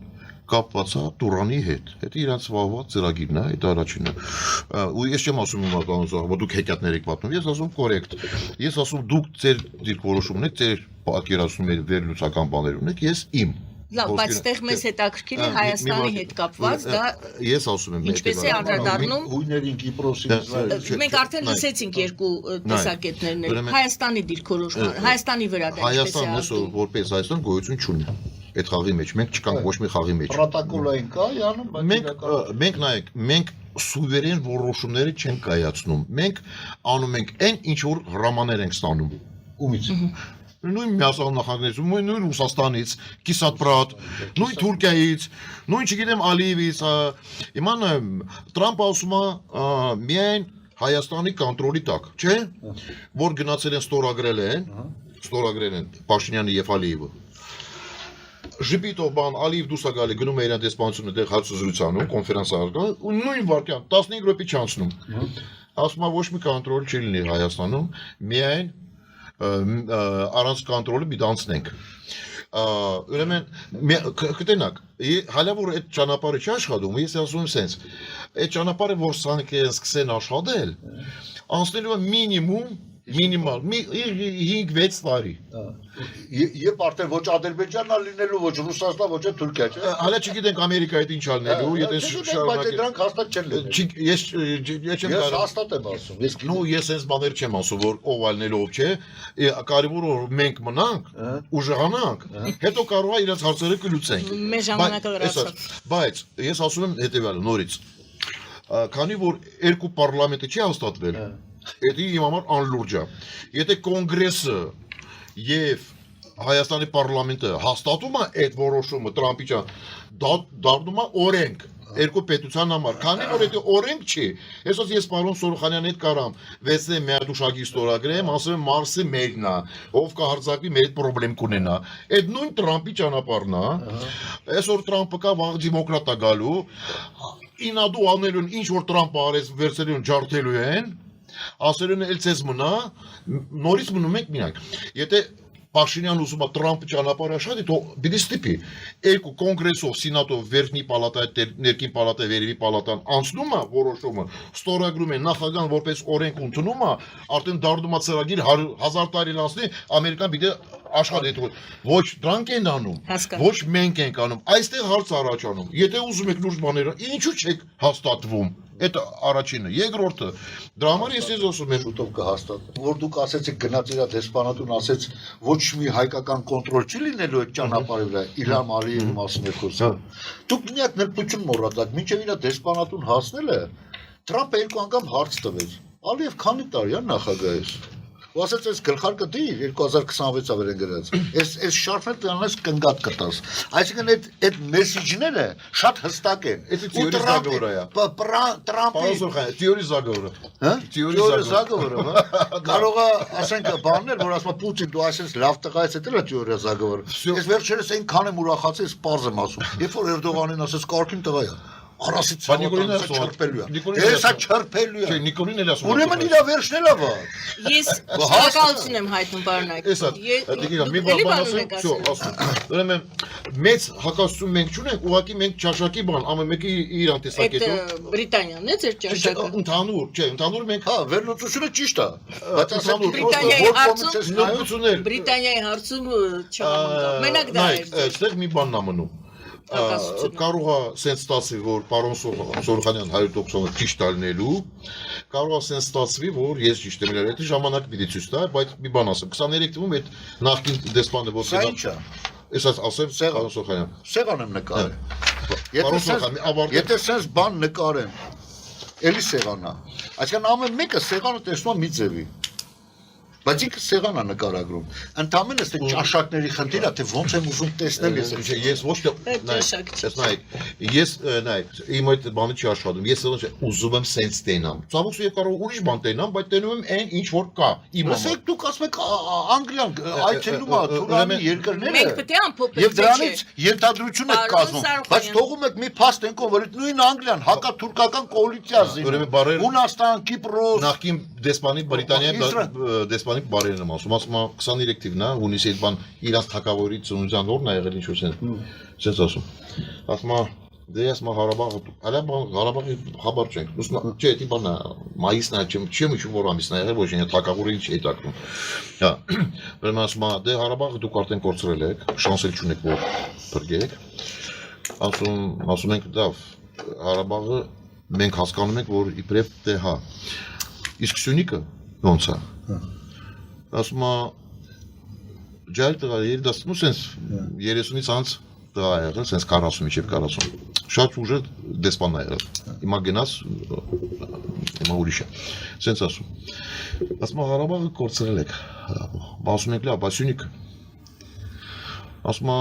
կապված է Տուրանի հետ։ Դա իրանց վաղվա ծրագիրն է, այդ առաջինը։ Ու ես չեմ ասում իմա կանոն զաղ, որ դուք հեքիաթներ եք պատմում, ես ասում կորեկտ։ Ես ասում դուք ձեր դիրքորոշումն եք, ձեր պատկերացումների վերլուծական բաներ ունեք, ես իմ։ Լավ, բայց այդտեղ մեզ հետաքրքիր է Հայաստանի հետ կապված, դա ես ասում եմ ինչպես է անդրադառնում հույներին Կիպրոսի Մենք արդեն լսեցինք երկու տեսակետներն, Հայաստանի դիրքորոշումը, Հայաստանի վրա դա ինչպես է Հայաստանն այսօր որպես Հայաստան գոյություն չունի։ Այդ խաղի մեջ մենք չկանք ոչ մի խաղի մեջ։ Պրոտոկոլային կա, յանում, բայց մենք նայեք, մենք սուվերեն որոշումները չենք կայացնում։ Մենք անում ենք այն ինչ որ հրամաններ ենք ստանում։ Ումից։ Նույն Միացյալ Նահանգներից, նույն Ռուսաստանից, Կիսապրատ, նույն Թուրքիայից, նույն չգիտեմ Ալիևից, իման Տրամփը ասում է միայն Հայաստանի կոնտրոլի տակ, չէ՞, որ գնացել են ստորագրել են Փաշինյանը եւ Ալիևը։ Ժպիտով բան Ալիև դուսա գալի գնում է իրան դեսպանությունը դեր հարցազրույցանում, կոնֆերանս արգալ ու նույն վարքյան 15 րոպե չանցնում։ Ասում է ոչ մի կոնտրոլ չի լինի Հայաստանում, միայն առանց կոնտրոլի մի դանցնենք։ Ուրեմն կտենակ, հալա որ այդ ճանապարհը չի աշխատում, ես ասում եմ սենց, այդ ճանապարհը որ սանք են սկսեն աշխատել, անցնելու է մինիմում Մինիմալ 5-6 տարի։ Եվ արդեն ոչ Ադրբեջանն է լինելու, ոչ Ռուսաստան, ոչ Թուրքիա, չէ։ Հələ չգիտենք Ամերիկայից ինչ ալնելու, եթե Բայց դրանք հաստատ չեն լինելու։ Ես չեմ Ես կարող։ հաստատ եմ ասում։ Ես Ну, ես այս բաներ չեմ ասում, որ ով ալնելով չէ, կարևորը որ մենք մնանք, ուժեղանանք, հետո կարող է իրաց հարցերը կլուծենք։ Մեր ժամանակը լրացած։ Բայց ես ասում եմ հետևյալը նորից։ Քանի որ երկու պարլամենտը չի հաստատվել, դա իմ համար անլուրջ է։ Եթե կոնգրեսը եւ Հայաստանի պարլամենտը հաստատում է այդ որոշումը Տրամպի ճան, դառնում է օրենք երկու պետության համար, քանի որ դա օրենք չի, այսօր ես պարոն Սորոխանյանի հետ կարամ 6 միադուշակի ստորագրեմ, ասեմ Մարսը մերն է, ով կհարձակվի մեր պրոբլեմ կունենա։ Այդ նույն Տրամպի ճանապարհն է, այսօր Տրամպը կա վաղ դեմոկրատ է գալու, ինադու անելուն ինչ որ Տրամպը արեց վերցելուն ջարդելու են, ասելուն էլ ցես մնա, նորից մնում ենք մինակ։ Եթե Փաշինյանն ուզում է Տրամպը ճանապարհը աշխատի, то պիտի ստիպի։ Երկու կոնգրեսով, սենատով, վերջնի պալատա, ներքին պալատա, վերևի պալատան անցնում է որոշումը, ստորագրում է նախագահան որպես օրենք ընդունում է, արդեն դառնում է ծրագիր 1000 տարի լանցնի, Ամերիկան պիտի աշխատի։ Ոչ դրանք են անում, ոչ մենք ենք անում։ Այստեղ հարց առաջանում։ Եթե ուզում եք լուրջ բաները, ինչու չեք հաստատվում։ Այդ առաջինը, երկրորդը, դրա համար ես ասում եմ շուտով կհաստատեմ, որ դուք ասեցիք գնաց իր դեսպանատուն ասեց ոչ մի հայկական կոնտրոլ չի լինելու այդ ճանապարհի վրա, Իլհամ Ալիևի մասին եք խոսում։ Դուք մի հատ նրբություն մոռացաք, մինչև իր դեսպանատուն հասնելը Տրամպը երկու անգամ հարց տվեց։ Ալիև քանի տարի է նախագահ է։ Ու ասեց այս գլխարկը դի 2026-ը վեր են գրած։ Այս շարժը դրանից կնգատ կտաս։ Այսինքն այդ մեսեջները շատ հստակ են։ Թեորի զագորը է։ Տրամպի թեորի զագորը։ Հա? Թեորի զագորը, հա։ Կարող է, ասենք, բաներ, որ ասում Պուտին դու այսպես լավ տղա ես, դա թեորիա զագորը։ Ես վերջերս այնքան եմ ուրախացել, սպառ եմ ասում։ Երբ որ Էրդողանին ասեց կարգին տղա է։ Արասից Նիկոլին է չրպելու է։ Հեսա չրպելու է։ Չէ, Նիկոլին էլ ասում։ Ուրեմն իր վերջն էլա բա։ Ես շնորհակալություն եմ հայտնում պարոնայք։ Էսա, դիգիգա մի բան ասեմ, всё, ասում։ Ուրեմն մեծ հակասություն մենք չունենք, ուղղակի մենք ճաշակի բան, ամեն մեկի իր անտեսակետով։ Այդ Բրիտանիան է ձեր ճաշակը։ Ընդհանուր, չէ, ընդհանուր մենք Հա, վերլուծությունը ճիշտ է։ Բայց ասենք Բրիտանիայի հարցում նորություններ։ Բրիտանիայի հարցում չհամընկա։ Մենակ դա է։ Այստեղ մի բանն է մնում։ Կարող է սենց ստացվի, որ պարոն Սորոխանյան 100% ճիշտ ալնելու, կարող է սենց ստացվի, որ ես ճիշտ եմ ելել, դա ժամանակ պիտի ցույց տա, բայց մի բան ասեմ, 23 թվում այդ նախկին դեսպանը որ Սա ինչ է։ Ես ասեմ, պարոն Սորոխանյան։ Սեղան եմ նկարել։ Եթե սենց բան նկարեմ, էլի սեղանն է։ Այսինքն ամեն մեկը սեղանը տեսնում է մի ձևի։ Բայց ինքը սեղան է նկարագրում։ Ընդամենը ստե ճաշակների խնդիր է, թե ոնց եմ ուզում տեսնել ես ոչ թե նայեք, ես նայեք, իմ այդ բանը չի աշխատում։ Ես ուզում եմ սենց տենամ։ Ցավոք եւ կարող ուրիշ բան տենամ, բայց տենում եմ այն ինչ որ կա։ Իմ ասեք դուք ասում եք Անգլիան այցելում է Թուրանի երկրները։ Մենք պետք է ամփոփենք։ Եւ դրանից ենթադրություն եք կազմում, բայց թողում եք մի փաստ ենքով, որ նույն Անգլիան հակաթուրքական կոալիցիա զինի։ Հունաստան, Կիպրոս, նախկին դեսպանի Բրիտանիայի բարերն եմ ասում, ասում 23 թիվն է, հունիսի այդ բան իրանց թակավորի ծնունդյան օրն է եղել ինչ-որ սենց ասում։ Ասում դե ասում Ղարաբաղը, այլ Ղարաբաղի խաբար չենք։ Չէ, դա բանն է, մայիսն է, չեմ ինչ որ ամիսն է եղել, ոչ ինքը թակավորի ինչ է տակնում։ Հա, ուրեմն ասում դե Ղարաբաղը դուք արդեն կորցրել եք, շանսել չունեք որ բրգեք։ Ասում ենք դավ, Ղարաբաղը մենք հասկանում ենք, որ իբրև դե հա։ Իսկ Սյունիքը ոնց է։ Ասում ջայլ տղա երիտասարդ, սենց 30-ից անց տղա եղել, սենց 40 միջև 40։ Շատ ուժեղ դեսպան է եղել։ Հիմա գնաց, հիմա ուրիշ է։ Սենց ասում։ Ասում Ղարաբաղը կորցրել եք։ Ասում եք լավ, բայց Սյունիքը։ Ասում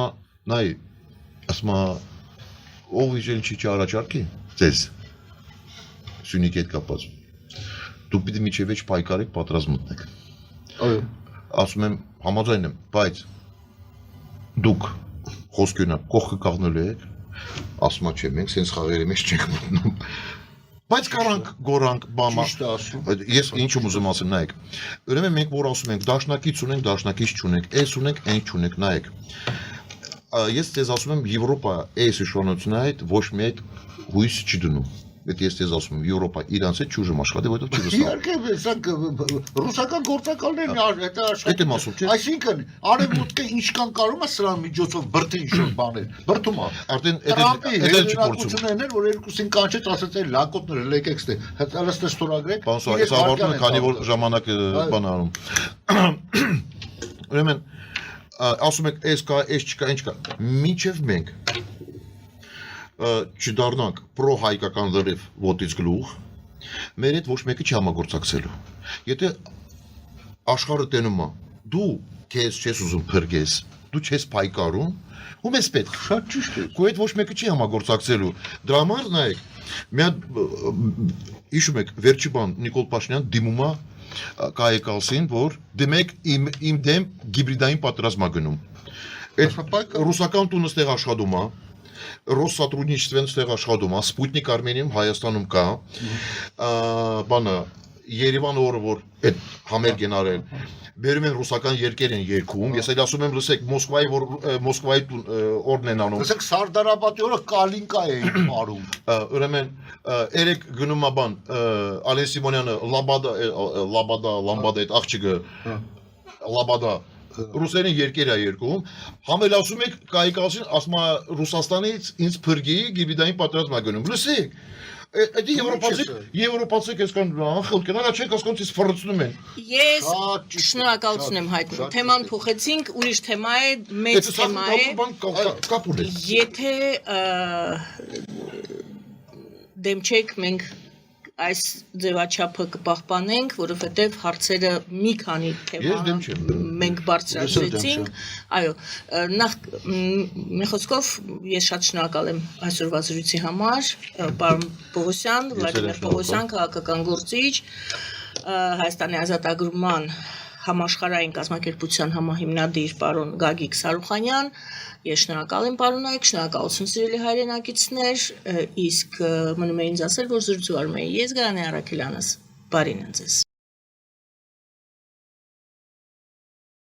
նայ, ասում ով իջել չի առաջարկի, ձեզ։ Սյունիքի հետ կապված։ Դուք պիտի միջև էջ պայքարեք, պատրաստ մտնեք։ Այո, ասում եմ, համաձայն եմ, բայց դուք խոսքյունը կողքը կաղնելու եք, ասում չէ, մենք սենց խաղերի մեջ չենք մտնում, բայց կարանք, գորանք, բամա, ես ինչում ուզում ասեմ, նայեք, ուրեմն մենք որ ասում ենք, դաշնակից ունենք, դաշնակից չունենք, այս ունենք, այն չունենք, նայեք, ես ձեզ ասում եմ, Եվրոպա այս իշխանությունը այդ ոչ մի այդ հույս չի դնում, Եթե ես դեզ ասում եմ Եվրոպա իրանց հետ ճուժում աշխատի, որովհետև չի վստահ։ Իհարկե, սրանք ռուսական գործակալներն այդ աշխատում։ Այդ եմ ասում, չէ՞։ Այսինքն, արևմուտքը ինչքան կարող է սրան միջոցով բրդի ինչ-որ բաներ, բրդում է։ Արդեն Տրամպի էլ չի փորձում։ հեղինակություններն էր, որ երկուսին կանչեց, ասաց այն լակոտները լեկեքստե, հələ ստորագրեք։ Պարոն Սահակյան, ես ավարտում եմ, քանի որ ժամանակը բան անում։ Ուրեմն ասում եք, այս կա, այս չկա, ինչ կա։ Մինչև մենք չդառնանք պրո-հայկական լրիվ ոտից գլուխ, մեր հետ ոչ մեկը չի համագործակցելու։ Եթե աշխարհը տենում է, դու քեզ չես ուզում փրկես, դու չես պայքարում, ում ես պետք։ Շատ ճիշտ է։ Քո հետ ոչ մեկը չի համագործակցելու։ Դրա համար նայեք, մի հատ հիշում եք, վերջի բան Նիկոլ Փաշինյան դիմում է կայեկալսին, որ դեմեք իմ դեմ գիբրիդային պատերազմ է գնում։ Այդ ռուսական տունը ստեղ աշխատում է, Ռոսսատրուդնիչествեն ստեղ աշխատում է, Սպուտնիկ Արմենիայում Հայաստանում կա, բանը Երևանը օրը որ այդ համերգ են արել, բերում են ռուսական երկեր են երգում, ես էլ ասում եմ, լսեք, Մոսկվայի օրն են անում։ Լսեք, Սարդարապետի օրը Կալինկա էին մարում։ Ուրեմն երեք գնում է բան Ալեն Սիմոնյանը լամբադա այդ աղջիկը լաբադա ռուսերեն երկեր է երկում, համել ասում եք կայիկալսին, ասում է Ռուսաստանից ինձ փրկի գիբրիդային պատերազմ է գնում։ Լսեք, այդ եվրոպացիք այսքան ախելք են, չեք հասկանում, ինձ ֆռցնում են։ Ես շնորհակալություն եմ հայտնում։ Թեման փոխեցինք, ուրիշ թեմա է, մեծ թեմա է։ Կապ ունի։ Եթե դեմ չեք մենք այս ձևաչափը կպահպանենք, որովհետև հարցերը մի քանի թեմա մենք բարձրացրեցինք, այո, նախ մի խոսքով ես շատ շնորհակալ եմ այսօրվա զրույցի համար, պարոն Պողոսյան, Վլադիմիր Պողոսյան, քաղաքական գործիչ, Հայաստանի ազատագրման համաշխարհային կազմակերպության համահիմնադիր պարոն Գագիկ Սարուխանյան, ես շնորհակալ եմ պարոնայք, շնորհակալություն սիրելի հայրենակիցներ, իսկ մնում է ինձ ասել, որ զրուցում եմ ես Գարանե Արաքելյանս, բարին ձեզ։